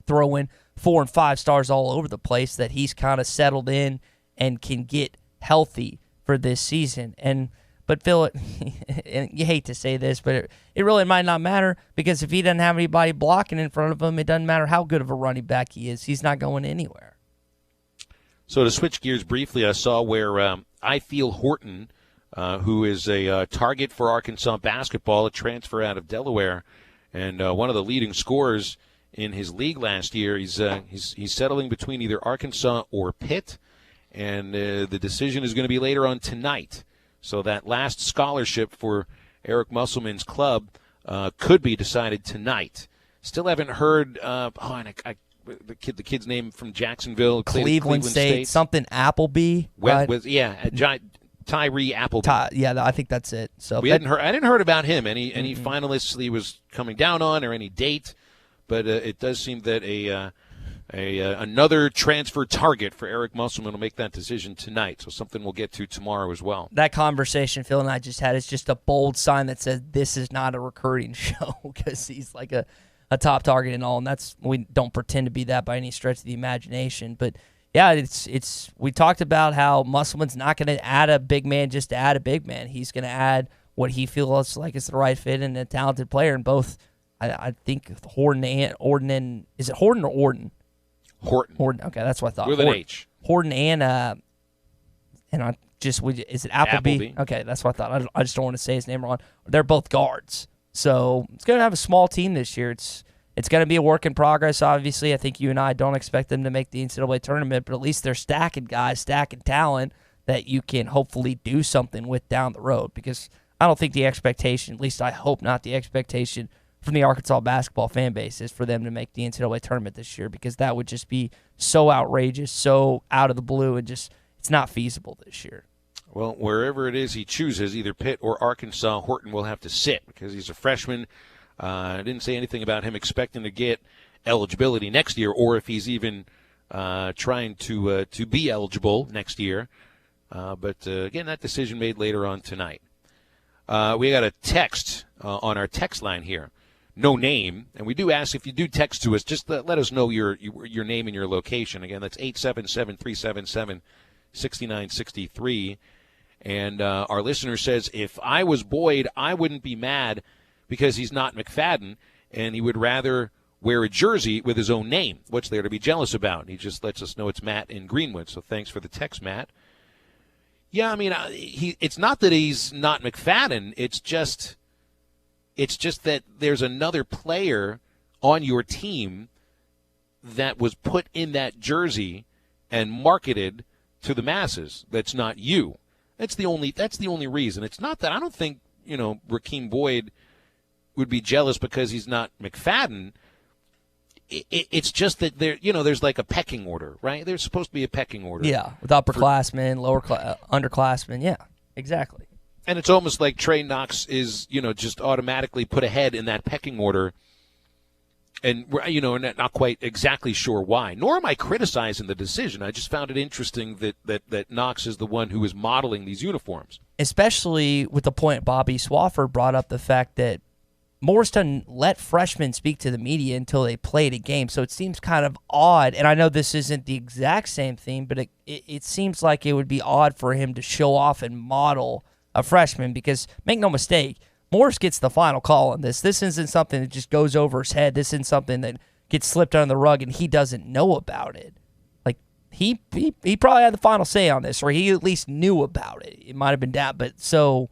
throwing 4 and 5 stars all over the place, that he's kind of settled in and can get healthy for this season. But Phil, and you hate to say this, but it really might not matter, because if he doesn't have anybody blocking in front of him, it doesn't matter how good of a running back he is. He's not going anywhere. So to switch gears briefly, I saw where I feel Horton, who is a target for Arkansas basketball, a transfer out of Delaware, and one of the leading scorers in his league last year. He's settling between either Arkansas or Pitt, and the decision is going to be later on tonight. So that last scholarship for Eric Musselman's club could be decided tonight. Still haven't heard. The kid's name from Jacksonville, Cleveland State, something Appleby. Tyree Appleby. I think that's it. So I didn't heard about him. Any finalists he was coming down on, or any date, but it does seem that another transfer target for Eric Musselman will make that decision tonight. So something we'll get to tomorrow as well. That conversation Phil and I just had is just a bold sign that says this is not a recruiting show, because he's like a top target and all, and we don't pretend to be that by any stretch of the imagination. But yeah, it's we talked about how Musselman's not going to add a big man just to add a big man. He's going to add what he feels like is the right fit and a talented player in both. I think Horton and Orden. Is it Horton or Orden? Horton. Okay, that's what I thought. With an H. Horton and is it Appleby? Okay, that's what I thought. I just don't want to say his name wrong. They're both guards. So it's going to have a small team this year. It's going to be a work in progress, obviously. I think you and I don't expect them to make the NCAA tournament, but at least they're stacking guys, stacking talent that you can hopefully do something with down the road, because I don't think the expectation, at least I hope not the expectation from the Arkansas basketball fan base, is for them to make the NCAA tournament this year, because that would just be so outrageous, so out of the blue, and just it's not feasible this year. Well, wherever it is he chooses, either Pitt or Arkansas, Horton will have to sit because he's a freshman. I didn't say anything about him expecting to get eligibility next year, or if he's even trying to be eligible next year. But again, that decision made later on tonight. We got a text on our text line here. No name, and we do ask if you do text to us, just let us know your name and your location. Again, that's 877-377-6963. And our listener says, if I was Boyd, I wouldn't be mad because he's not McFadden, and he would rather wear a jersey with his own name. What's there to be jealous about? And he just lets us know it's Matt in Greenwood, so thanks for the text, Matt. Yeah, I mean, it's not that he's not McFadden. It's just that there's another player on your team that was put in that jersey and marketed to the masses. That's not you. That's the only reason. It's not that I don't think, Rakeem Boyd would be jealous because he's not McFadden. It's just that there's like a pecking order, right? There's supposed to be a pecking order. Yeah, with upperclassmen, underclassmen. Yeah, exactly. And it's almost like Trey Knox is, just automatically put ahead in that pecking order, and not quite exactly sure why. Nor am I criticizing the decision. I just found it interesting that Knox is the one who is modeling these uniforms. Especially with the point Bobby Swafford brought up, the fact that Morris doesn't let freshmen speak to the media until they played a game. So it seems kind of odd, and I know this isn't the exact same thing, but it seems like it would be odd for him to show off and model a freshman because, make no mistake, Morris gets the final call on this. This isn't something that just goes over his head. This isn't something that gets slipped under the rug and he doesn't know about it. Like, he probably had the final say on this, or he at least knew about it. It might have been that, but so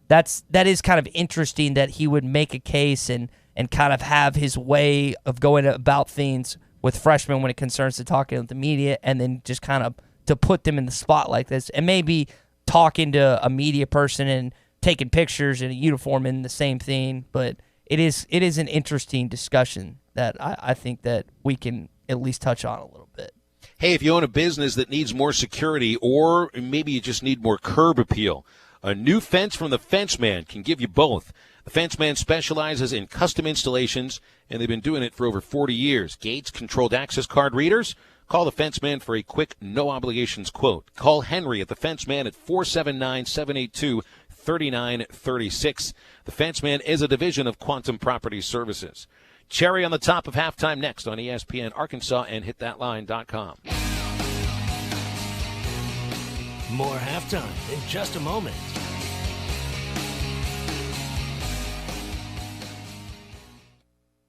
that is kind of interesting that he would make a case and kind of have his way of going about things with freshmen when it concerns to talking with the media, and then just kind of to put them in the spot like this, and maybe talking to a media person and taking pictures in a uniform in the same thing. But it is an interesting discussion that I think that we can at least touch on a little bit. Hey, if you own a business that needs more security, or maybe you just need more curb appeal, a new fence from the Fence Man can give you both. The Fence Man specializes in custom installations, and they've been doing it for over 40 years. Gates, controlled access card readers. Call the Fence Man for a quick, no-obligations quote. Call Henry at the Fence Man at 479-782-3936. The Fence Man is a division of Quantum Property Services. Cherry on the top of halftime next on ESPN Arkansas and hitthatline.com. More halftime in just a moment.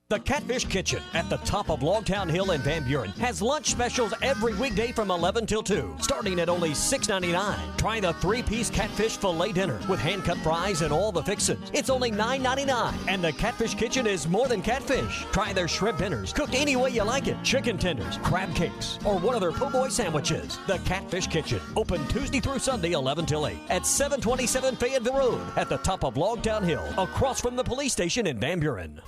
The Catfish Kitchen at the top of Logtown Hill in Van Buren has lunch specials every weekday from 11 till 2, starting at only $6.99. Try the 3-piece catfish filet dinner with hand-cut fries and all the fixins. It's only $9.99, and the Catfish Kitchen is more than catfish. Try their shrimp dinners, cooked any way you like it, chicken tenders, crab cakes, or one of their po' boy sandwiches. The Catfish Kitchen, open Tuesday through Sunday, 11 till 8, at 727 Fayetteville Road, at the top of Logtown Hill, across from the police station in Van Buren.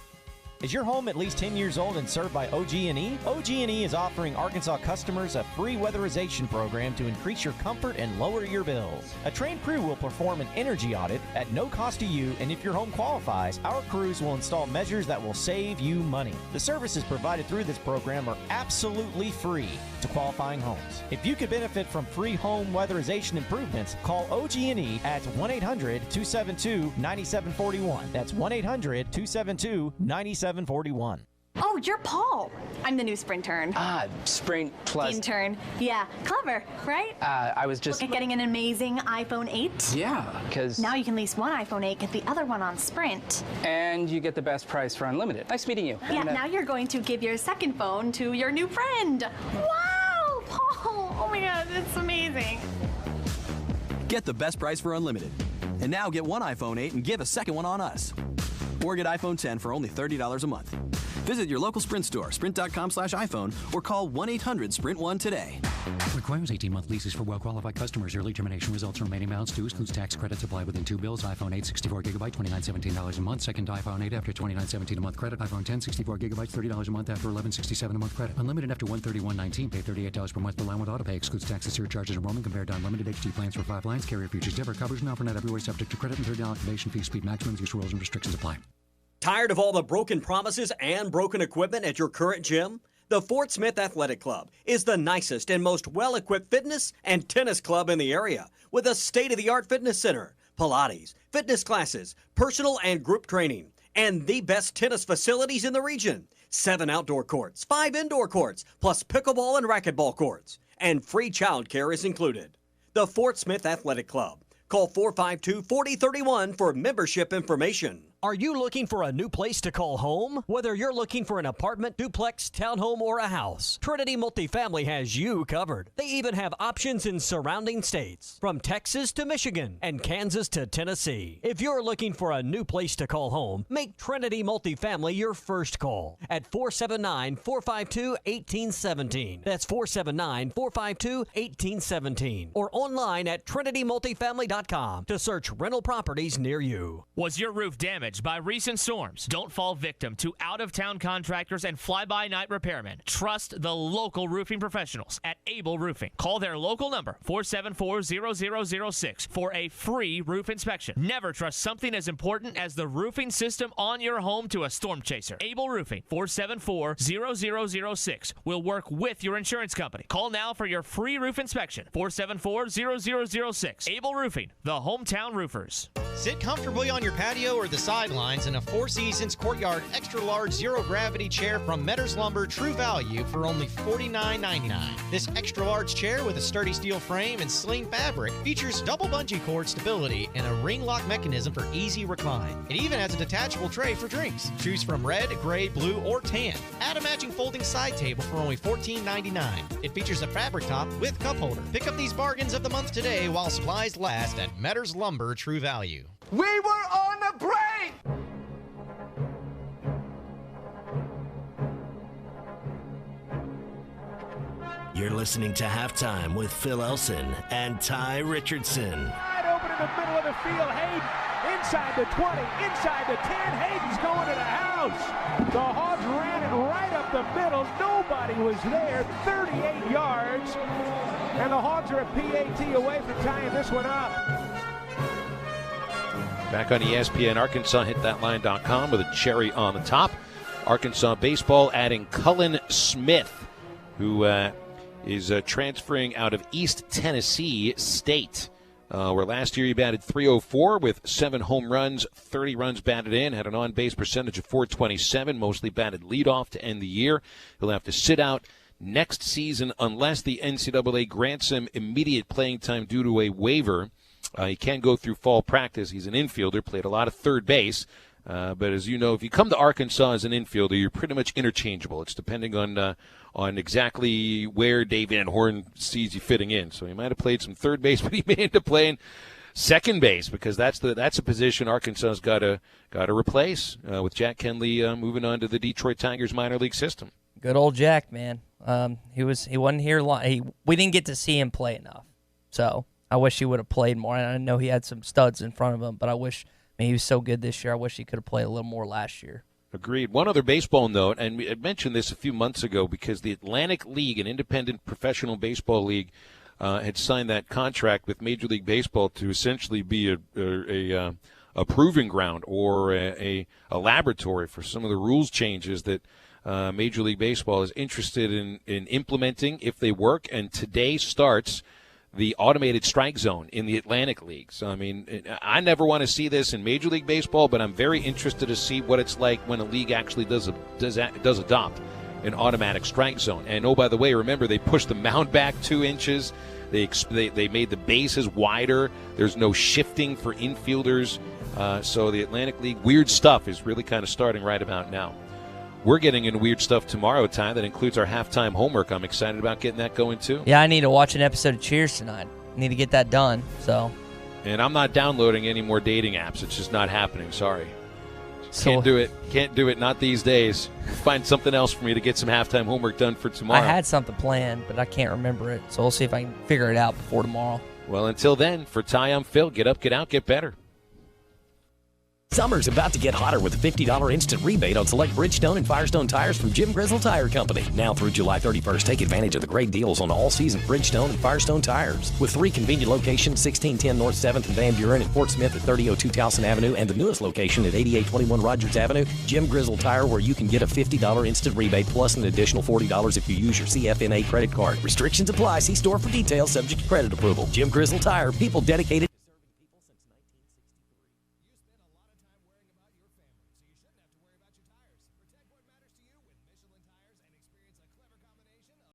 Is your home at least 10 years old and served by OG&E? OG&E is offering Arkansas customers a free weatherization program to increase your comfort and lower your bills. A trained crew will perform an energy audit at no cost to you, and if your home qualifies, our crews will install measures that will save you money. The services provided through this program are absolutely free to qualifying homes. If you could benefit from free home weatherization improvements, call OG&E at 1-800-272-9741. That's 1-800-272-9741. Oh, you're Paul. I'm the new Sprint intern. Sprint Plus. Intern. Yeah, clever, right? I was just... Getting an amazing iPhone 8? Yeah, because... Now you can lease one iPhone 8, get the other one on Sprint. And you get the best price for unlimited. Nice meeting you. Yeah, now you're going to give your second phone to your new friend. Wow, Paul. Oh my God, that's amazing. Get the best price for unlimited. And now get one iPhone 8 and give a second one on us. Or get iPhone 10 for only $30 a month. Visit your local Sprint store, sprint.com/iPhone, or call 1-800-SPRINT1 today. Requires 18-month leases for well-qualified customers. Early termination results in remaining balance due. Excludes tax credits applied within 2 bills. iPhone 8, 64GB, $29.17 a month. Second iPhone 8 after $29.17 a month credit. iPhone 10, 64GB, $30 a month after $11.67 a month credit. Unlimited after $131.19. Pay $38 per month per line with autopay. Excludes taxes, surcharges, and roaming compared to unlimited HD plans for 5 lines. Carrier features differ. Coverage not for net everywhere subject to credit and $30 activation fee. Speed maximums. Use rules and restrictions apply. Tired of all the broken promises and broken equipment at your current gym? The Fort Smith Athletic Club is the nicest and most well-equipped fitness and tennis club in the area with a state-of-the-art fitness center, Pilates, fitness classes, personal and group training, and the best tennis facilities in the region. 7 outdoor courts, 5 indoor courts, plus pickleball and racquetball courts. And free child care is included. The Fort Smith Athletic Club. Call 452-4031 for membership information. Are you looking for a new place to call home? Whether you're looking for an apartment, duplex, townhome, or a house, Trinity Multifamily has you covered. They even have options in surrounding states, from Texas to Michigan and Kansas to Tennessee. If you're looking for a new place to call home, make Trinity Multifamily your first call at 479-452-1817. That's 479-452-1817. Or online at trinitymultifamily.com to search rental properties near you. Was your roof damaged by recent storms? Don't fall victim to out-of-town contractors and fly-by-night repairmen. Trust the local roofing professionals at Able Roofing. Call their local number, 474-0006, for a free roof inspection. Never trust something as important as the roofing system on your home to a storm chaser. Able Roofing, 474-0006, will work with your insurance company. Call now for your free roof inspection, 474-0006. Able Roofing, the hometown roofers. Sit comfortably on your patio or the sidelines in a Four Seasons Courtyard Extra Large Zero Gravity Chair from Metters Lumber True Value for only $49.99. This extra large chair with a sturdy steel frame and sling fabric features double bungee cord stability and a ring lock mechanism for easy recline. It even has a detachable tray for drinks. Choose from red, gray, blue, or tan. Add a matching folding side table for only $14.99. It features a fabric top with cup holder. Pick up these bargains of the month today while supplies last at Metters Lumber True Value. We were on a break! You're listening to Halftime with Phil Elson and Tye Richardson. Wide open in the middle of the field. Hayden inside the 20, inside the 10. Hayden's going to the house. The Hogs ran it right up the middle. Nobody was there. 38 yards. And the Hogs are a PAT away from tying this one up. Back on ESPN, Arkansas hitthatline.com with a cherry on the top. Arkansas baseball adding Cullen Smith, who is transferring out of East Tennessee State, where last year he batted .304 with 7 home runs, 30 runs batted in, had an on-base percentage of .427, mostly batted leadoff to end the year. He'll have to sit out next season unless the NCAA grants him immediate playing time due to a waiver. He can go through fall practice. He's an infielder, played a lot of third base. But as you know, if you come to Arkansas as an infielder, you're pretty much interchangeable. It's depending on exactly where Dave Van Horn sees you fitting in. So he might have played some third base, but he may end up playing second base because that's a position Arkansas's got to replace with Jack Kenley moving on to the Detroit Tigers minor league system. Good old Jack, man. He wasn't here long. We didn't get to see him play enough. So I wish he would have played more. I know he had some studs in front of him, but I wish. He was so good this year. I wish he could have played a little more last year. Agreed. One other baseball note, and we had mentioned this a few months ago because the Atlantic League, an independent professional baseball league, had signed that contract with Major League Baseball to essentially be a proving ground or a laboratory for some of the rules changes that Major League Baseball is interested in implementing if they work. And today starts the automated strike zone in the Atlantic League. So, I mean, I never want to see this in Major League Baseball, but I'm very interested to see what it's like when a league actually does adopt an automatic strike zone. And, oh, by the way, remember, they pushed the mound back 2 inches. They made the bases wider. There's no shifting for infielders. So the Atlantic League, weird stuff is really kind of starting right about now. We're getting into weird stuff tomorrow, Ty. That includes our halftime homework. I'm excited about getting that going, too. Yeah, I need to watch an episode of Cheers tonight. I need to get that done. So. And I'm not downloading any more dating apps. It's just not happening. Sorry. Can't do it. Can't do it. Not these days. Find something else for me to get some halftime homework done for tomorrow. I had something planned, but I can't remember it. So we'll see if I can figure it out before tomorrow. Well, until then, for Ty, I'm Phil. Get up, get out, get better. Summer's about to get hotter with a $50 instant rebate on select Bridgestone and Firestone tires from Jim Grizzle Tire Company. Now through July 31st, take advantage of the great deals on all-season Bridgestone and Firestone tires. With 3 convenient locations, 1610 North 7th in Van Buren and Fort Smith at 3002 Towson Avenue, and the newest location at 8821 Rogers Avenue, Jim Grizzle Tire, where you can get a $50 instant rebate plus an additional $40 if you use your CFNA credit card. Restrictions apply. See store for details, subject to credit approval. Jim Grizzle Tire, people dedicated